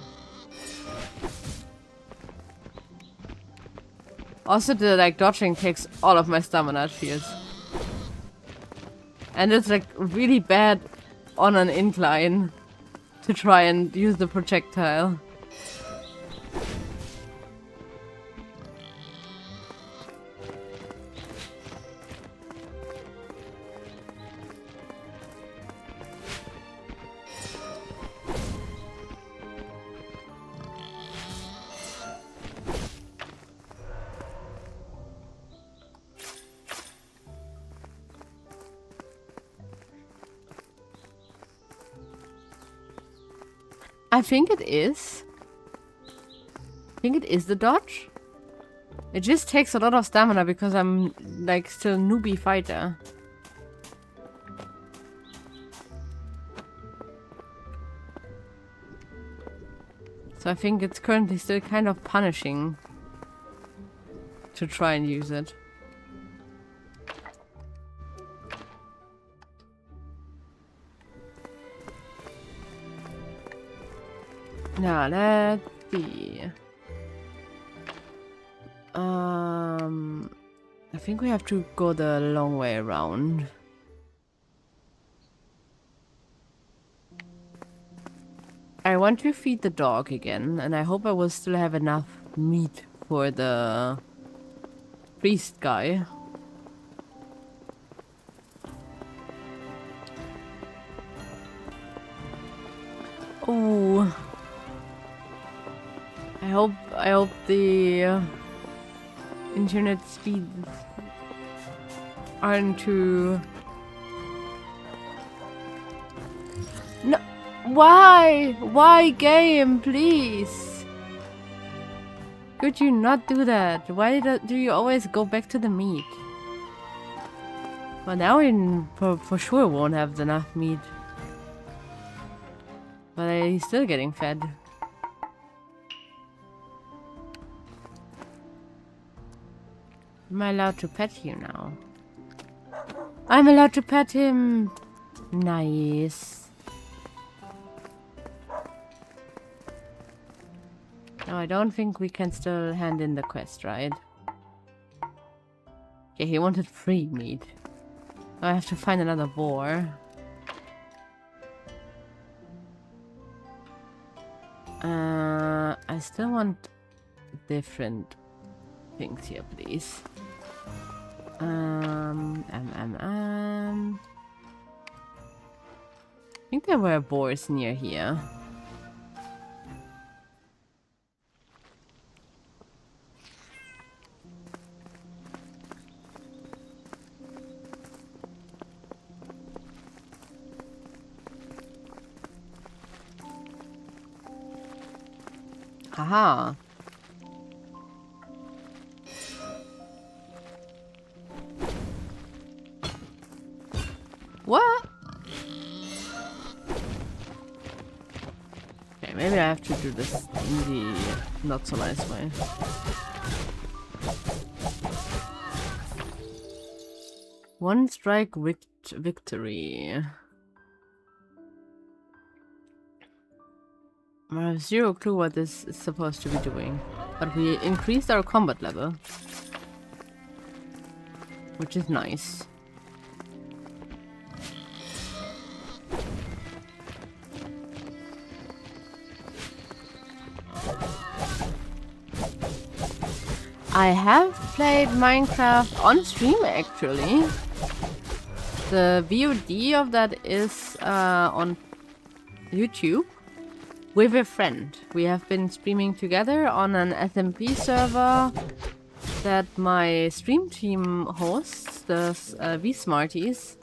Also, the like dodging takes all of my stamina, it feels. And it's like really bad on an incline to try and use the projectile. I think it is. I think it is the dodge. It just takes a lot of stamina because I'm like still newbie fighter. So I think it's currently still kind of punishing to try and use it. Now let's see. I think we have to go the long way around. I want to feed the dog again, and I hope I will still have enough meat for the priest guy. Oh, I hope the internet speeds aren't too. No, why? Why game, please? Could you not do that? Why do you always go back to the meat? Well, now we for sure won't have enough meat. But he's still getting fed. Am I allowed to pet you now? I'm allowed to pet him! Nice. No, I don't think we can still hand in the quest, right? Yeah, he wanted free meat. I have to find another boar. I still want different things here, please. I think there were boars near here. Haha. What? Okay, maybe I have to do this in the not so nice way. One strike victory. I have zero clue what this is supposed to be doing. But we increased our combat level. Which is nice. I have played Minecraft on stream actually. The VOD of that is on YouTube with a friend. We have been streaming together on an SMP server that my stream team hosts, the V-Smarties.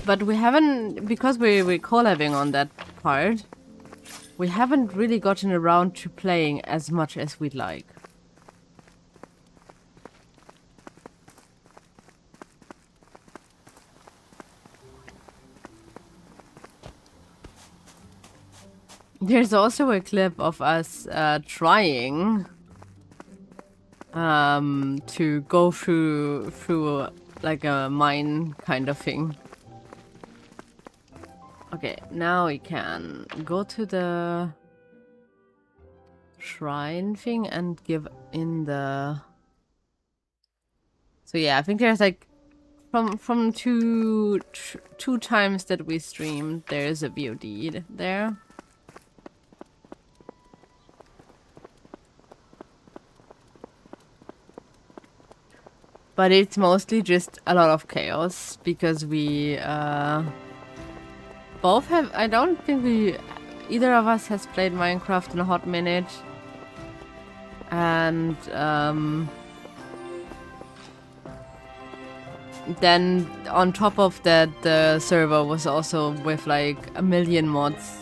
But we haven't, because we're collabing on that part, we haven't really gotten around to playing as much as we'd like. There's also a clip of us trying to go through like a mine kind of thing. Okay, now we can go to the shrine thing and give in the. So yeah, I think there's like from two times that we streamed, there's a VOD there. But it's mostly just a lot of chaos because we both have. I don't think either of us has played Minecraft in a hot minute, and then on top of that, the server was also with like a million mods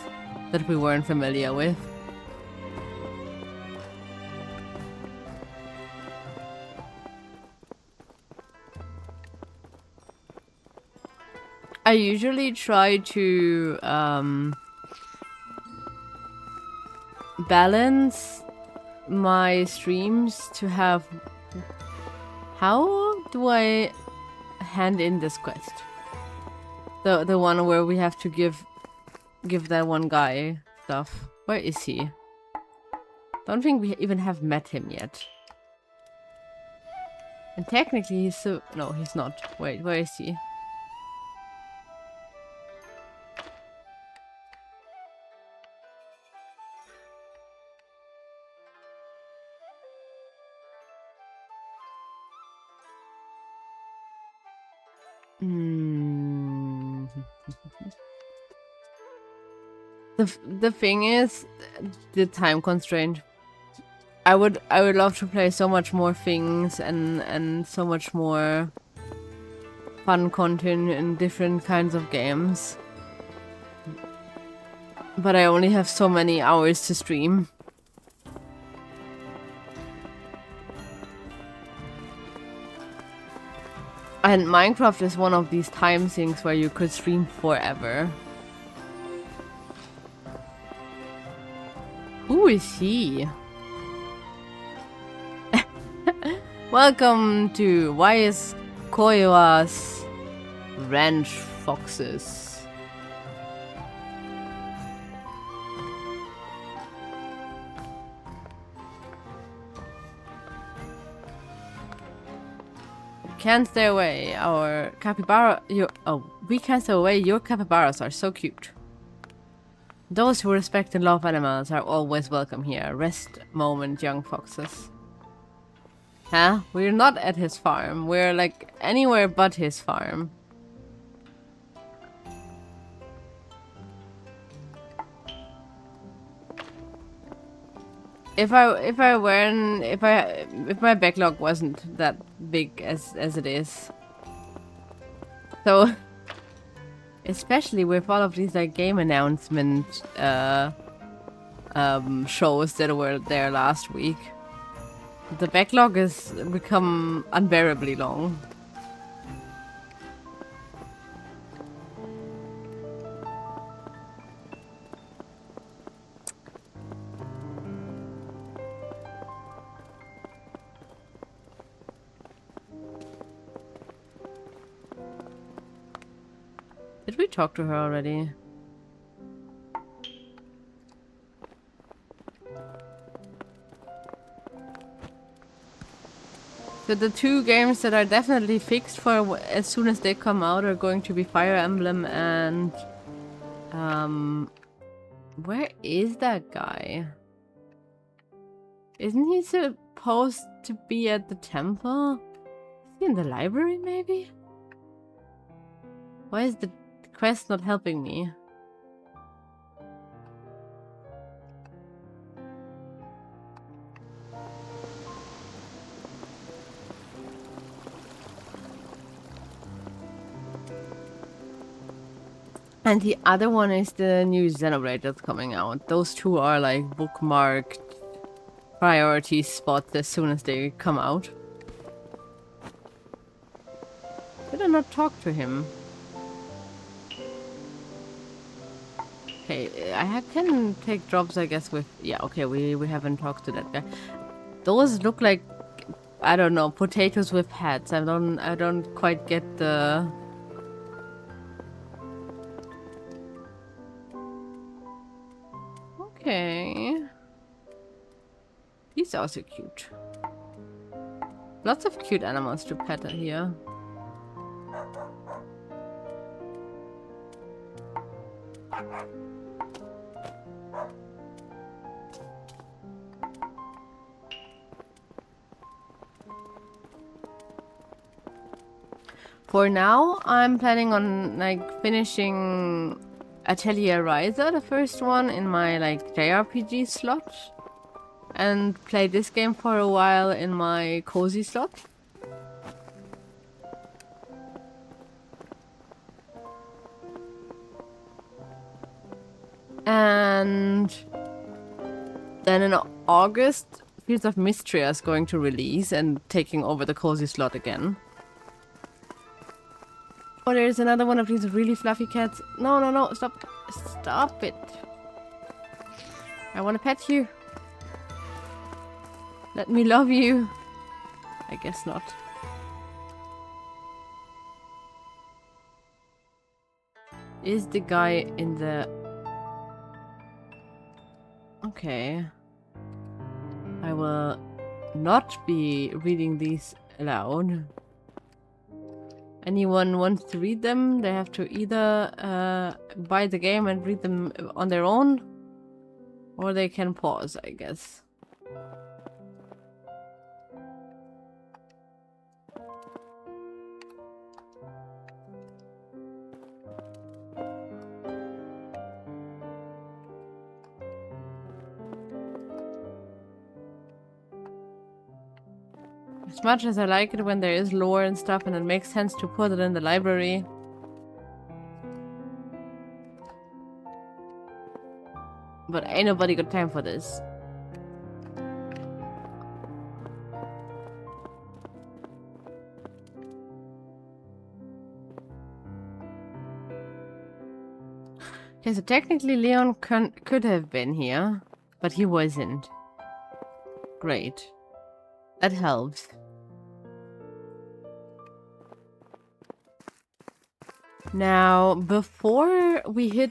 that we weren't familiar with. I usually try to balance my streams to have... How do I hand in this quest? The one where we have to give that one guy stuff. Where is he? Don't think we even have met him yet. And technically he's so... No, he's not. Wait, where is he? The thing is, the time constraint. I would love to play so much more things and so much more fun content in different kinds of games. But I only have so many hours to stream. And Minecraft is one of these time things where you could stream forever. Who is he? Welcome to Why is Koiwa's Ranch Foxes? Can't stay away. Our capybara... we can't stay away. Your capybaras are so cute. Those who respect and love animals are always welcome here. Rest moment, young foxes. Huh? We're not at his farm. We're like anywhere but his farm. If my backlog wasn't that big as it is. So especially with all of these like game announcement shows that were there last week. The backlog has become unbearably long. Did we talk to her already? So the two games that are definitely fixed for as soon as they come out are going to be Fire Emblem and... where is that guy? Isn't he supposed to be at the temple? Is he in the library maybe? Why is the quest not helping me? And the other one is the new Xenoblade that's coming out. Those two are like bookmarked priority spots as soon as they come out. Did I not talk to him? Okay, I can take drops, I guess, with... Yeah, okay, we haven't talked to that guy. Those look like, I don't know, potatoes with hats. I don't quite get the... Okay. He's also cute. Lots of cute animals to pet here. For now, I'm planning on like finishing Atelier Ryza, the first one, in my like JRPG slot, and play this game for a while in my cozy slot. And And then in August, Fields of Mystria is going to release and taking over the cozy slot again. Oh, there's another one of these really fluffy cats. No, no, no, stop. Stop it. I want to pet you. Let me love you. I guess not. Is the guy in the... Okay. I will not be reading these aloud. Anyone wants to read them, they have to either buy the game and read them on their own, or they can pause, I guess. As much as I like it when there is lore and stuff and it makes sense to put it in the library, but ain't nobody got time for this. Okay, so technically Leon could have been here, but he wasn't. Great. That helps. Now, before we hit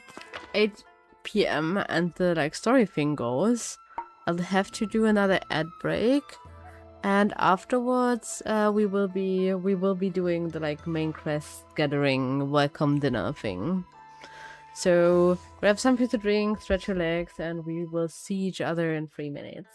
8 p.m. and the story thing goes, I'll have to do another ad break, and afterwards we will be doing the main quest gathering welcome dinner thing. So grab something to drink, stretch your legs, and we will see each other in 3 minutes.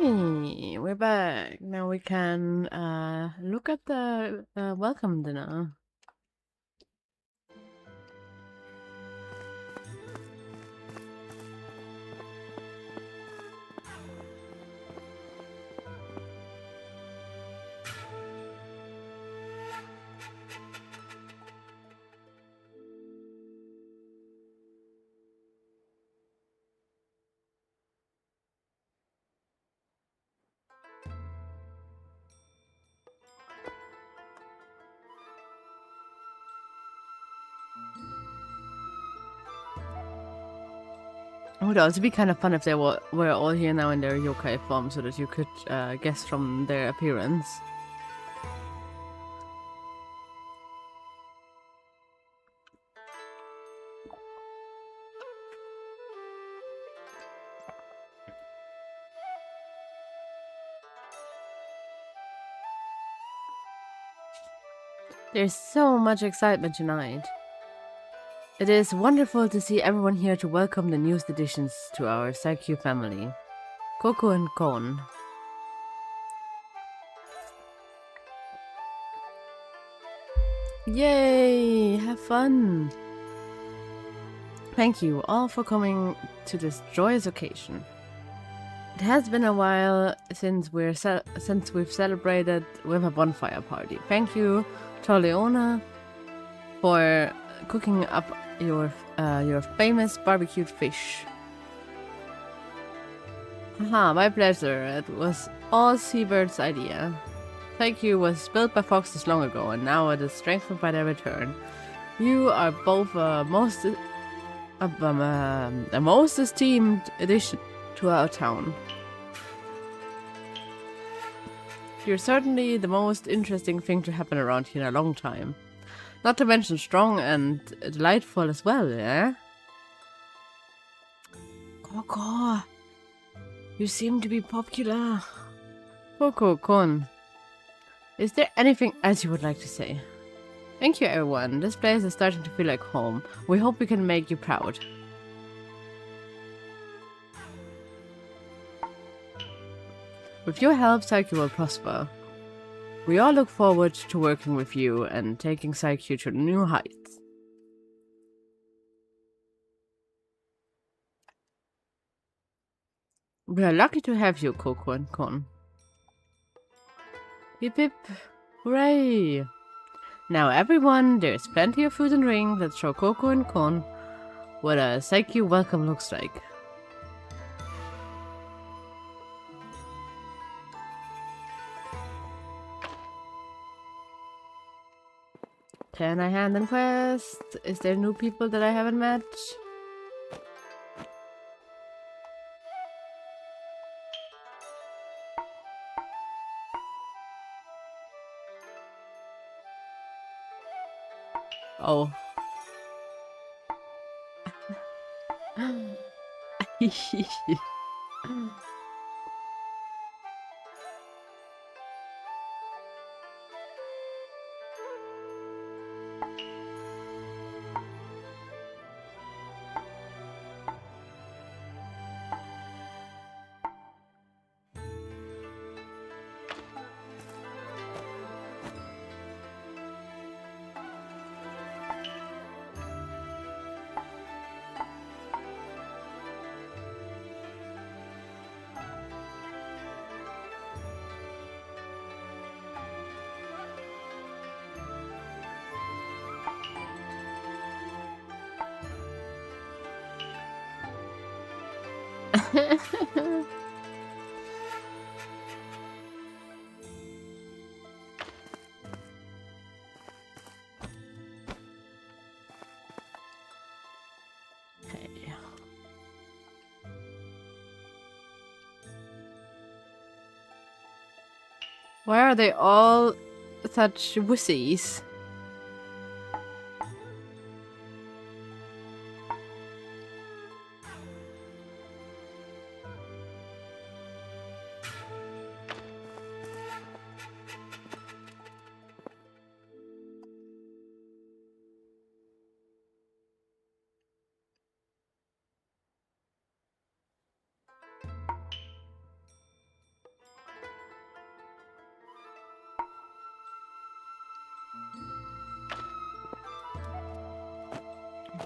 Hey, we're back. Now we can look at the welcome dinner. It would also be kind of fun if they were all here now in their yokai form so that you could guess from their appearance. There's so much excitement tonight. It is wonderful to see everyone here to welcome the newest additions to our Seikyu family, Coco and Kon. Yay! Have fun! Thank you all for coming to this joyous occasion. It has been a while since we've celebrated with a bonfire party. Thank you, Torleona, for cooking up your famous barbecued fish. Haha, my pleasure. It was all Seabird's idea. Seikyu was built by foxes long ago, and now it is strengthened by their return. You are both a most esteemed addition to our town. You're certainly the most interesting thing to happen around here in a long time. Not to mention strong and delightful as well, eh? Coco, you seem to be popular. Coco-kun, is there anything else you would like to say? Thank you, everyone. This place is starting to feel like home. We hope we can make you proud. With your help, Seikyu will prosper. We all look forward to working with you and taking Seikyu to new heights. We are lucky to have you, Coco and Kon. Hip hip! Hooray! Now everyone, there's plenty of food and drink. Let's show Coco and Kon what a Seikyu welcome looks like. Can I hand in quest? Is there new people that I haven't met? Oh. Okay. Why are they all such wussies?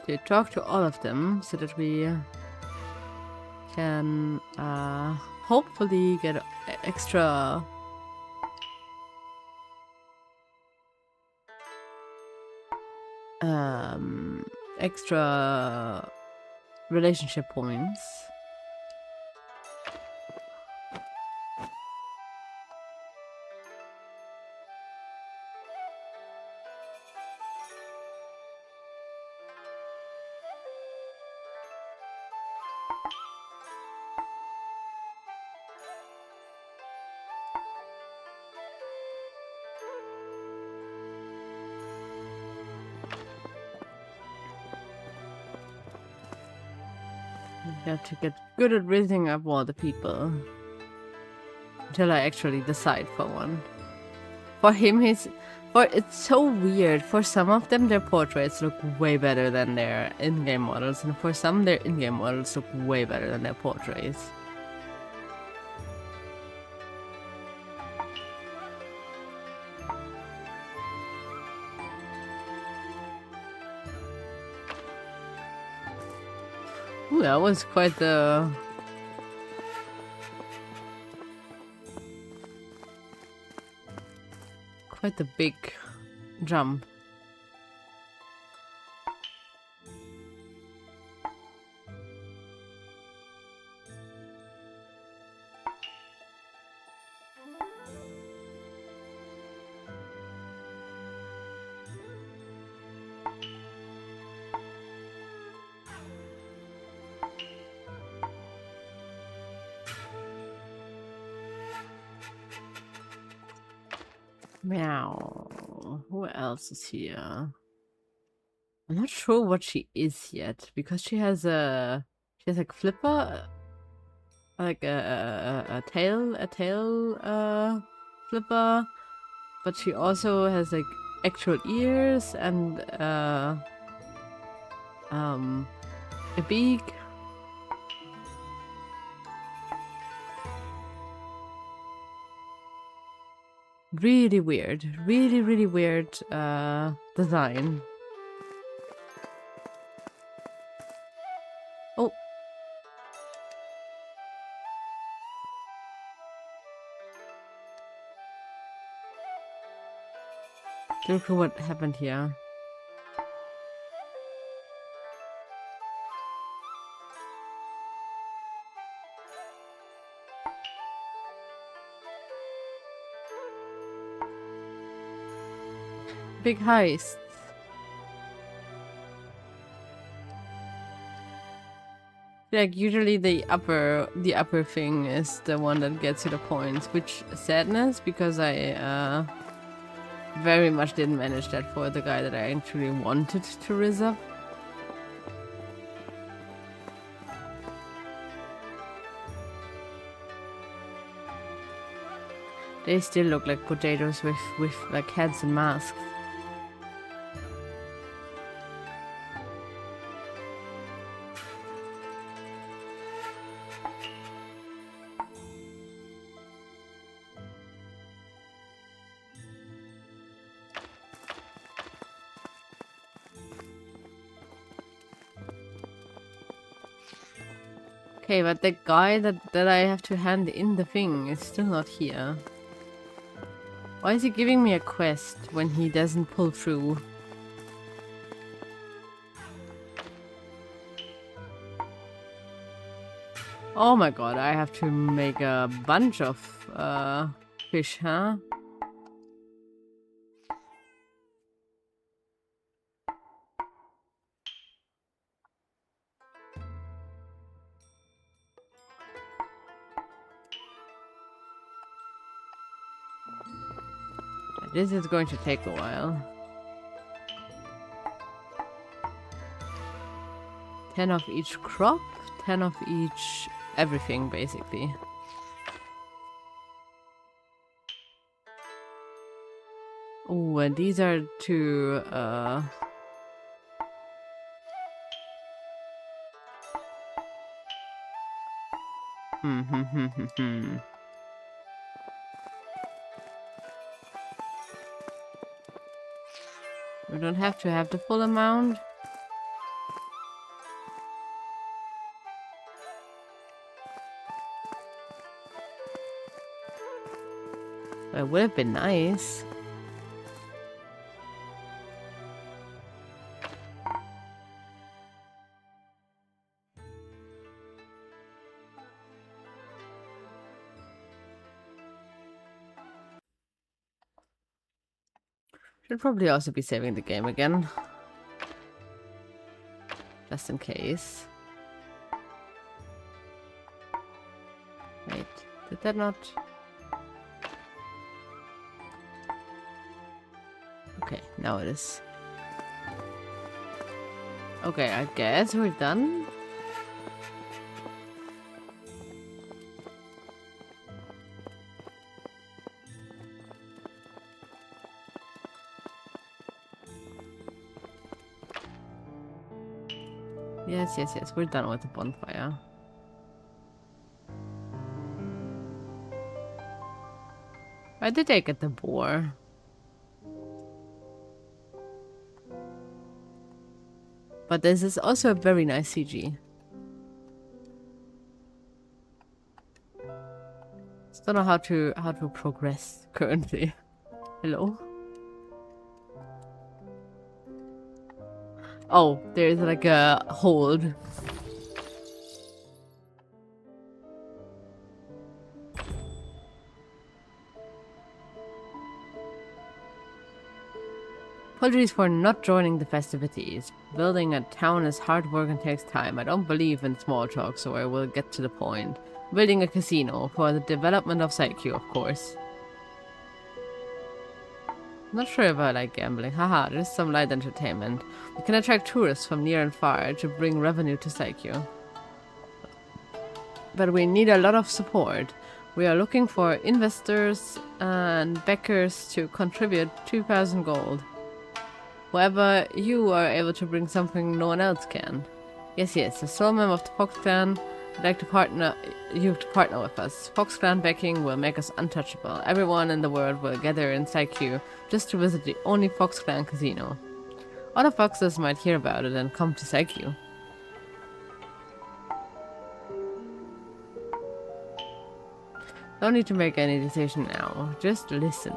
to talk to all of them so that we can hopefully get extra extra relationship points. We have to get good at raising up all the people until I actually decide for one. For him, it's so weird. For some of them, their portraits look way better than their in-game models, and for some, their in-game models look way better than their portraits. Ooh, that was quite the... quite the big jump. Meow. Who else is here? I'm not sure what she is yet because she has like flipper, like a tail flipper, but she also has like actual ears and a beak. Really weird, really weird design. Oh. Look at what happened here. Big heist. Like usually the upper thing is the one that gets you the points, which sadness because I very much didn't manage that for the guy that I actually wanted to riz up. They still look like potatoes with like heads and masks. Okay, but the guy that I have to hand in the thing is still not here. Why is he giving me a quest when he doesn't pull through? Oh my god, I have to make a bunch of fish, huh? This is going to take a while. 10 of each crop, 10 of each everything, basically. Oh, and these are to, We don't have to have the full amount. It would have been nice. Should probably also be saving the game again. Just in case. Wait, did that not? Okay, now it is. Okay, I guess we're done. Yes, we're done with the bonfire. Why did I get the boar? But this is also a very nice CG. Just don't know how to progress currently. Hello? Oh, there's like a hold. Apologies for not joining the festivities. Building a town is hard work and takes time. I don't believe in small talk, so I will get to the point. Building a casino for the development of Seikyu, of course. Not sure if I like gambling. Haha, there's some light entertainment. We can attract tourists from near and far to bring revenue to Seikyu. But we need a lot of support. We are looking for investors and backers to contribute 2,000 gold. However, you are able to bring something no one else can. Yes, the sole member of the Fox Clan would like to partner with us. Fox Clan backing will make us untouchable. Everyone in the world will gather in Seikyu just to visit the only Fox Clan casino. Other foxes might hear about it and come to Seikyu. Don't need to make any decision now, just listen.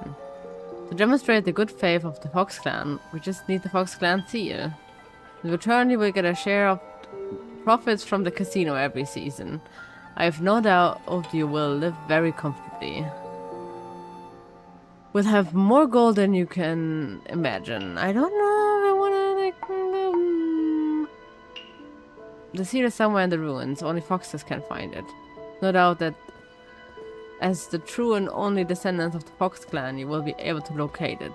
To demonstrate the good faith of the Fox Clan, we just need the Fox Clan seal. In return, you will get a share of profits from the casino every season. I have no doubt you will live very comfortably. We'll have more gold than you can imagine. I don't know if I wanna the seal is somewhere in the ruins. Only foxes can find it. No doubt that as the true and only descendants of the Fox Clan, you will be able to locate it.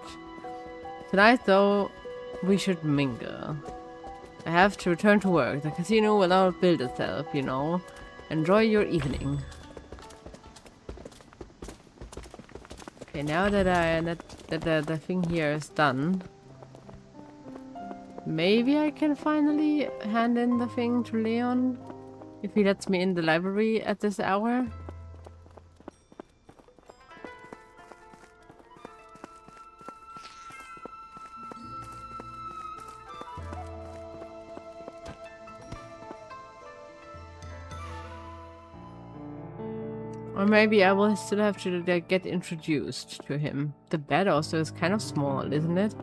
Tonight, though, we should mingle. I have to return to work. The casino will now build itself, you know. Enjoy your evening. Okay, now that the thing here is done, maybe I can finally hand in the thing to Leon, if he lets me in the library at this hour. Or maybe I will still have to get introduced to him. The bed also is kind of small, isn't it?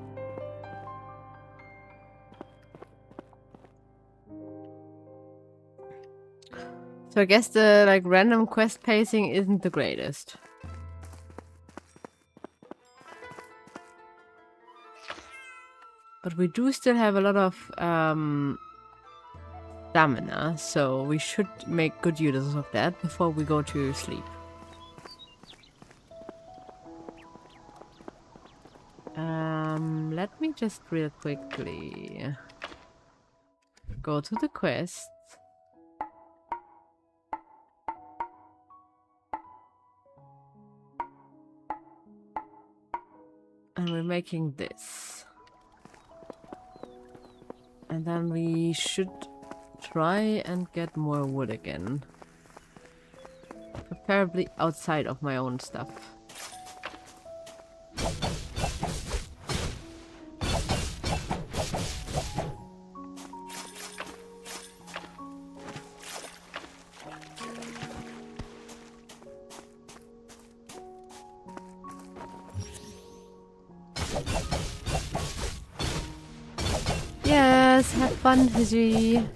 So I guess the random quest pacing isn't the greatest. But we do still have a lot of stamina, so we should make good use of that before we go to sleep. Let me just real quickly go to the quest. And we're making this. And then we should try and get more wood again. Preferably outside of my own stuff. Yes, have fun, Hizzy.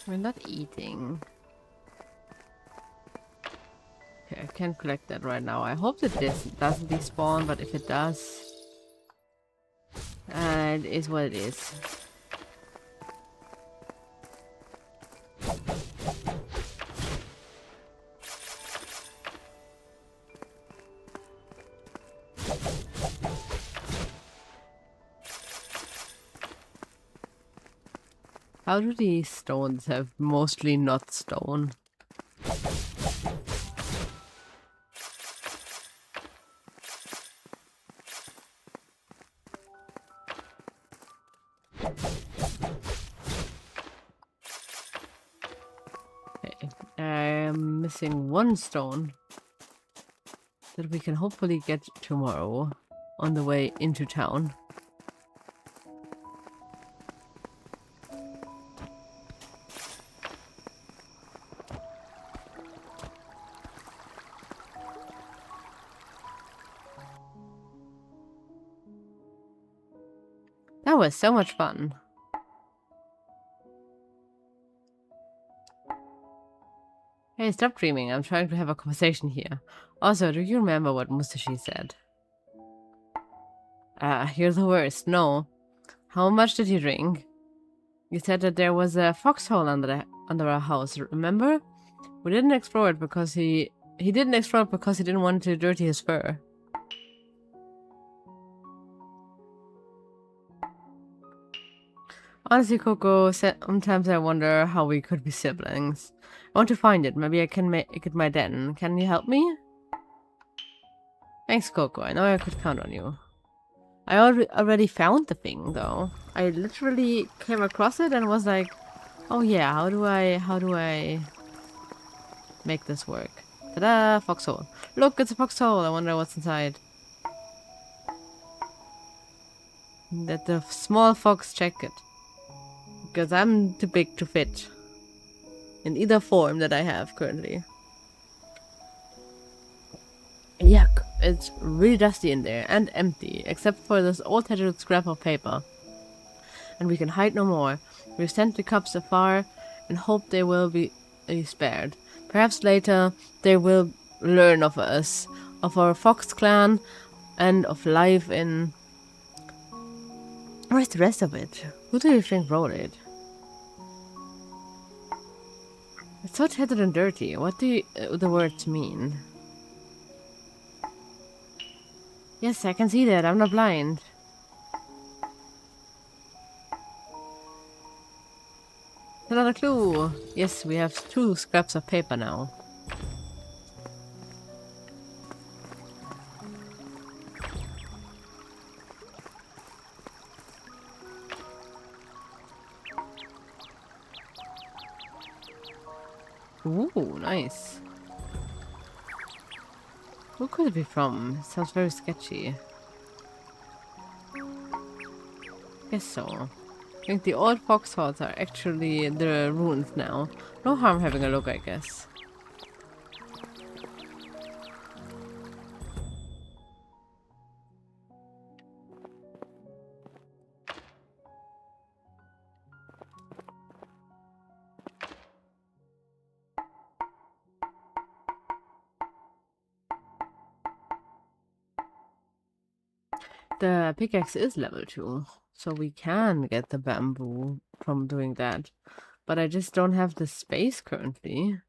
We're not eating. Okay, I can't collect that right now. I hope that this doesn't despawn, but if it does, it is what it is. How do these stones have mostly not stone? Okay, I'm missing one stone that we can hopefully get tomorrow on the way into town. That was so much fun. Hey, stop dreaming. I'm trying to have a conversation here. Also, do you remember what Musashi said? You're the worst. No. How much did you drink? You said that there was a foxhole under our house, remember? We didn't explore it because he didn't explore it because he didn't want to dirty his fur. Honestly, Coco, sometimes I wonder how we could be siblings. I want to find it. Maybe I can make it my den. Can you help me? Thanks, Coco. I know I could count on you. I already found the thing, though. I literally came across it and was like, oh yeah, how do I make this work? Ta-da! Foxhole. Look, it's a foxhole. I wonder what's inside. Let the small fox check it. Because I'm too big to fit. In either form that I have currently. Yuck. It's really dusty in there and empty, except for this old tattered scrap of paper. And we can hide no more. We've sent the cubs afar and hope they will be spared. Perhaps later they will learn of us, of our fox clan, and of life in... Where's the rest of it? Who do you think wrote it? It's so tattered and dirty. What do the words mean? Yes, I can see that. I'm not blind. Another clue. Yes, we have 2 scraps of paper now. Ooh, nice. Who could it be from? It sounds very sketchy. Guess so. I think the old foxholes are actually the ruins now. No harm having a look, I guess. The pickaxe is level 2, so we can get the bamboo from doing that. But I just don't have the space currently.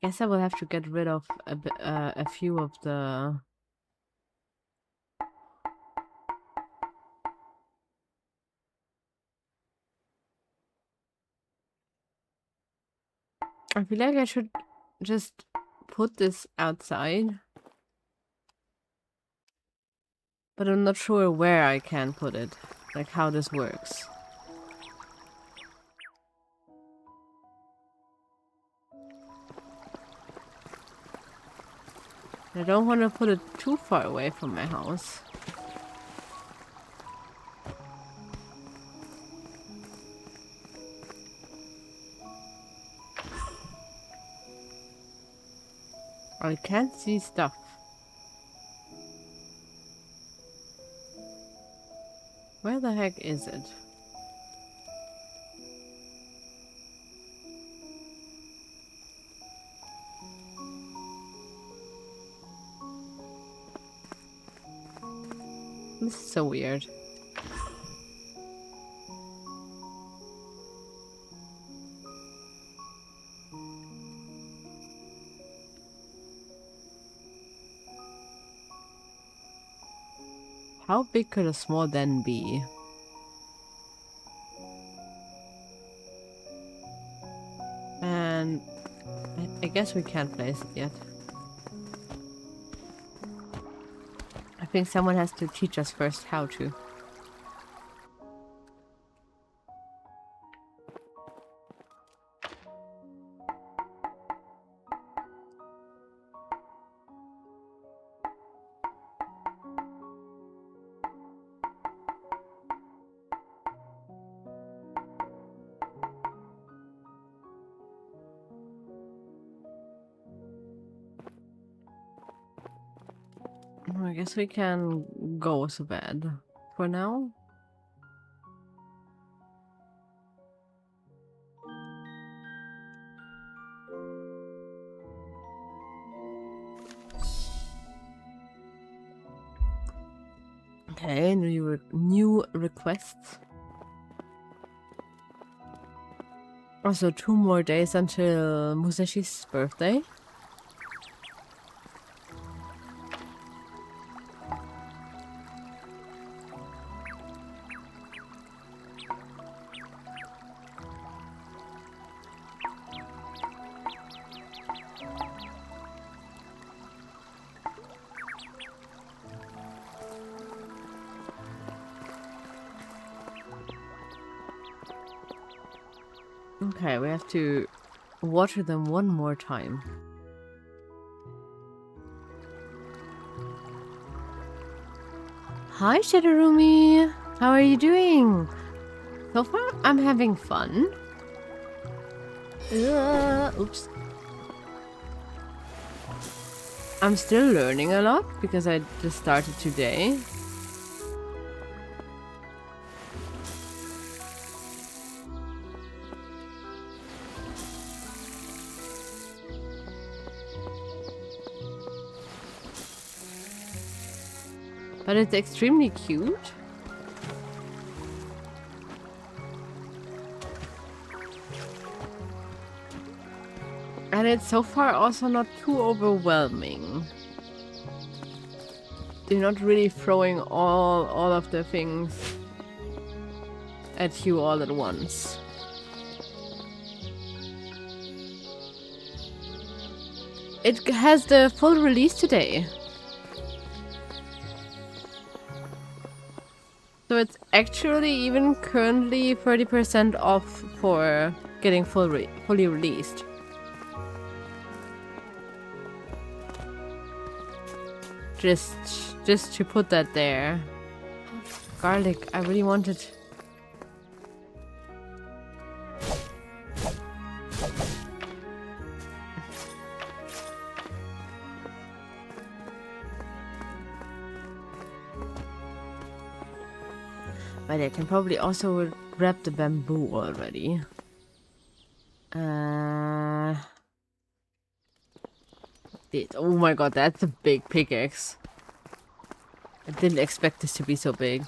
guess I will have to get rid of a few of the... I feel like I should just put this outside. But I'm not sure where I can put it. Like how this works. I don't want to put it too far away from my house. I can't see stuff. Where the heck is it? This is so weird. How big could a small den be? And I guess we can't place it yet. I think someone has to teach us first how to. I guess we can go to bed for now. Okay, new requests. Also, 2 more days until Musashi's birthday. Okay, we have to water them one more time. Hi, Shadorumi! How are you doing? So far, I'm having fun. Oops. I'm still learning a lot because I just started today. But it's extremely cute. And it's so far also not too overwhelming. They're not really throwing all of the things at you all at once. It has the full release today. So it's actually even currently 30% off for getting fully released. Just to put that there. Garlic, I really wanted. But I can probably also grab the bamboo already. Oh my god, that's a big pickaxe. I didn't expect this to be so big.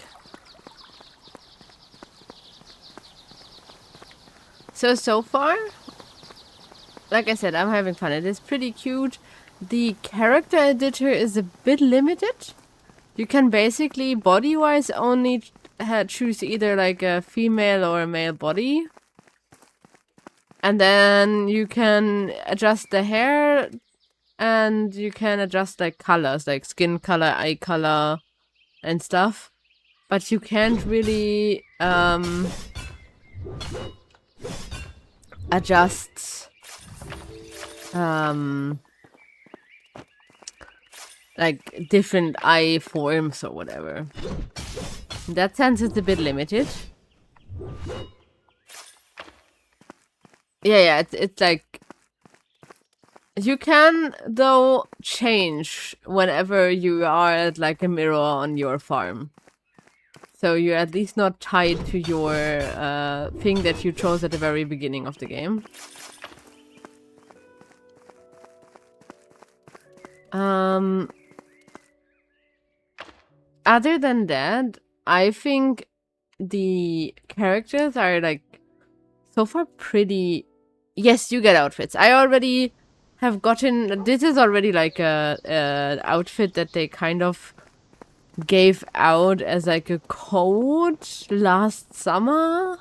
So far, like I said, I'm having fun. It is pretty cute. The character editor is a bit limited. You can basically body-wise only choose either like a female or a male body. And then you can adjust the hair and you can adjust like colors, like skin color, eye color, and stuff. But you can't really adjust like different eye forms or whatever. In that sense, it's a bit limited. Yeah, it's like you can though change whenever you are at like a mirror on your farm. So you're at least not tied to your thing that you chose at the very beginning of the game. Other than that, I think the characters are like so far pretty. Yes, you get outfits. I already have gotten. This is already like a outfit that they kind of gave out as like a code last summer,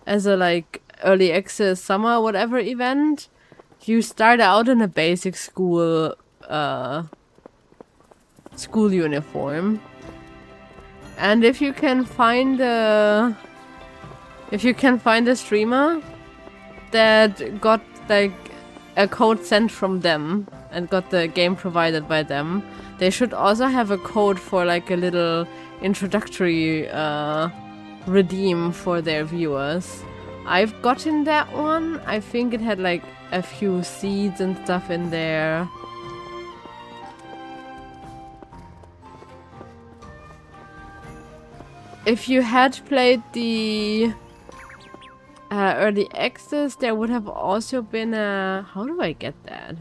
as a like early access summer whatever event. You start out in a basic school uniform, and if you can find a streamer that got like a code sent from them and got the game provided by them, they should also have a code for like a little introductory redeem for their viewers. I've gotten that one. I think it had like a few seeds and stuff in there. If you had played the early access, there would have also been a... How do I get that?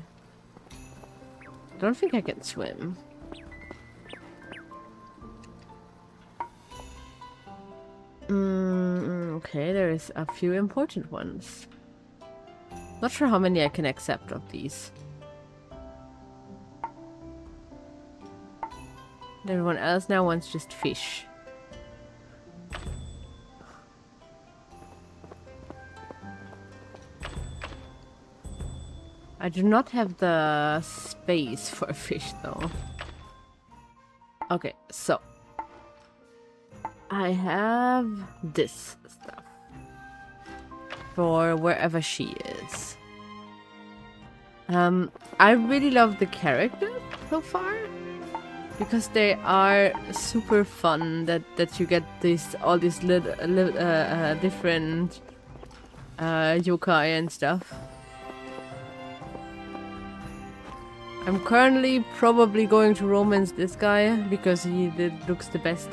I don't think I can swim. Okay, there's a few important ones. Not sure how many I can accept of these. Everyone else now wants just fish. I do not have the space for a fish though. Okay, so I have this stuff for wherever she is. I really love the characters so far because they are super fun. That you get all these different yokai and stuff. I'm currently probably going to romance this guy because he looks the best.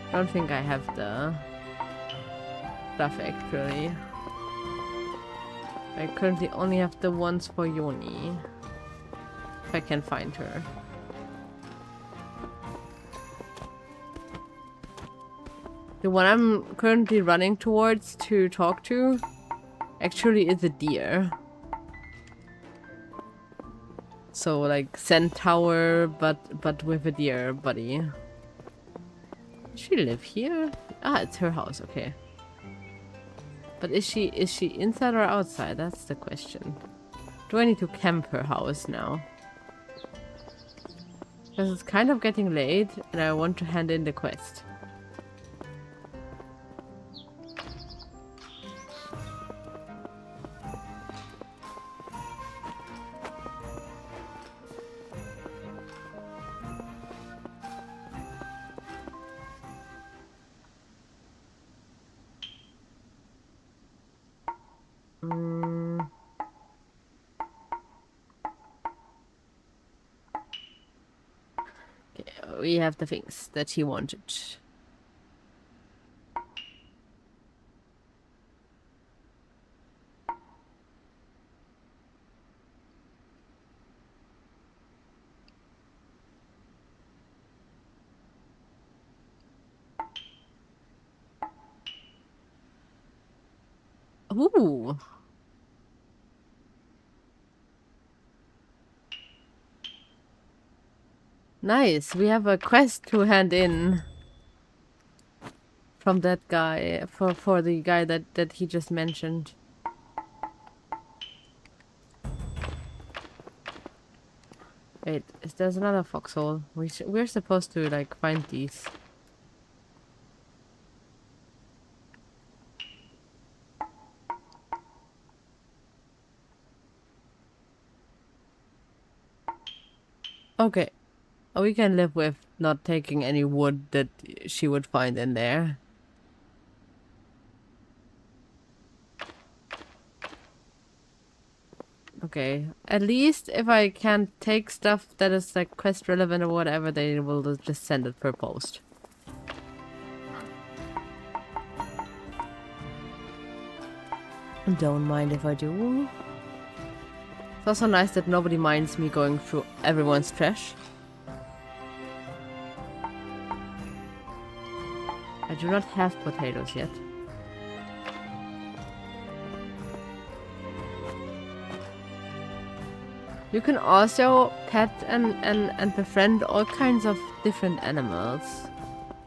I don't think I have the stuff actually. I currently only have the ones for Yoni. If I can find her. The one I'm currently running towards to talk to actually is a deer. So like centaur, but with a deer buddy. Does she live here? Ah, it's her house. Okay. But is she inside or outside? That's the question. Do I need to camp her house now? Because it's kind of getting late and I want to hand in the quest. We have the things that he wanted. Ooh. Nice. We have a quest to hand in from that guy for the guy that he just mentioned. Wait, there's another foxhole. We're supposed to like find these. Okay. We can live with not taking any wood that she would find in there. Okay. At least if I can't take stuff that is like quest relevant or whatever, they will just send it per post. Don't mind if I do. It's also nice that nobody minds me going through everyone's trash. I do not have potatoes yet. You can also pet and befriend all kinds of different animals.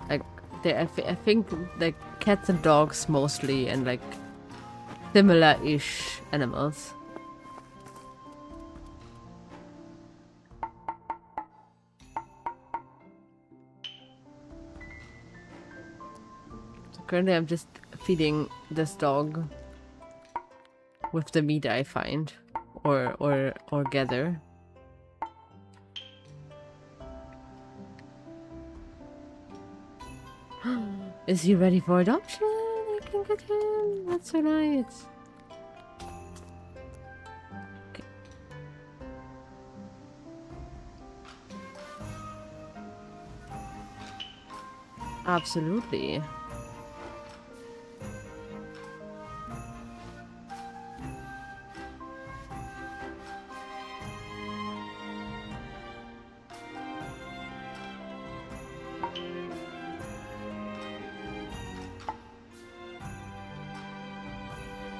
Like, I think like cats and dogs mostly, and like similar-ish animals. So currently I'm just feeding this dog with the meat I find or gather. Is he ready for adoption? I can get him. That's so nice. Okay. Absolutely.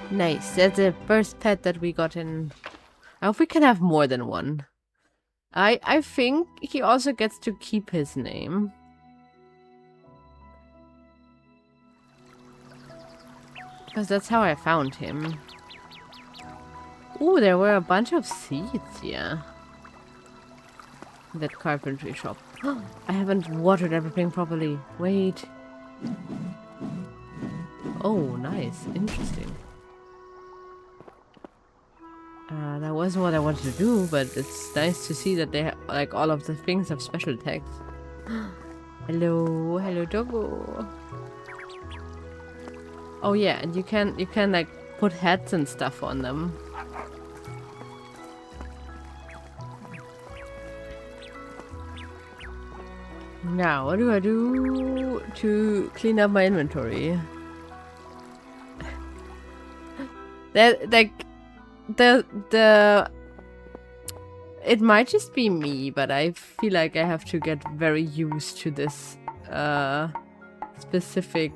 Nice. That's the first pet that we got in. I hope we can have more than one. I think he also gets to keep his name. Because that's how I found him. Ooh, there were a bunch of seeds here. That carpentry shop. I haven't watered everything properly. Wait. Oh, nice. Interesting. That wasn't what I wanted to do, but it's nice to see that they like all of the things have special tags. Hello, hello, doggo. Oh yeah, and you can like put hats and stuff on them. Now, what do I do to clean up my inventory? That like the it might just be me, but I feel like I have to get very used to this specific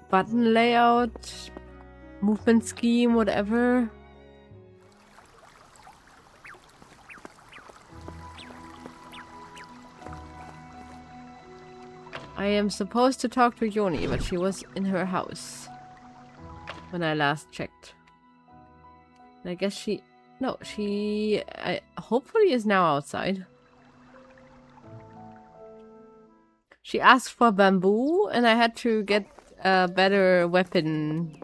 button layout, movement scheme, whatever. I am supposed to talk to Yoni, but she was in her house when I last checked. And I guess she... No, she... hopefully is now outside. She asked for bamboo, and I had to get a better weapon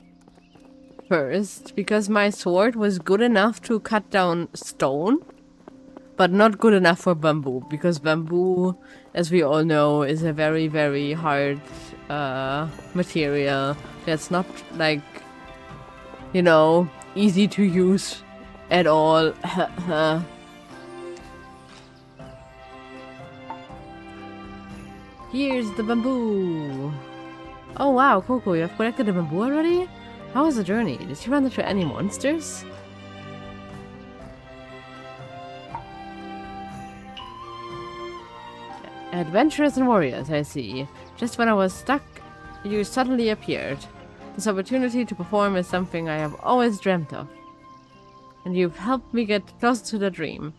first, because my sword was good enough to cut down stone, but not good enough for bamboo, because bamboo, as we all know, is a very, very hard material that's not, like, you know, easy to use at all. Here's the bamboo. Oh wow, Coco, you have collected the bamboo already? How was the journey? Did you run into any monsters? Adventurers and warriors, I see. Just when I was stuck, you suddenly appeared. This opportunity to perform is something I have always dreamt of. And you've helped me get closer to the dream.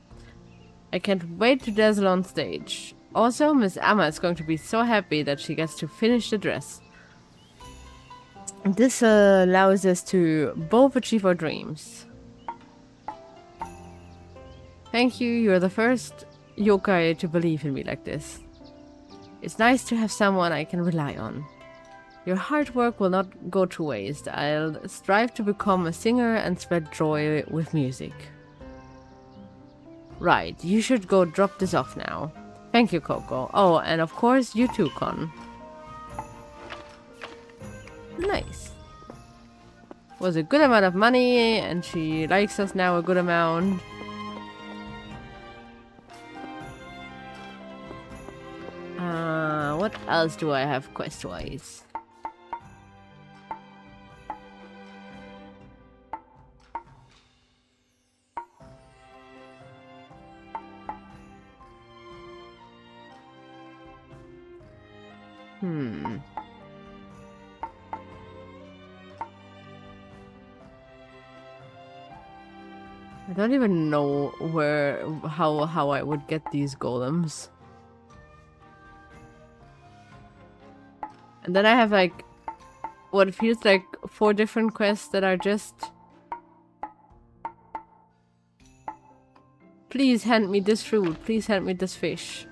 I can't wait to dazzle on stage. Also, Miss Amma is going to be so happy that she gets to finish the dress. This allows us to both achieve our dreams. Thank you, you're the first yokai to believe in me like this. It's nice to have someone I can rely on. Your hard work will not go to waste. I'll strive to become a singer and spread joy with music. Right, you should go drop this off now. Thank you, Coco. Oh, and of course, you too, Con. Nice. Was a good amount of money, and she likes us now a good amount. What else do I have quest-wise? I don't even know how I would get these golems. And then I have like what feels like 4 different quests that are just please hand me this fruit, please hand me this fish.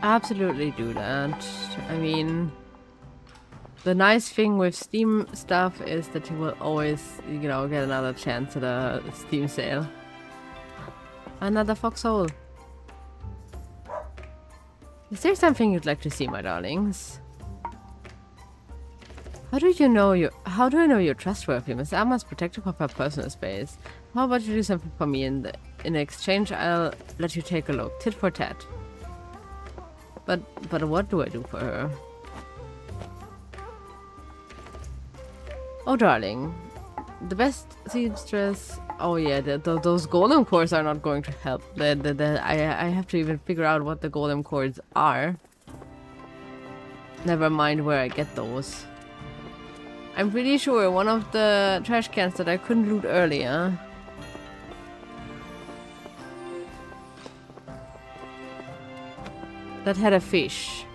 Absolutely do that. I mean, the nice thing with Steam stuff is that you will always, you know, get another chance at a Steam sale. Another foxhole. Is there something you'd like to see, my darlings? How do I know you're trustworthy? Miss Alma's protective of her personal space. How about you do something for me in exchange? I'll let you take a look. Tit for tat. But what do I do for her? Oh, darling. The best seamstress... Oh, yeah, those golem cores are not going to help. I have to even figure out what the golem cores are. Never mind where I get those. I'm pretty sure one of the trash cans that I couldn't loot earlier... that had a fish.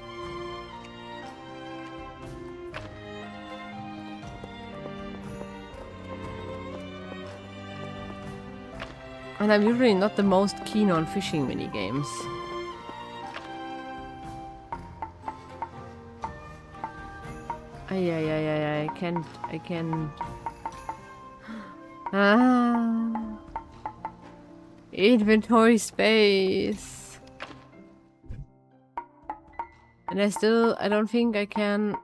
And I'm usually not the most keen on fishing minigames. I can't. Ah. Inventory space. And I don't think I can...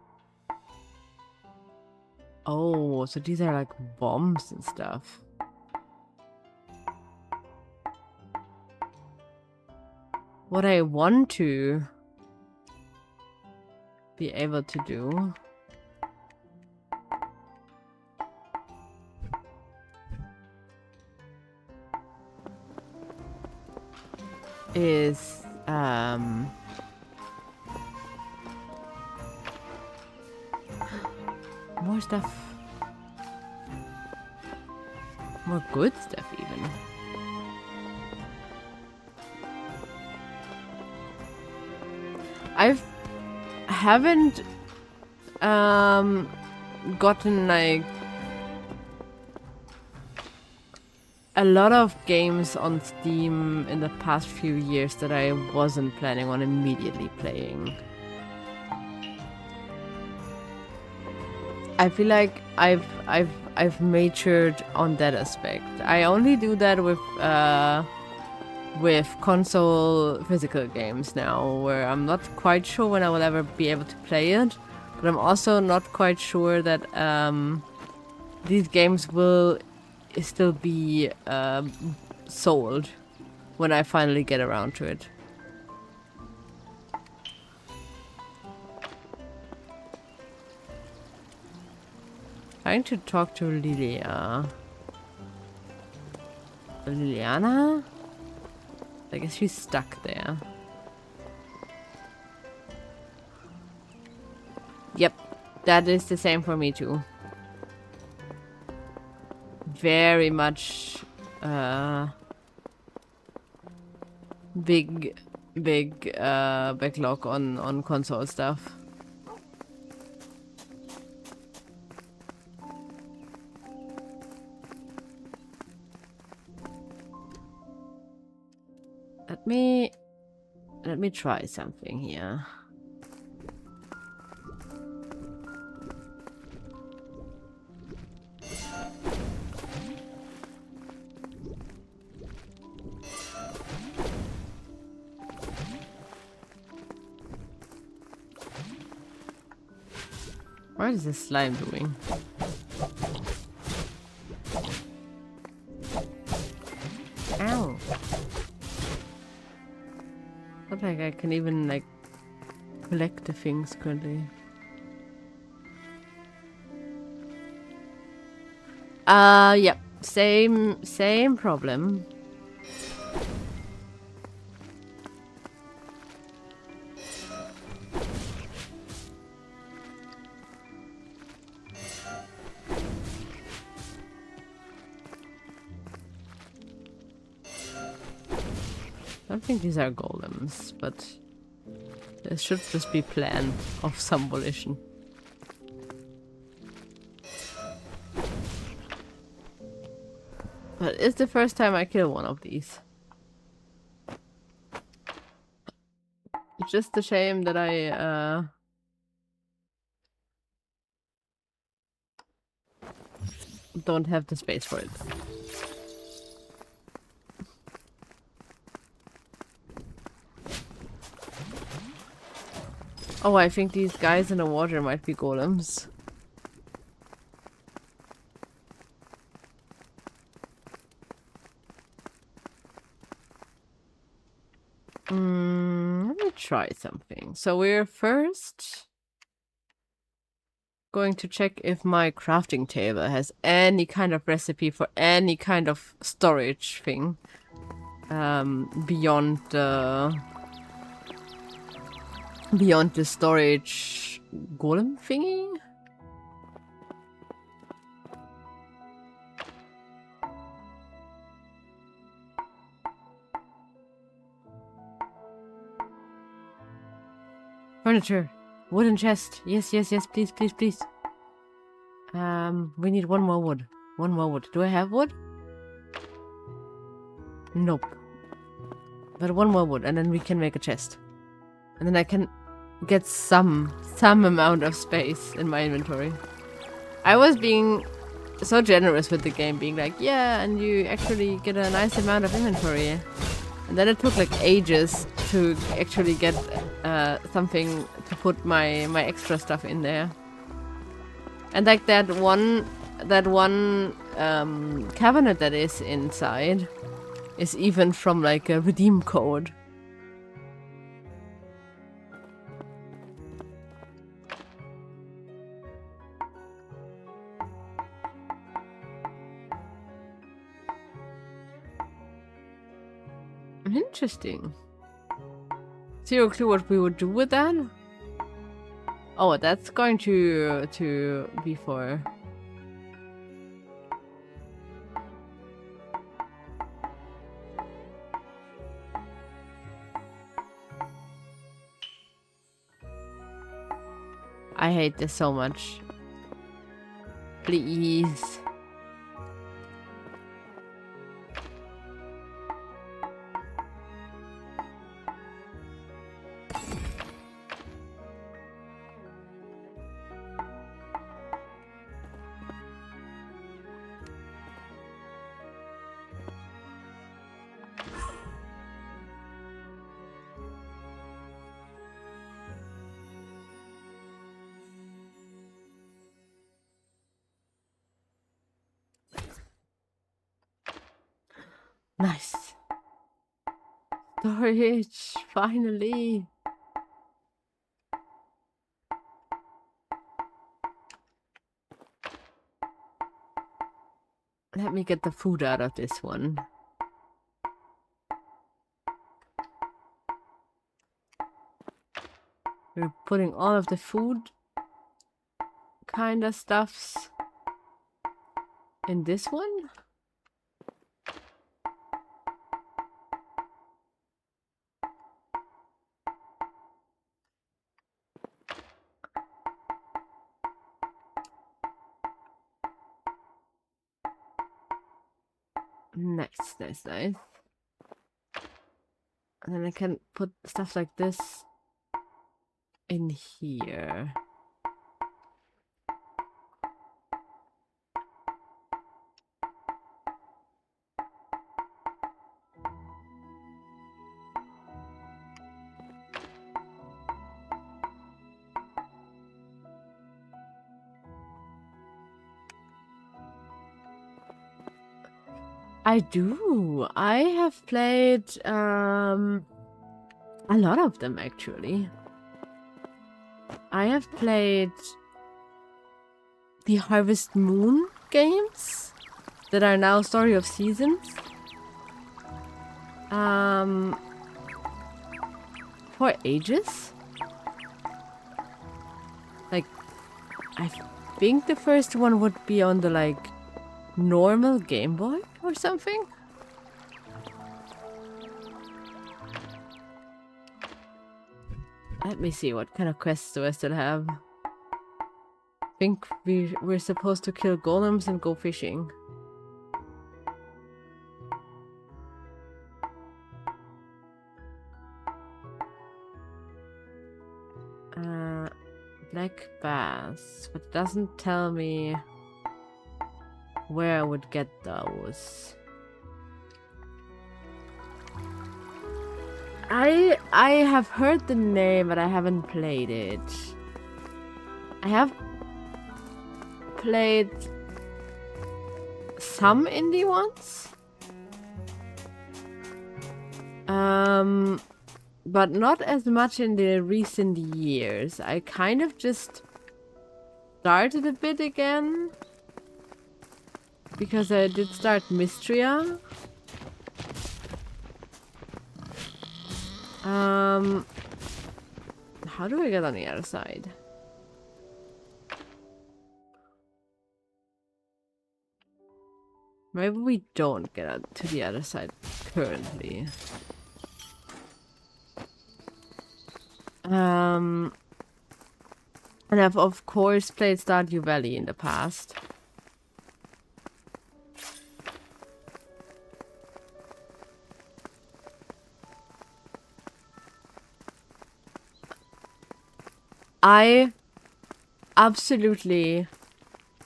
Oh, so these are like bombs and stuff. What I want to be able to do is more stuff. More good stuff, even. I haven't gotten like a lot of games on Steam in the past few years that I wasn't planning on immediately playing. I feel like I've matured on that aspect. I only do that with console physical games now, where I'm not quite sure when I will ever be able to play it, but I'm also not quite sure that these games will still be sold when I finally get around to it. Trying to talk to Liliana? I guess she's stuck there. Yep, that is the same for me too. Very much big backlog on console stuff. Let me try something here. What is this slime doing? Ow. Not like I can even like collect the things currently. Yep. Same problem. I don't think these are golems, but this should just be planned of some volition. But it's the first time I kill one of these. It's just a shame that I don't have the space for it. Oh, I think these guys in the water might be golems. Let me try something. So we're first going to check if my crafting table has any kind of recipe for any kind of storage thing. Beyond the storage golem thingy. Furniture. Wooden chest. Yes, please. We need one more wood. Do I have wood? Nope. But one more wood, and then we can make a chest. And then I can get some amount of space in my inventory. I was being so generous with the game, being like, yeah, and you actually get a nice amount of inventory. And then it took like ages to actually get something to put my extra stuff in there. And like that one cabinet that is inside is even from like a redeem code. Interesting. Zero clue what we would do with that. Oh, that's going to be for. I hate this so much. Please. Nice. Storage, finally. Let me get the food out of this one. We're putting all of the food kind of stuffs in this one. Nice, nice, nice. And then I can put stuff like this in here. I do. I have played a lot of them actually. I have played the Harvest Moon games that are now Story of Seasons. For ages. Like, I think the first one would be on the like normal Game Boy or something. Let me see, what kind of quests do I still have? I think we're supposed to kill golems and go fishing. Black bass, but it doesn't tell me where I would get those. I have heard the name, but I haven't played it. I have played some indie ones. But not as much in the recent years. I kind of just started a bit again. Because I did start Mystria. How do I get on the other side? Maybe we don't get out to the other side currently. And I've of course played Stardew Valley in the past. I absolutely,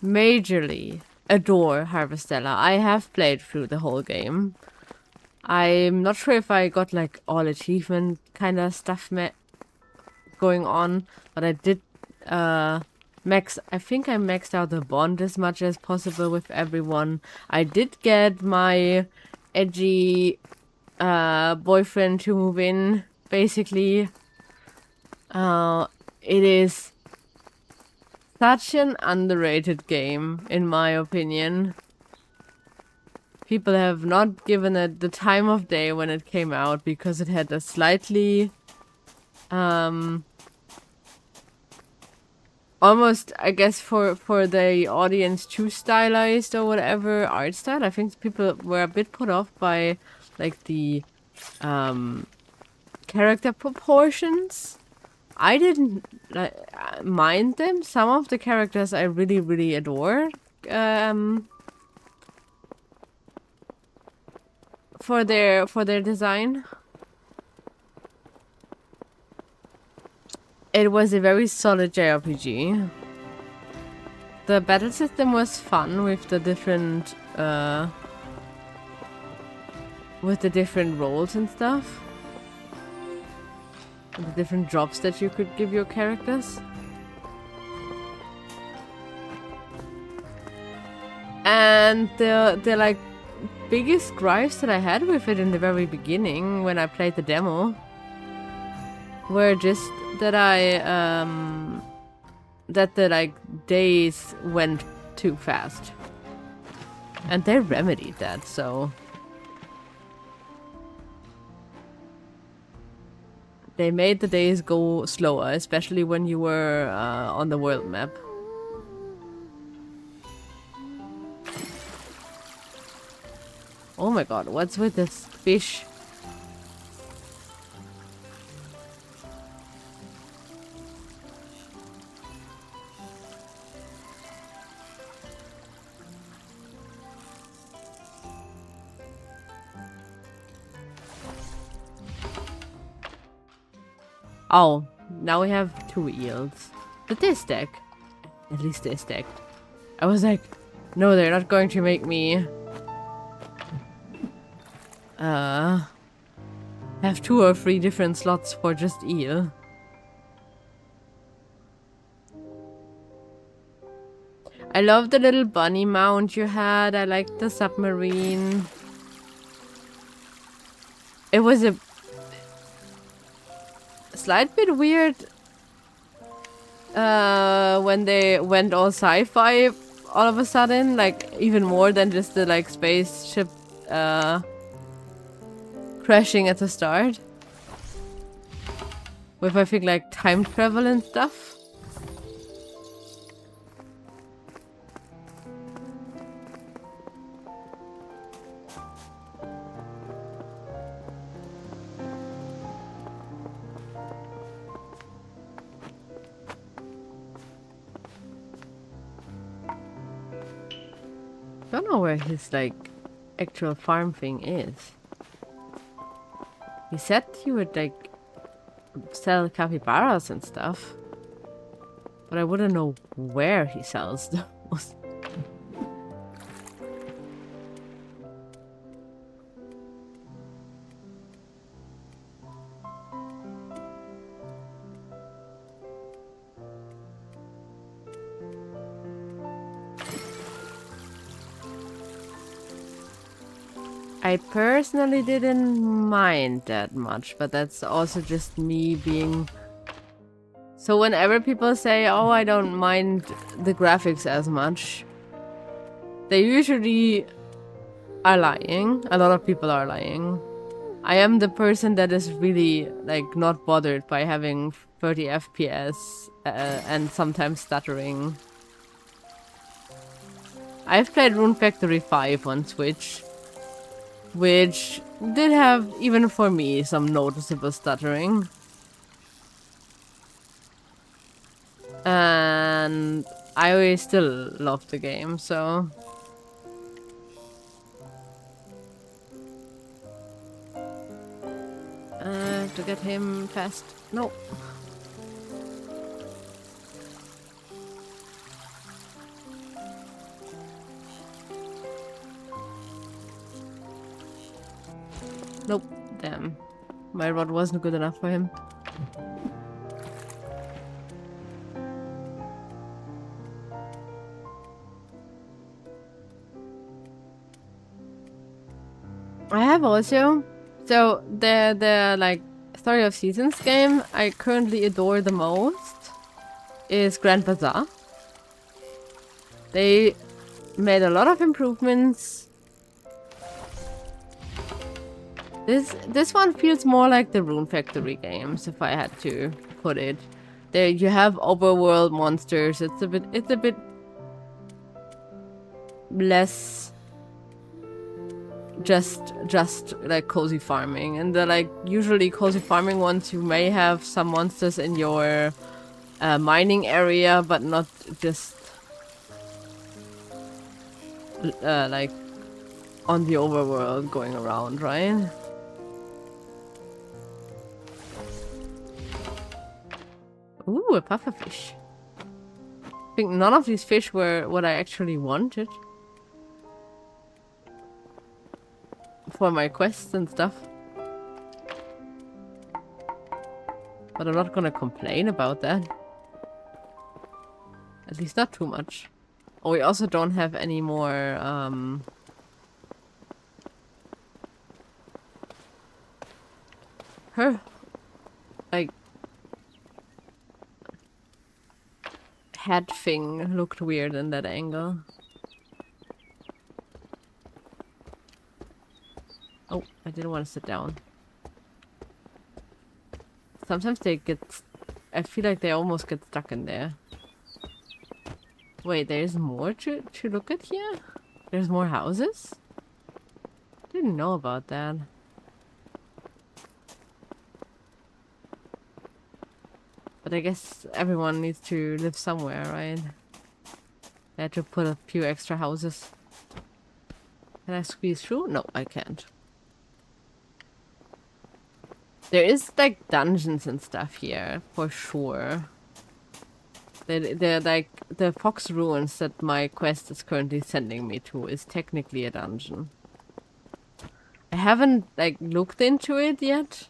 majorly adore Harvestella. I have played through the whole game. I'm not sure if I got like all achievement kind of stuff going on, but I did I think I maxed out the bond as much as possible with everyone. I did get my edgy boyfriend to move in, basically. It is such an underrated game, in my opinion. People have not given it the time of day when it came out because it had a slightly almost, I guess, for the audience too stylized or whatever art style. I think people were a bit put off by like the character proportions. I didn't mind them. Some of the characters I really, really adore. For their design. It was a very solid JRPG. The battle system was fun with the different roles and stuff. The different drops that you could give your characters. And the like biggest gripes that I had with it in the very beginning when I played the demo were just that that the like days went too fast. And they remedied that, so they made the days go slower, especially when you were on the world map. Oh my god, what's with this fish? Oh, now we have 2 eels. Did they stack? At least they stacked. I was like, no, they're not going to make me have 2 or 3 different slots for just eel. I love the little bunny mount you had. I liked the submarine. It was a slight bit weird when they went all sci-fi all of a sudden, like even more than just the like spaceship crashing at the start. With I think like time travel and stuff. I don't know where his like actual farm thing is. He said he would like sell capybaras and stuff, but I wouldn't know where he sells those. I personally didn't mind that much, but that's also just me being... So whenever people say, oh, I don't mind the graphics as much, they usually are lying. A lot of people are lying. I am the person that is really, like, not bothered by having 30 FPS and sometimes stuttering. I've played Rune Factory 5 on Switch, which did have, even for me, some noticeable stuttering. And I still love the game, so... to get him fast. No. Nope. Damn. My rod wasn't good enough for him. I have also... So, the like, Story of Seasons game I currently adore the most is Grand Bazaar. They made a lot of improvements. This one feels more like the Rune Factory games, if I had to put it. There you have overworld monsters. It's a bit less just like cozy farming, and the like usually cozy farming ones, you may have some monsters in your mining area, but not just like on the overworld going around, right? Ooh, a pufferfish. I think none of these fish were what I actually wanted for my quests and stuff. But I'm not gonna complain about that. At least not too much. Oh, we also don't have any more her like head thing looked weird in that angle. Oh, I didn't want to sit down. Sometimes they get... I feel like they almost get stuck in there. Wait, there's more to look at here? There's more houses? Didn't know about that. But I guess everyone needs to live somewhere, right? They had to put a few extra houses. Can I squeeze through? No, I can't. There is like dungeons and stuff here, for sure. They're like the Fox Ruins that my quest is currently sending me to is technically a dungeon. I haven't like looked into it yet.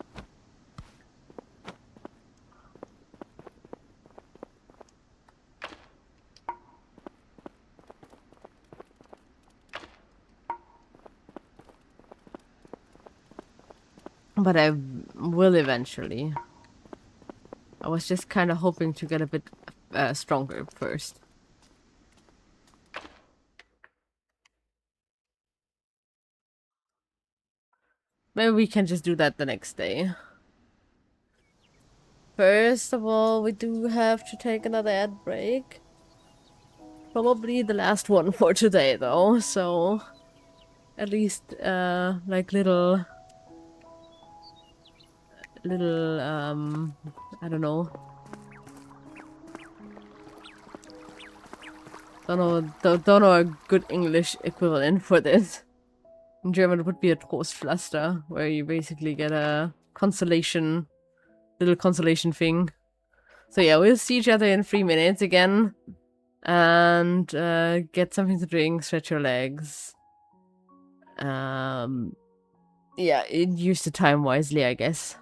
But I will eventually. I was just kind of hoping to get a bit stronger first. Maybe we can just do that the next day. First of all, we do have to take another ad break. Probably the last one for today, though, so... At least, like little, I don't know. Don't know a good English equivalent for this. In German, it would be a Trostpflaster, where you basically get a little consolation thing. So yeah, we'll see each other in 3 minutes again. And, get something to drink, stretch your legs. Yeah, use the time wisely, I guess.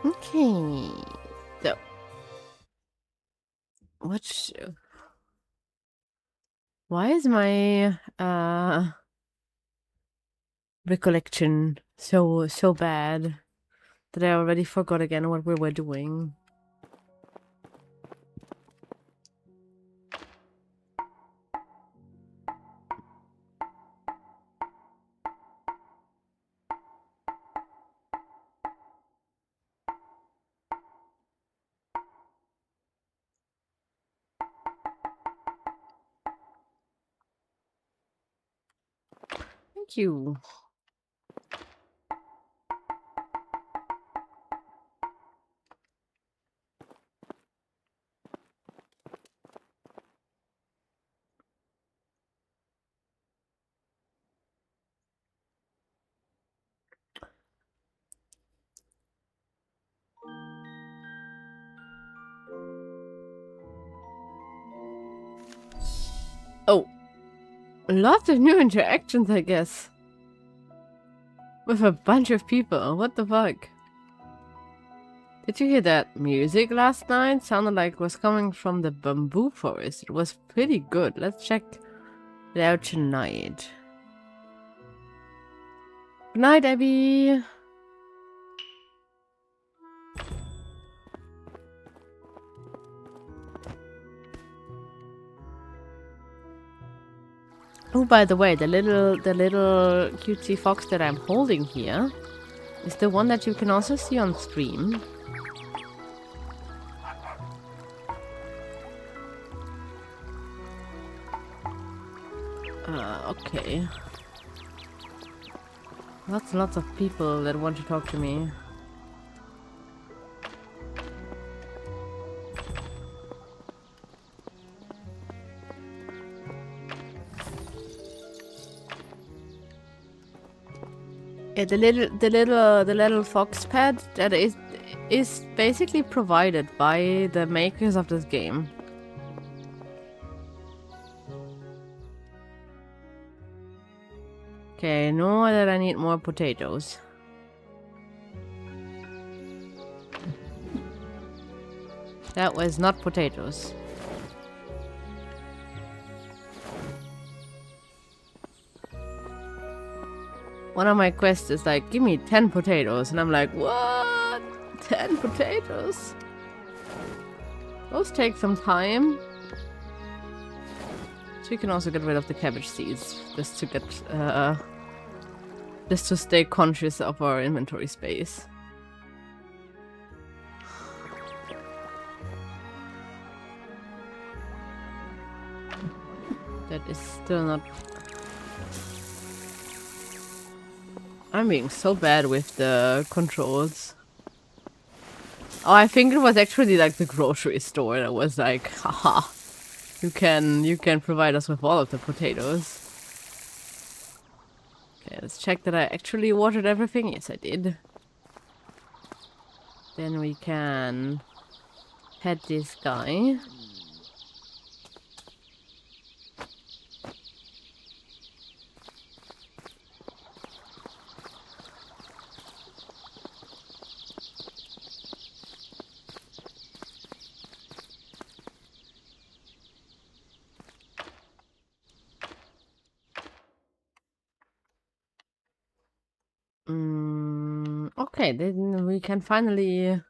Okay. So, why is my recollection so bad that I already forgot again what we were doing? Thank you. Oh, lots of new interactions, I guess. With a bunch of people. What the fuck? Did you hear that music last night? Sounded like it was coming from the bamboo forest. It was pretty good. Let's check it out tonight. Good night, Abby. Oh, by the way, the little cutesy fox that I'm holding here is the one that you can also see on stream. Okay. Lots of people that want to talk to me. Yeah, the little fox pet that is basically provided by the makers of this game. Okay, I know that I need more potatoes. That was not potatoes. One of my quests is like, give me 10 potatoes. And I'm like, what? 10 potatoes? Those take some time. So we can also get rid of the cabbage seeds. Just to get, just to stay conscious of our inventory space. That is still not... I'm being so bad with the controls. Oh, I think it was actually like the grocery store that was like, haha, you can provide us with all of the potatoes. Okay, let's check that I actually watered everything. Yes, I did. Then we can pet this guy. Okay, then we can finally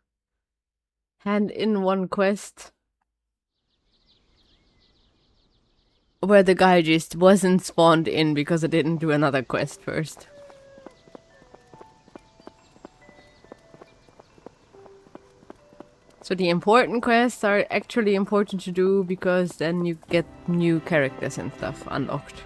hand in one quest where the guy just wasn't spawned in because I didn't do another quest first. So the important quests are actually important to do because then you get new characters and stuff unlocked.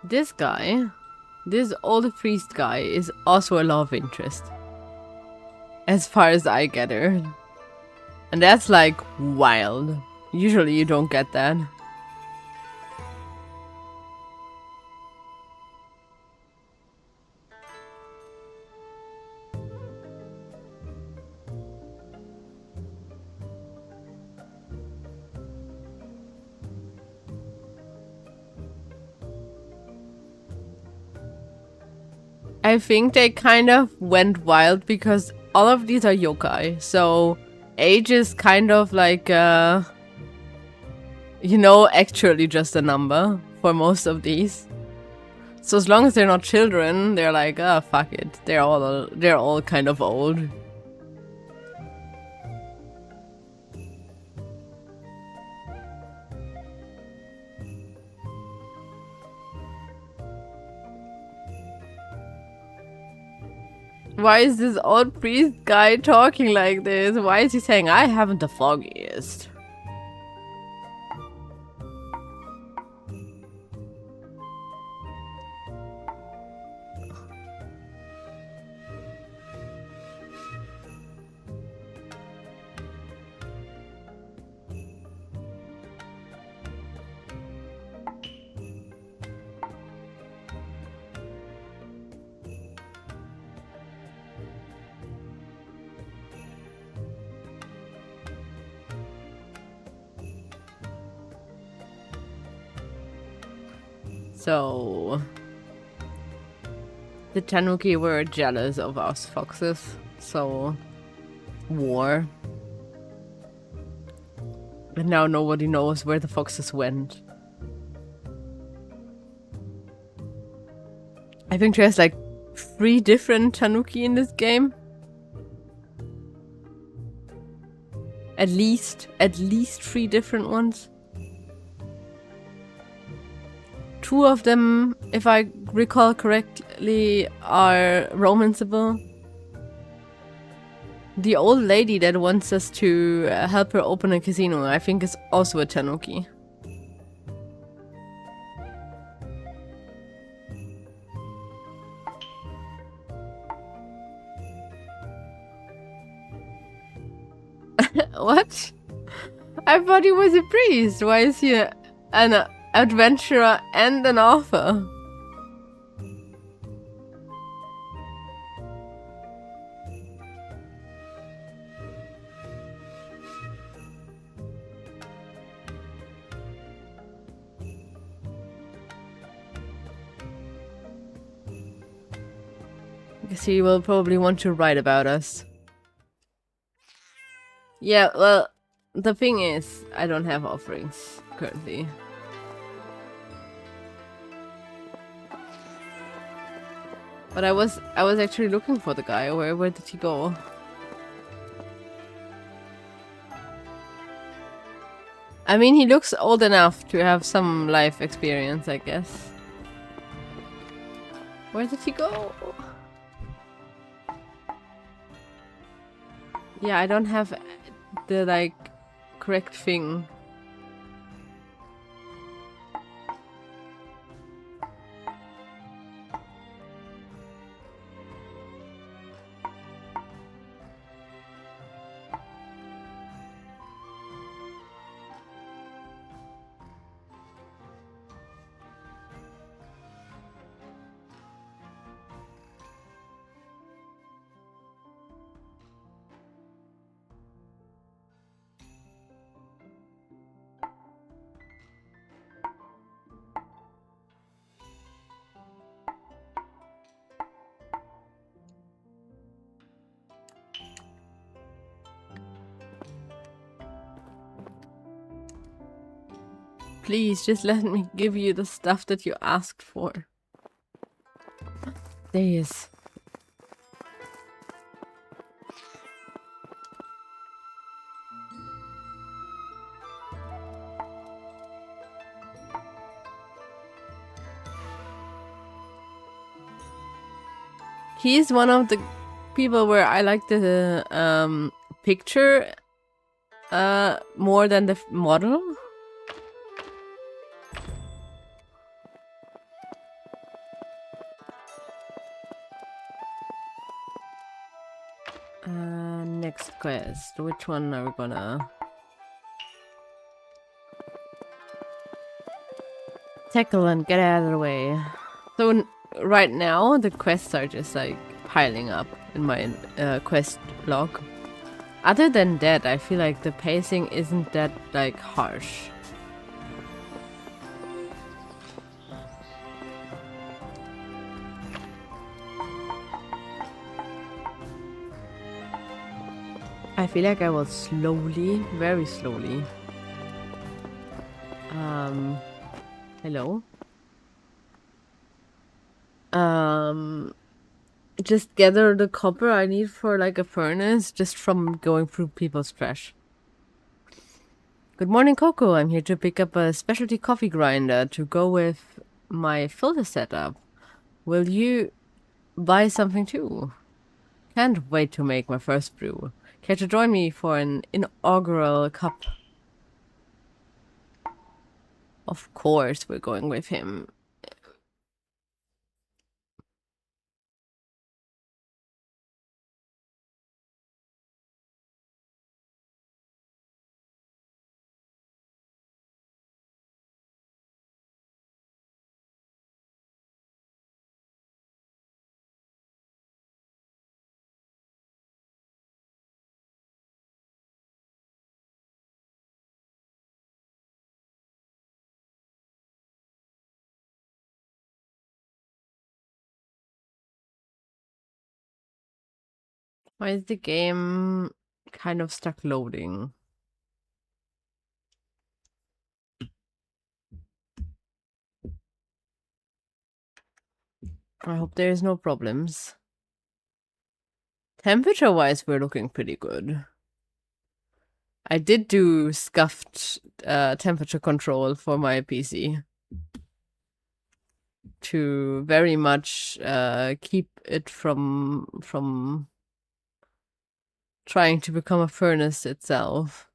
This guy This old priest guy is also a love interest. As far as I gather. And that's like wild. Usually you don't get that. I think they kind of went wild because all of these are yokai. So age is kind of like, you know, actually just a number for most of these. So as long as they're not children, they're like, ah, fuck it. They're all kind of old. Why is this old priest guy talking like this? Why is he saying, I haven't the foggiest? So the Tanuki were jealous of us foxes, so war. And now nobody knows where the foxes went. I think there's like 3 different Tanuki in this game. At least 3 different ones. 2 of them, if I recall correctly, are romanceable. The old lady that wants us to help her open a casino, I think is also a Tanuki. What? I thought he was a priest. Why is he an adventurer and an author? Because he will probably want to write about us. Yeah, well, the thing is, I don't have offerings currently. But I was actually looking for the guy. Where did he go? I mean, he looks old enough to have some life experience, I guess. Where did he go? Yeah, I don't have the, like, correct thing. Please, just let me give you the stuff that you asked for. There he is. He's one of the people where I like the picture more than the model. quest. Which one are we gonna tackle and get out of the way? So right now the quests are just like piling up in my quest log. Other than that, I feel like the pacing isn't that like harsh. I feel like I will slowly, very slowly. Hello. Just gather the copper I need for like a furnace just from going through people's trash. Good morning, Coco. I'm here to pick up a specialty coffee grinder to go with my filter setup. Will you buy something too? Can't wait to make my first brew. Care to join me for an inaugural cup? Of course, we're going with him. Why is the game kind of stuck loading? I hope there's no problems. Temperature-wise, we're looking pretty good. I did do scuffed temperature control for my PC to very much keep it from trying to become a furnace itself.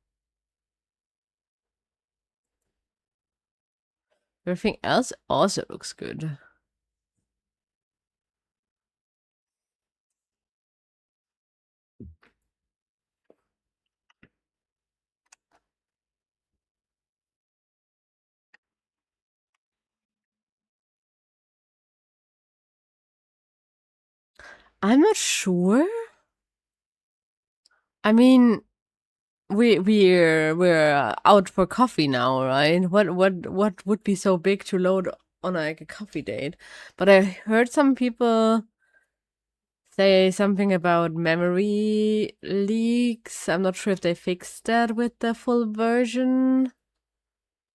Everything else also looks good. I'm not sure. I mean, we're out for coffee now, right? What would be so big to load on like a coffee date? But I heard some people say something about memory leaks. I'm not sure if they fixed that with the full version.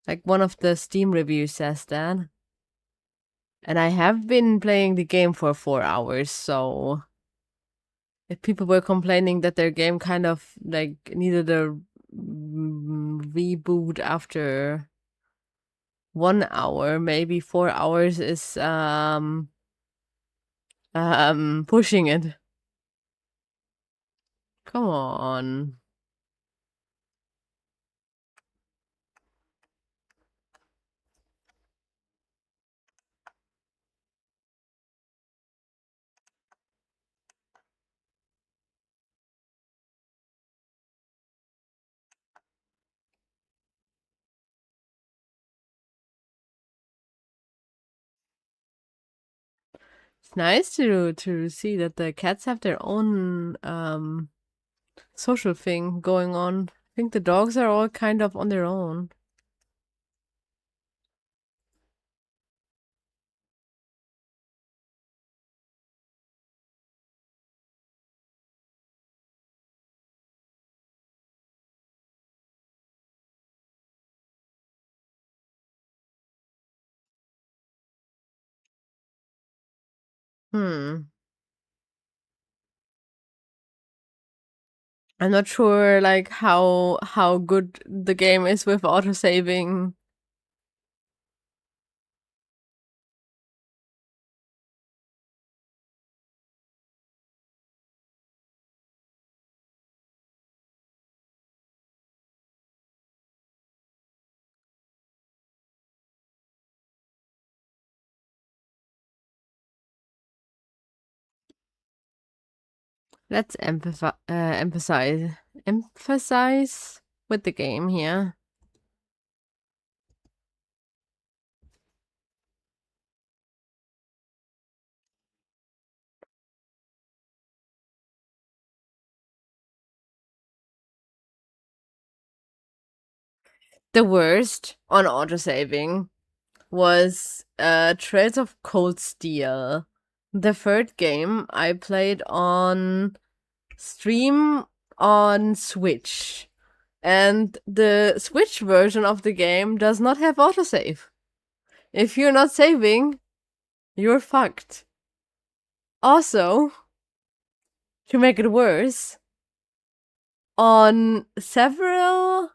Like one of the Steam reviews says that. And I have been playing the game for 4 hours, so if people were complaining that their game kind of like needed a reboot after 1 hour, maybe 4 hours is pushing it. Come on. It's nice to see that the cats have their own social thing going on. I think the dogs are all kind of on their own. Hmm. I'm not sure like how good the game is with autosaving. Let's emphasize with the game here. The worst on autosaving was Trails of Cold Steel. The third game I played on stream on Switch. And the Switch version of the game does not have autosave. If you're not saving, you're fucked. Also, to make it worse, on several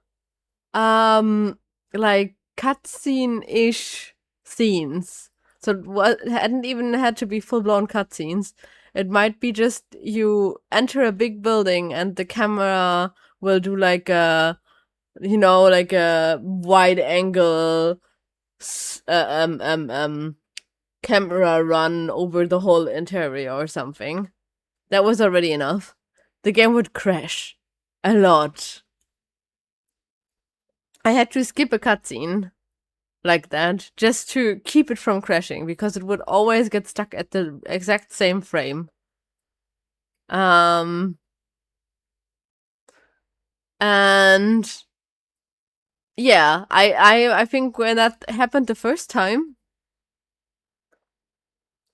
like cutscene-ish scenes. So what hadn't even had to be full-blown cutscenes. It might be just you enter a big building and the camera will do like a, like a wide angle camera run over the whole interior or something. That was already enough. The game would crash a lot. I had to skip a cutscene like that just to keep it from crashing because it would always get stuck at the exact same frame. And yeah, I think when that happened the first time,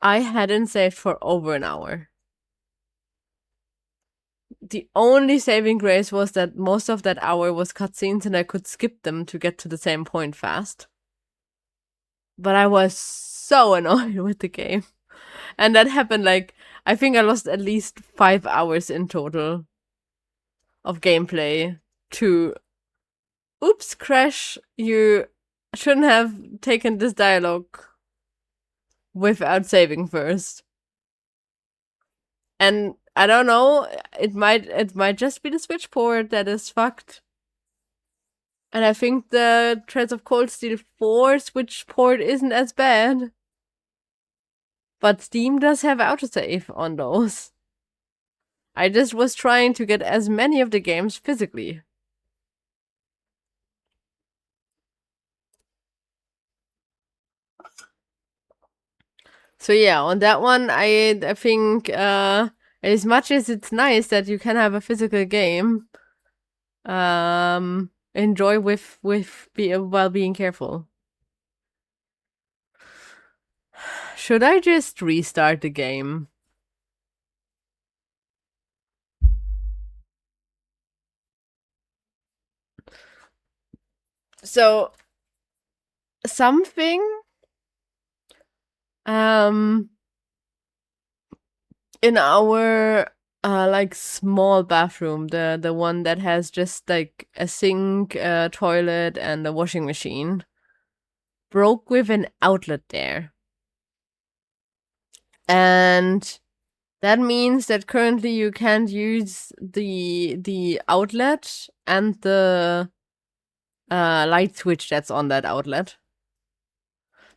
I hadn't saved for over an hour. The only saving grace was that most of that hour was cutscenes and I could skip them to get to the same point fast. But I was so annoyed with the game. And that happened like, I think I lost at least 5 hours in total of gameplay to, oops, crash, you shouldn't have taken this dialogue without saving first. And I don't know, it might just be the Switch port that is fucked. And I think the Trails of Cold Steel 4 Switch port isn't as bad. But Steam does have autosave on those. I just was trying to get as many of the games physically. So yeah, on that one, I think as much as it's nice that you can have a physical game, enjoy while being careful. Should I just restart the game? So something in our like small bathroom, the one that has just like a sink, a toilet, and a washing machine, broke with an outlet there. And that means that currently you can't use the outlet and the light switch that's on that outlet.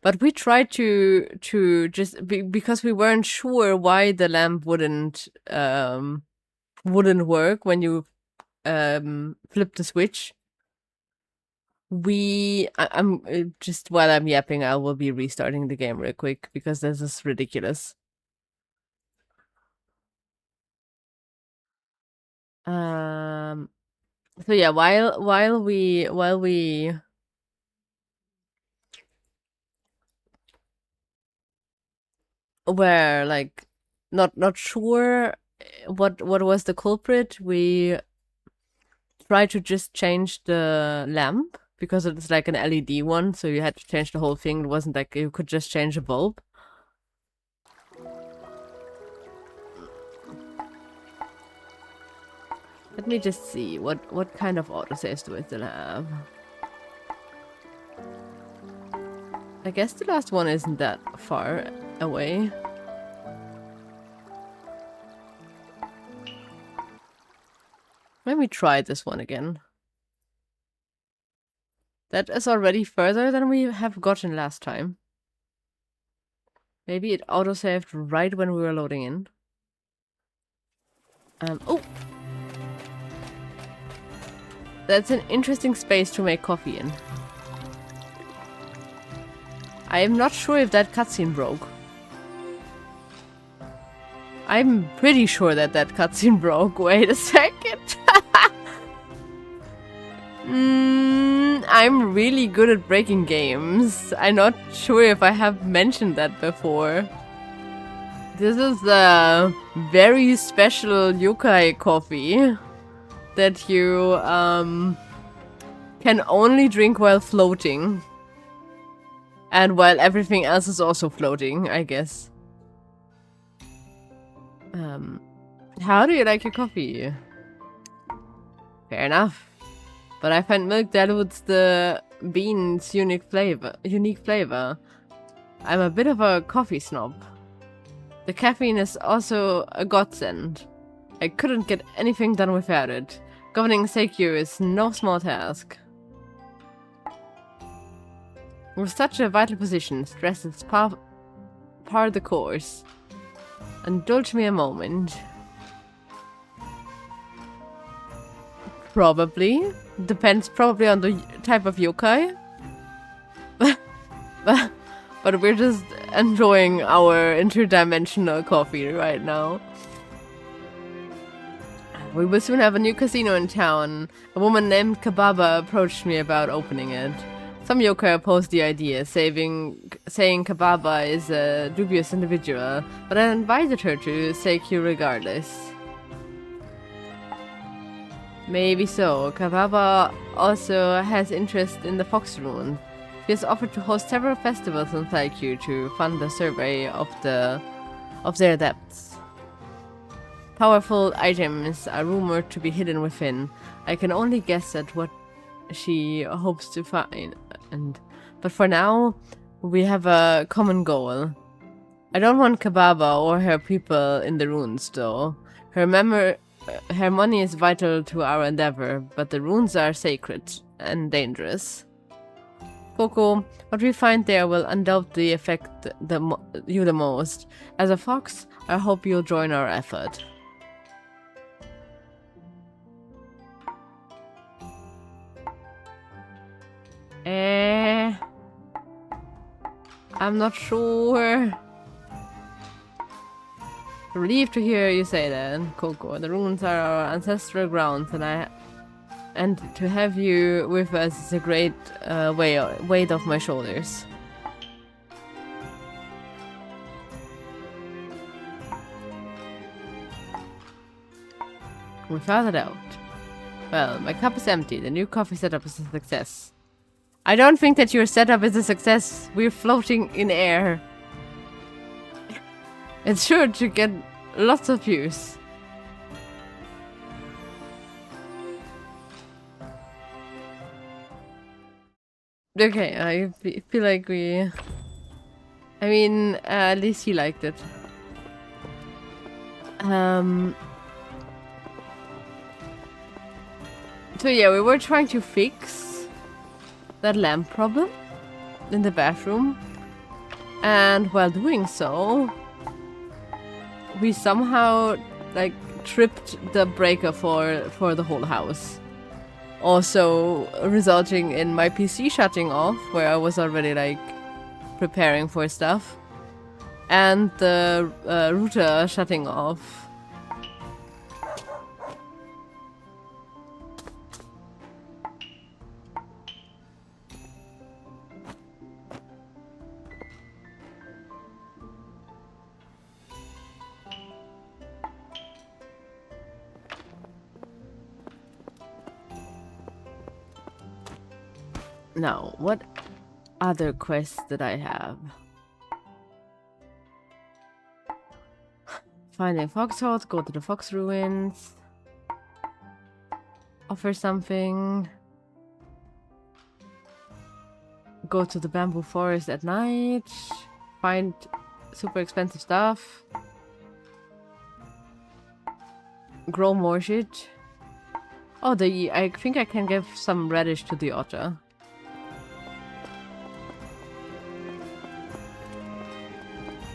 But we tried to just because we weren't sure why the lamp wouldn't work when you flip the switch. I'm just while I'm yapping, I will be restarting the game real quick because this is ridiculous. So yeah, while we were like not sure what was the culprit, we tried to just change the lamp because it's like an LED one, so you had to change the whole thing. It wasn't like you could just change a bulb. Let me just see what kind of autosaves do I still have. I guess the last one isn't that far away. Let me try this one again. That is already further than we have gotten last time. Maybe it autosaved right when we were loading in. Oh! That's an interesting space to make coffee in. I am not sure if that cutscene broke. I'm pretty sure that that cutscene broke. Wait a second. I'm really good at breaking games. I'm not sure if I have mentioned that before. This is a very special yokai coffee that you can only drink while floating. And while everything else is also floating, I guess. How do you like your coffee? Fair enough. But I find milk dilutes the bean's unique flavor. I'm a bit of a coffee snob. The caffeine is also a godsend. I couldn't get anything done without it. Governing Seikyu is no small task. With such a vital position, stress is par the course. Indulge me a moment. Probably. Depends probably on the type of yokai. But we're just enjoying our interdimensional coffee right now. We will soon have a new casino in town. A woman named Kababa approached me about opening it. Some yokai opposed the idea, saying Kababa is a dubious individual, but I invited her to Seikyu regardless. Maybe so. Kababa also has interest in the Fox Ruin. She has offered to host several festivals in Seikyu to fund the survey of their depths. Powerful items are rumored to be hidden within. I can only guess at what she hopes to find. But for now, we have a common goal. I don't want Kababa or her people in the ruins, though. Her money is vital to our endeavor, but the ruins are sacred and dangerous. Coco, what we find there will undoubtedly affect you the most. As a fox, I hope you'll join our effort. I'm not sure. Relieved to hear you say that, Coco. The ruins are our ancestral grounds, and to have you with us is a great weight off my shoulders. Without a doubt. Well, my cup is empty. The new coffee setup is a success. I don't think that your setup is a success. We're floating in air. It's sure to get lots of views. Okay, I feel like we... I mean, at least he liked it. So yeah, we were trying to fix that lamp problem in the bathroom. And while doing so, we somehow like tripped the breaker for the whole house. Also resulting in my PC shutting off, where I was already like preparing for stuff, and the router shutting off. Now, what other quests did I have? Finding foxholes, go to the fox ruins, offer something, go to the bamboo forest at night, find super expensive stuff, grow more shit. Oh, I think I can give some radish to the otter.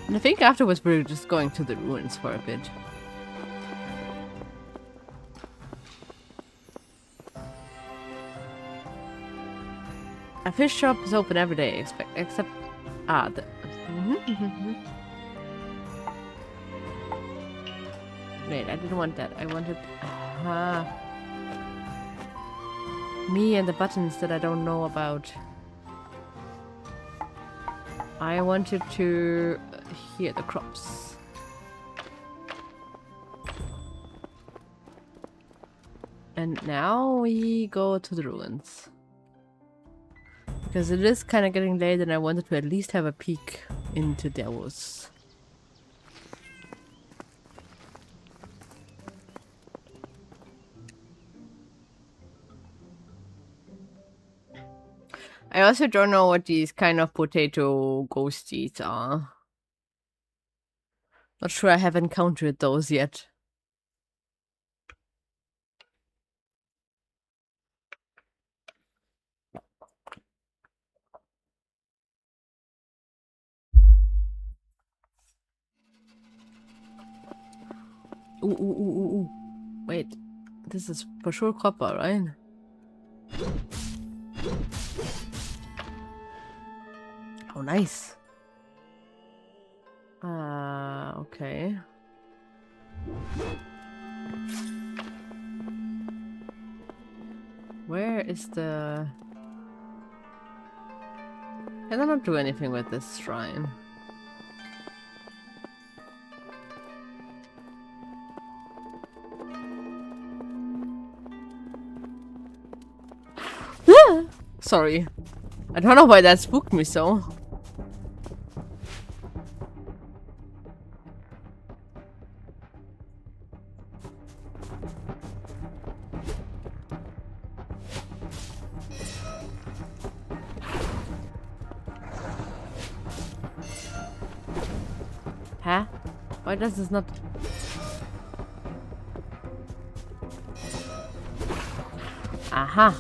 And I think afterwards we're just going to the ruins for a bit. A fish shop is open every day, except... Ah, Wait, I didn't want that. I wanted... Me and the buttons that I don't know about. I wanted to hear the crops. And now we go to the ruins. Because it is kind of getting late and I wanted to at least have a peek into those. I also don't know what these kind of potato ghosties are. Not sure I have encountered those yet. Ooh. Wait, this is for sure copper, right? Oh, nice. Okay. Where is the... Can I not do anything with this shrine? Sorry. I don't know why that spooked me so. Huh? Why does this not... Aha!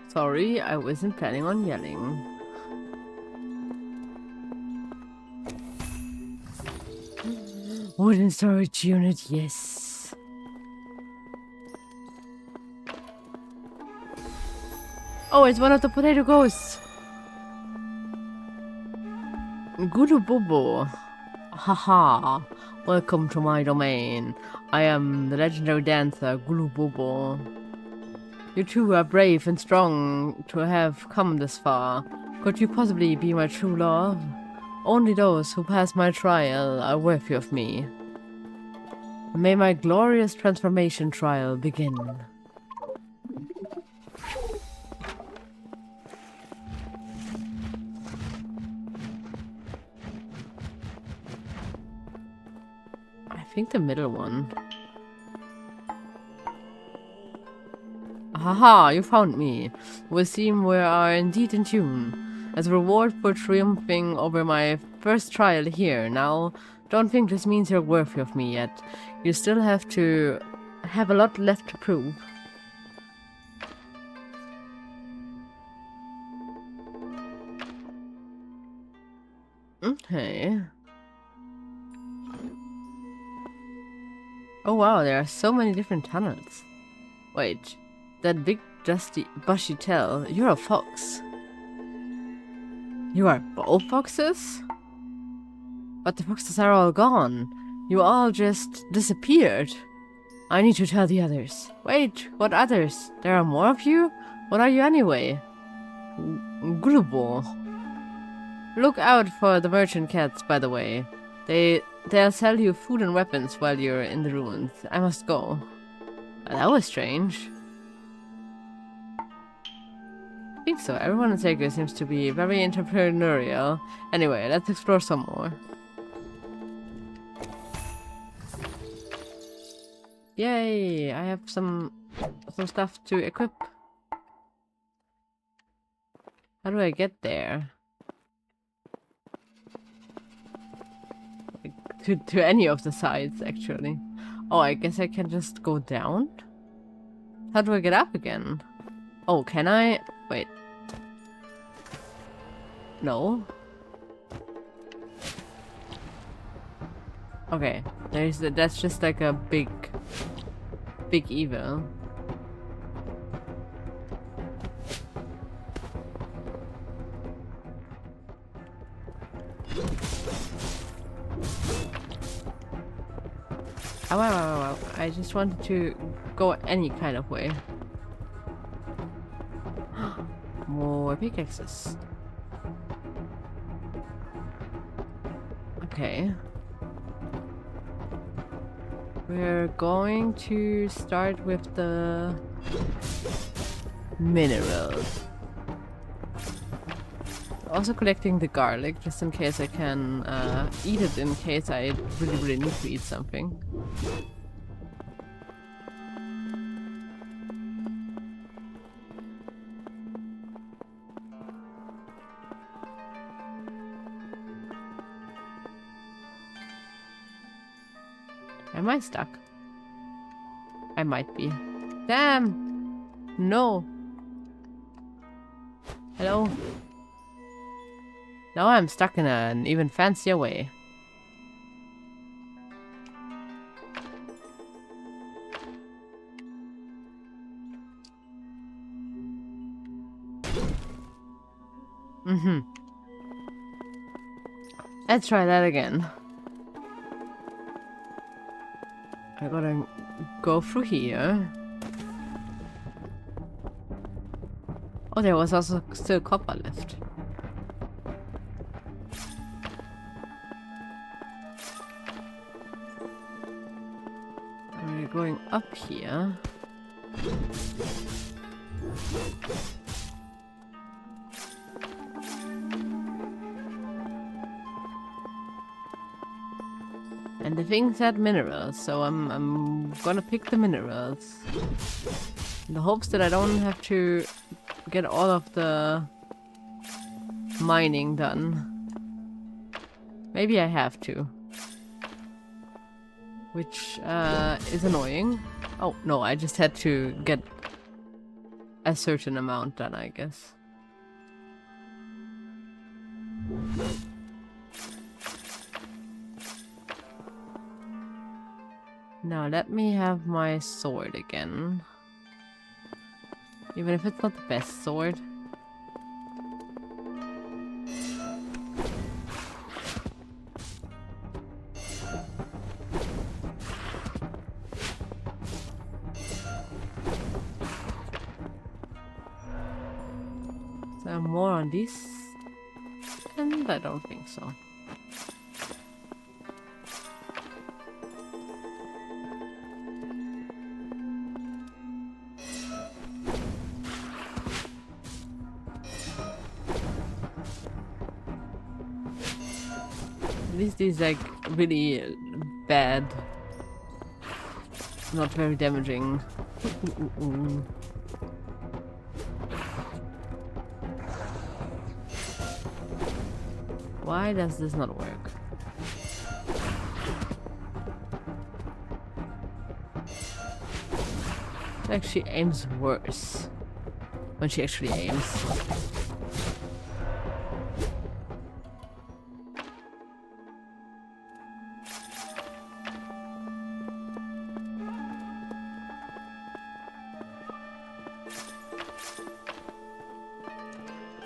Sorry, I wasn't planning on yelling. Wooden storage unit, yes. Oh, it's one of the potato ghosts. Guru Bobo. Haha. Welcome to my domain. I am the legendary dancer, Gulu Bobo. You two are brave and strong to have come this far. Could you possibly be my true love? Only those who pass my trial are worthy of me. May my glorious transformation trial begin. I think the middle one. Haha, you found me. Will seem we are indeed in tune. As a reward for triumphing over my first trial here, now don't think this means you're worthy of me yet. You still have to have a lot left to prove. Okay. Oh wow, there are so many different tunnels. Wait. That big, dusty, bushy tail. You're a fox. You are both foxes? But the foxes are all gone. You all just disappeared. I need to tell the others. Wait, what others? There are more of you? What are you anyway? Grubo. Look out for the merchant cats, by the way. They'll sell you food and weapons while you're in the ruins. I must go. That was strange. I think so. Everyone in Seikyu seems to be very entrepreneurial. Anyway, let's explore some more. Yay! I have some stuff to equip. How do I get there? Like, to any of the sides, actually. Oh, I guess I can just go down? How do I get up again? Oh, can I? Wait. No. Okay, that's just like a big evil. Oh, I just wanted to go any kind of way. More pickaxes. Okay. We're going to start with the minerals. Also collecting the garlic, just in case I can eat it in case I really need to eat something. Am I stuck? I might be. Damn! No! Hello? Now I'm stuck in an even fancier way. Let's try that again. I gotta go through here. Oh, there was also still copper left. We're going up here. And the thing said minerals, so I'm gonna pick the minerals. In the hopes that I don't have to get all of the mining done. Maybe I have to. Which is annoying. Oh, no, I just had to get a certain amount done, I guess. Now let me have my sword again. Even if it's not the best sword. So more on this? And I don't think so. At least these like really bad, not very damaging. Why does this not work? Like she aims worse when she actually aims.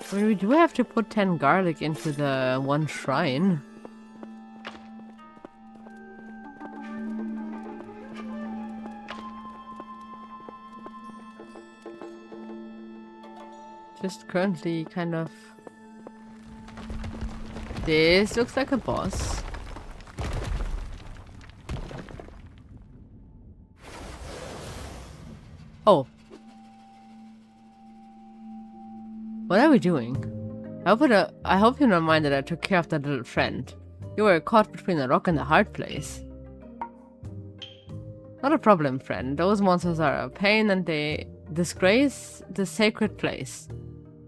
I mean, we do have to put 10 garlic into the one shrine. Just currently kind of... This looks like a boss. Oh. What are we doing? I hope you don't mind that I took care of that little friend. You were caught between a rock and a hard place. Not a problem, friend. Those monsters are a pain and they disgrace the sacred place.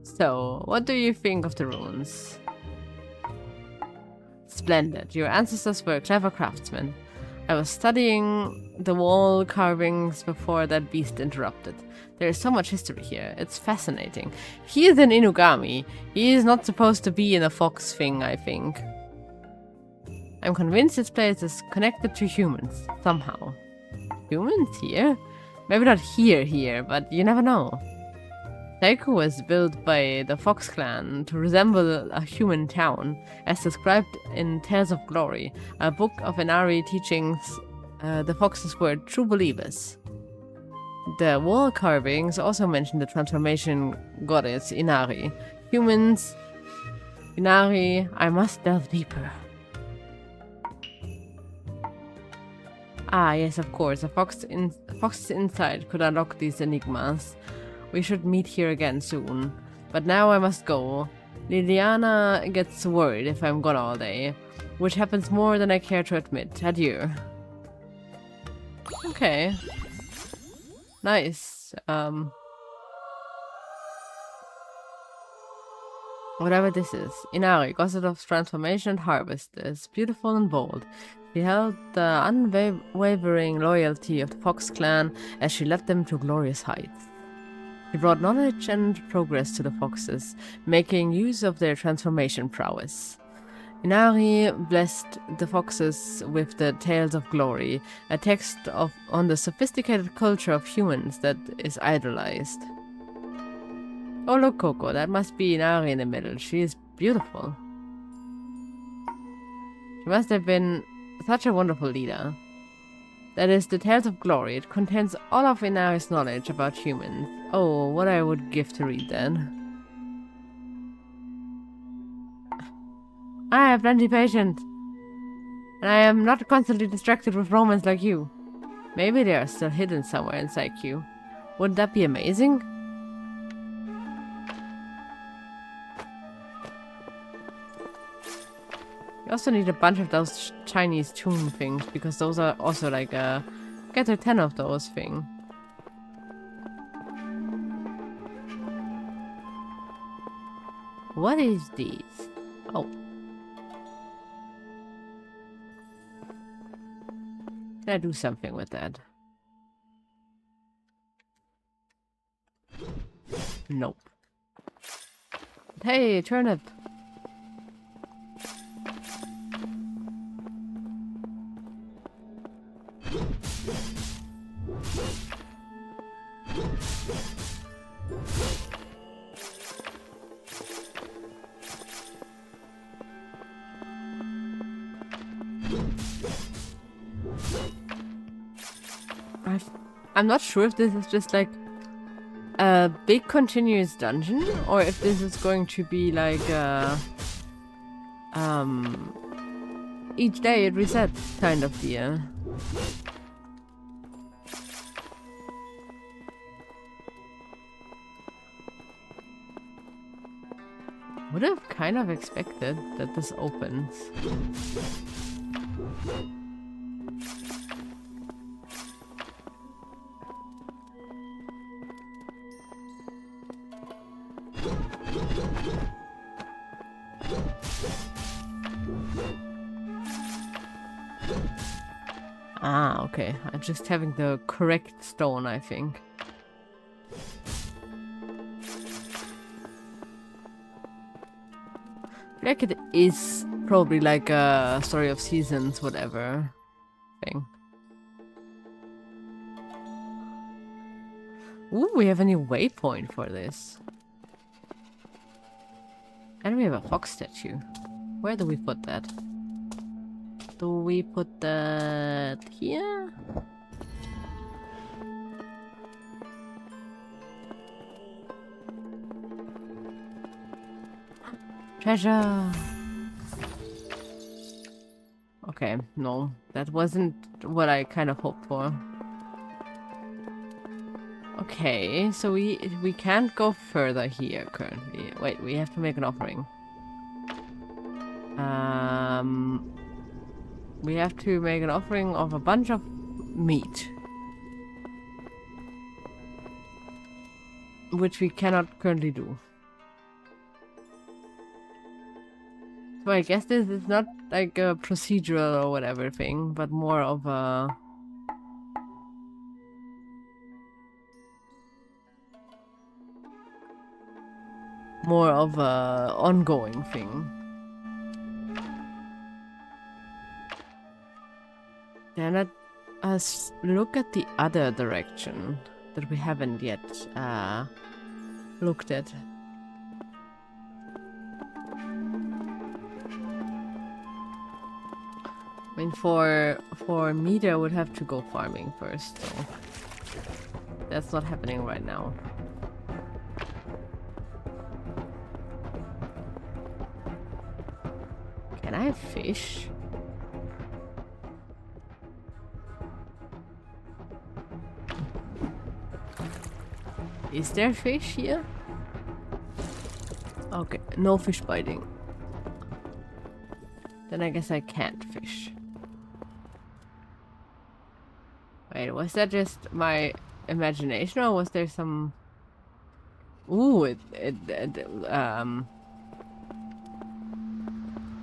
So, what do you think of the ruins? Splendid. Your ancestors were clever craftsmen. I was studying the wall carvings before that beast interrupted. There is so much history here. It's fascinating. He is an Inugami. He is not supposed to be in a fox thing, I think. I'm convinced this place is connected to humans, somehow. Humans here? Maybe not here, but you never know. Seikyu was built by the Fox clan to resemble a human town, as described in Tales of Glory, a book of Inari teachings the foxes were true believers. The wall carvings also mention the transformation goddess Inari. Humans, Inari, I must delve deeper. Ah, yes, of course, a fox's insight could unlock these enigmas. We should meet here again soon. But now I must go. Liliana gets worried if I'm gone all day, which happens more than I care to admit. Adieu. Okay. Nice. Whatever this is. Inari, goddess of transformation and harvest, is beautiful and bold. She held the unwavering loyalty of the Fox clan as she led them to glorious heights. She brought knowledge and progress to the foxes, making use of their transformation prowess. Inari blessed the foxes with the Tales of Glory, a text on the sophisticated culture of humans that is idolized. Oh look, Coco, that must be Inari in the middle. She is beautiful. She must have been such a wonderful leader. That is the Tales of Glory. It contains all of Inari's knowledge about humans. Oh, what I would give to read then. I have plenty patience. And I am not constantly distracted with romance like you. Maybe they are still hidden somewhere in Seikyu. Wouldn't that be amazing? You also need a bunch of those Chinese tune things, because those are also like get a 10 of those thing. What is this? Oh. Can I do something with that? Nope. Hey, turnip! I'm not sure if this is just like a big continuous dungeon or if this is going to be like each day it resets kind of deal. Would have kind of expected that this opens. Ah, okay. I'm just having the correct stone, I think. I feel like it is probably like a Story of Seasons, whatever thing. Ooh, we have a new waypoint for this. And we have a fox statue. Where do we put that? Do we put that here? Treasure! Okay, no. That wasn't what I kind of hoped for. Okay, so we can't go further here currently. Wait, we have to make an offering. We have to make an offering of a bunch of meat. Which we cannot currently do. So I guess this is not like a procedural or whatever thing, but more of a... more of a ongoing thing. Then let us look at the other direction that we haven't yet looked at. I mean, for meat, I would have to go farming first, so that's not happening right now. Can I have fish? Is there fish here? Okay, no fish biting. Then I guess I can't fish. Wait, was that just my imagination or was there some... Ooh,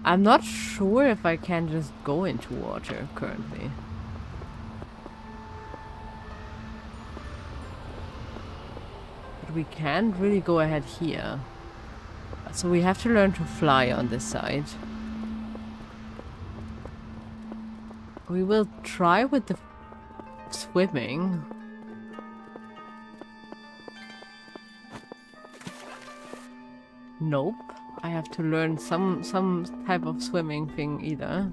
I'm not sure if I can just go into water currently. But we can't really go ahead here. So we have to learn to fly on this side. We will try with the swimming. Nope. I have to learn some type of swimming thing either.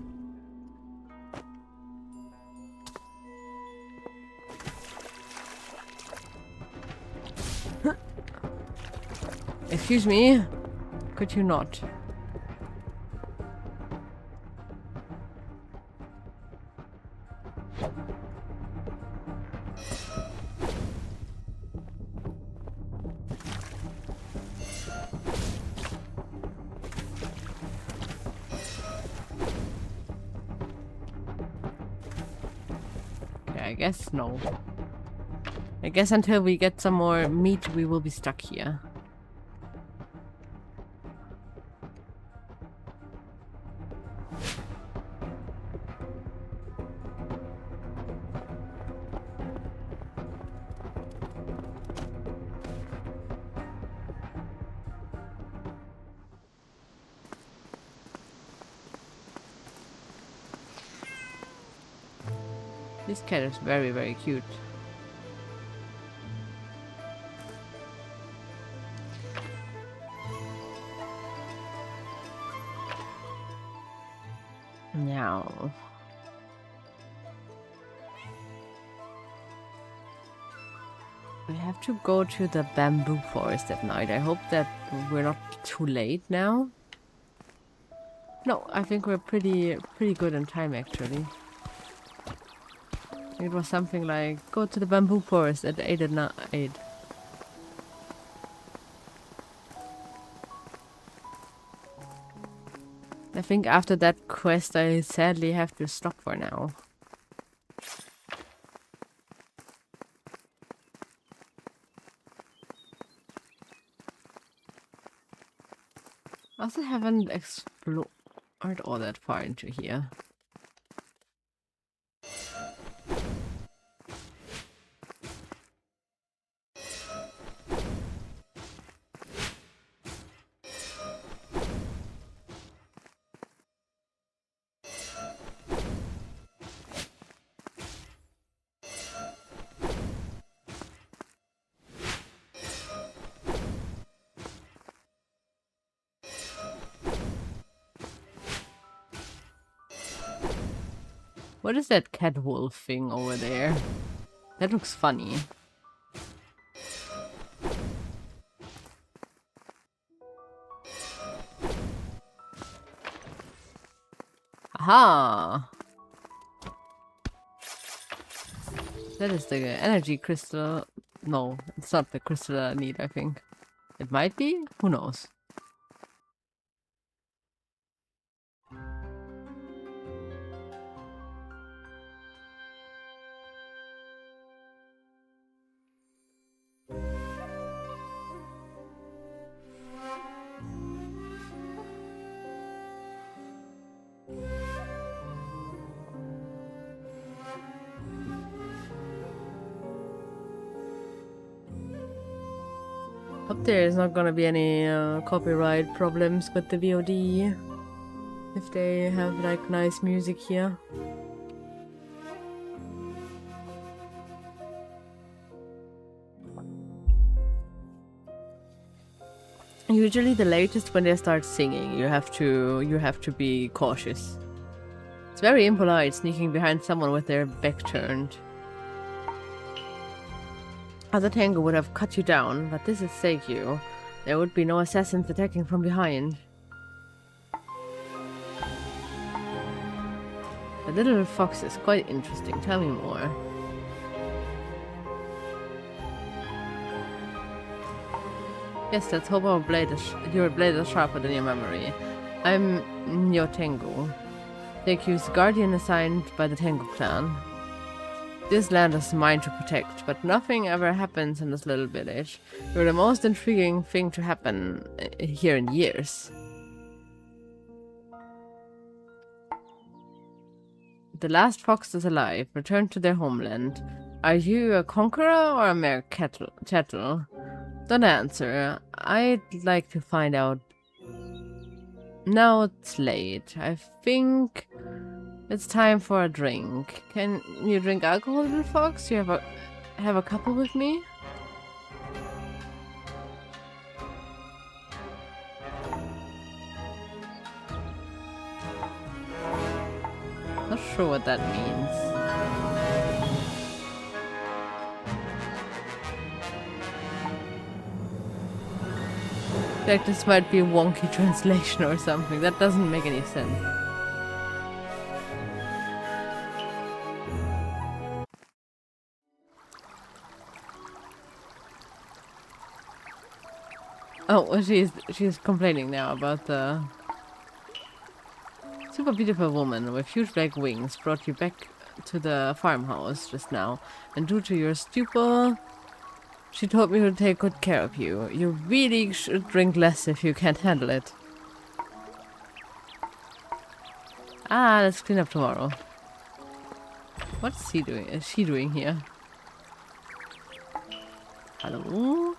Excuse me. Could you not? I guess no. I guess until we get some more meat, we will be stuck here. This cat is very, very cute. Now. We have to go to the bamboo forest at night. I hope that we're not too late now. No, I think we're pretty good in time actually. It was something like, go to the bamboo forest at 8 at night. I think after that quest I sadly have to stop for now. I also haven't explored all that far into here. What is that cat wolf thing over there? That looks funny. Aha! That is the energy crystal. No, it's not the crystal I need, I think. It might be? Who knows? Hope there's not gonna be any copyright problems with the VOD if they have like nice music here. Usually the latest when they start singing, you have to be cautious. It's very impolite sneaking behind someone with their back turned. Other Tengu would have cut you down, but this is Seikyu. There would be no assassins attacking from behind. The little fox is quite interesting. Tell me more. Yes, let's hope your blade is sharper than your memory. I'm your Tengu. Seikyu's guardian assigned by the Tengu clan. This land is mine to protect, but nothing ever happens in this little village. You're the most intriguing thing to happen here in years. The last fox is alive. Return to their homeland. Are you a conqueror or a mere chattel? Don't answer. I'd like to find out. Now it's late. I think it's time for a drink. Can you drink alcohol, little fox? You have a couple with me? Not sure what that means. Like this might be a wonky translation or something. That doesn't make any sense. Oh, well, she's complaining now about the super beautiful woman with huge black wings brought you back to the farmhouse just now, and due to your stupor, she told me to take good care of you. You really should drink less if you can't handle it. Ah, let's clean up tomorrow. What's he doing? Is she doing here? Hello?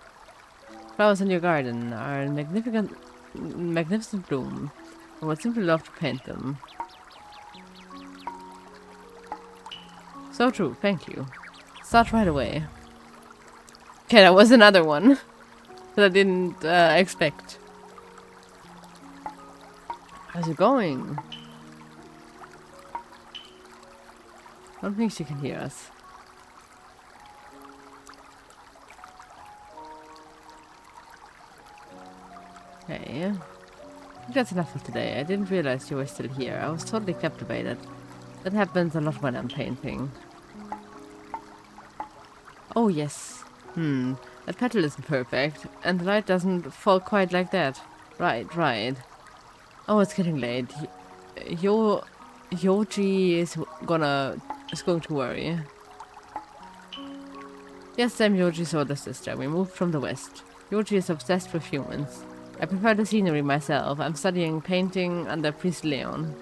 Flowers in your garden are magnificent bloom. I would simply love to paint them. So true, thank you. Start right away. Okay, that was another one that I didn't expect. How's it going? I don't think she can hear us. Okay. I think that's enough for today. I didn't realize you were still here. I was totally captivated. That happens a lot when I'm painting. Oh, yes. That petal isn't perfect, and the light doesn't fall quite like that. Right. Oh, it's getting late. Yoji is going to worry. Yes, I'm Yoji's older sister. We moved from the west. Yoji is obsessed with humans. I prefer the scenery myself. I'm studying painting under Priest Leon.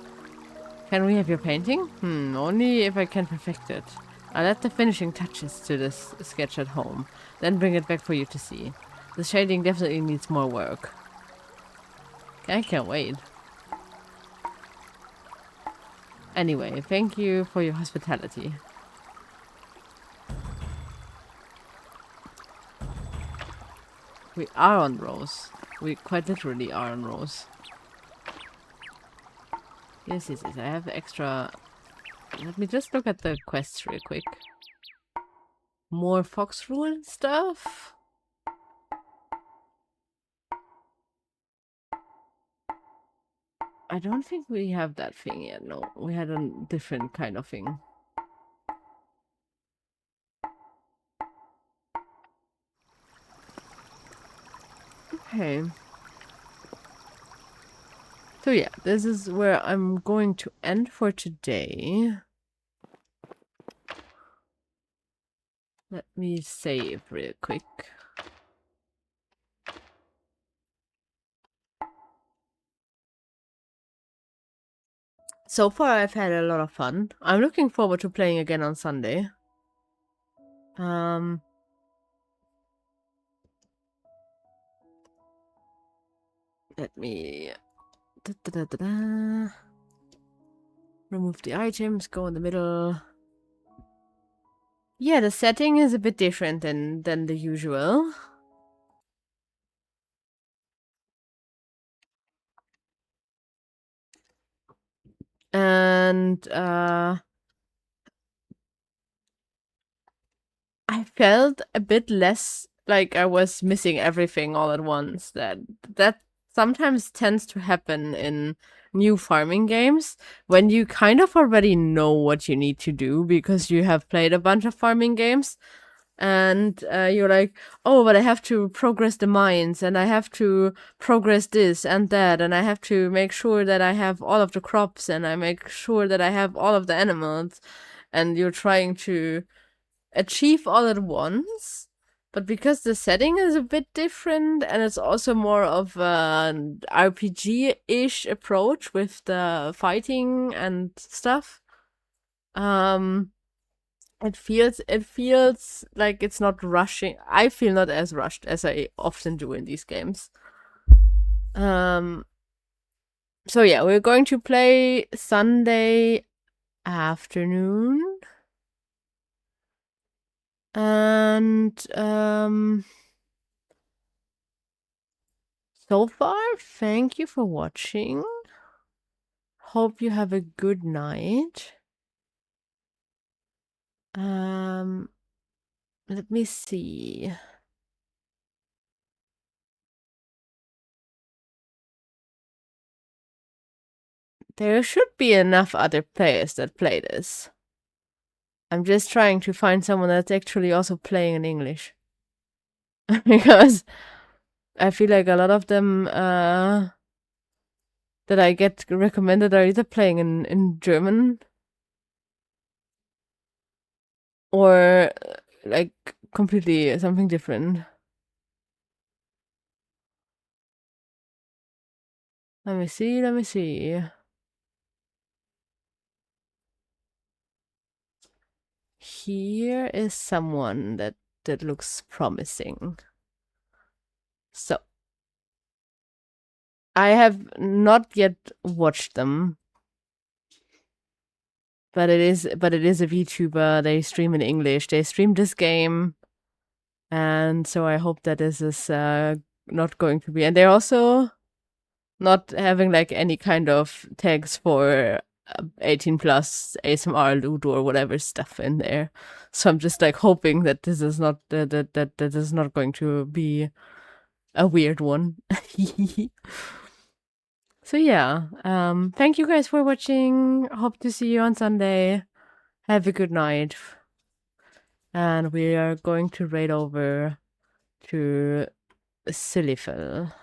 Can we have your painting? Only if I can perfect it. I'll add the finishing touches to this sketch at home, then bring it back for you to see. The shading definitely needs more work. I can't wait. Anyway, thank you for your hospitality. We are on Rose. We quite literally are on Rose. Yes. I have extra. Let me just look at the quests real quick. More Fox Ruin stuff? I don't think we have that thing yet, no. We had a different kind of thing. Okay. So yeah, this is where I'm going to end for today. Let me save real quick. So far I've had a lot of fun. I'm looking forward to playing again on Sunday. Let me remove the items, go in the middle. Yeah, the setting is a bit different than the usual. And I felt a bit less like I was missing everything all at once. That sometimes tends to happen in new farming games when you kind of already know what you need to do because you have played a bunch of farming games. And you're like, oh, but I have to progress the mines, and I have to progress this and that, and I have to make sure that I have all of the crops, and I make sure that I have all of the animals, and you're trying to achieve all at once. But because the setting is a bit different, and it's also more of an RPG-ish approach with the fighting and stuff, it feels like it's not rushing. I feel not as rushed as I often do in these games. Um so yeah, we're going to play Sunday afternoon. And so far, thank you for watching. Hope you have a good night. Let me see. There should be enough other players that play this. I'm just trying to find someone that's actually also playing in English. Because I feel like a lot of them that I get recommended are either playing in German or like completely something different. Let me see. Here is someone that looks promising. So I have not yet watched them, but it is a VTuber. They stream in English. They stream this game, and so I hope that this is not going to be. And they're also not having like any kind of tags for 18 plus ASMR Ludo or whatever stuff in there. So I'm just like hoping that this is not that this is not going to be a weird one. So yeah, thank you guys for watching. Hope to see you on Sunday. Have a good night. And we are going to raid over to Sillyfell.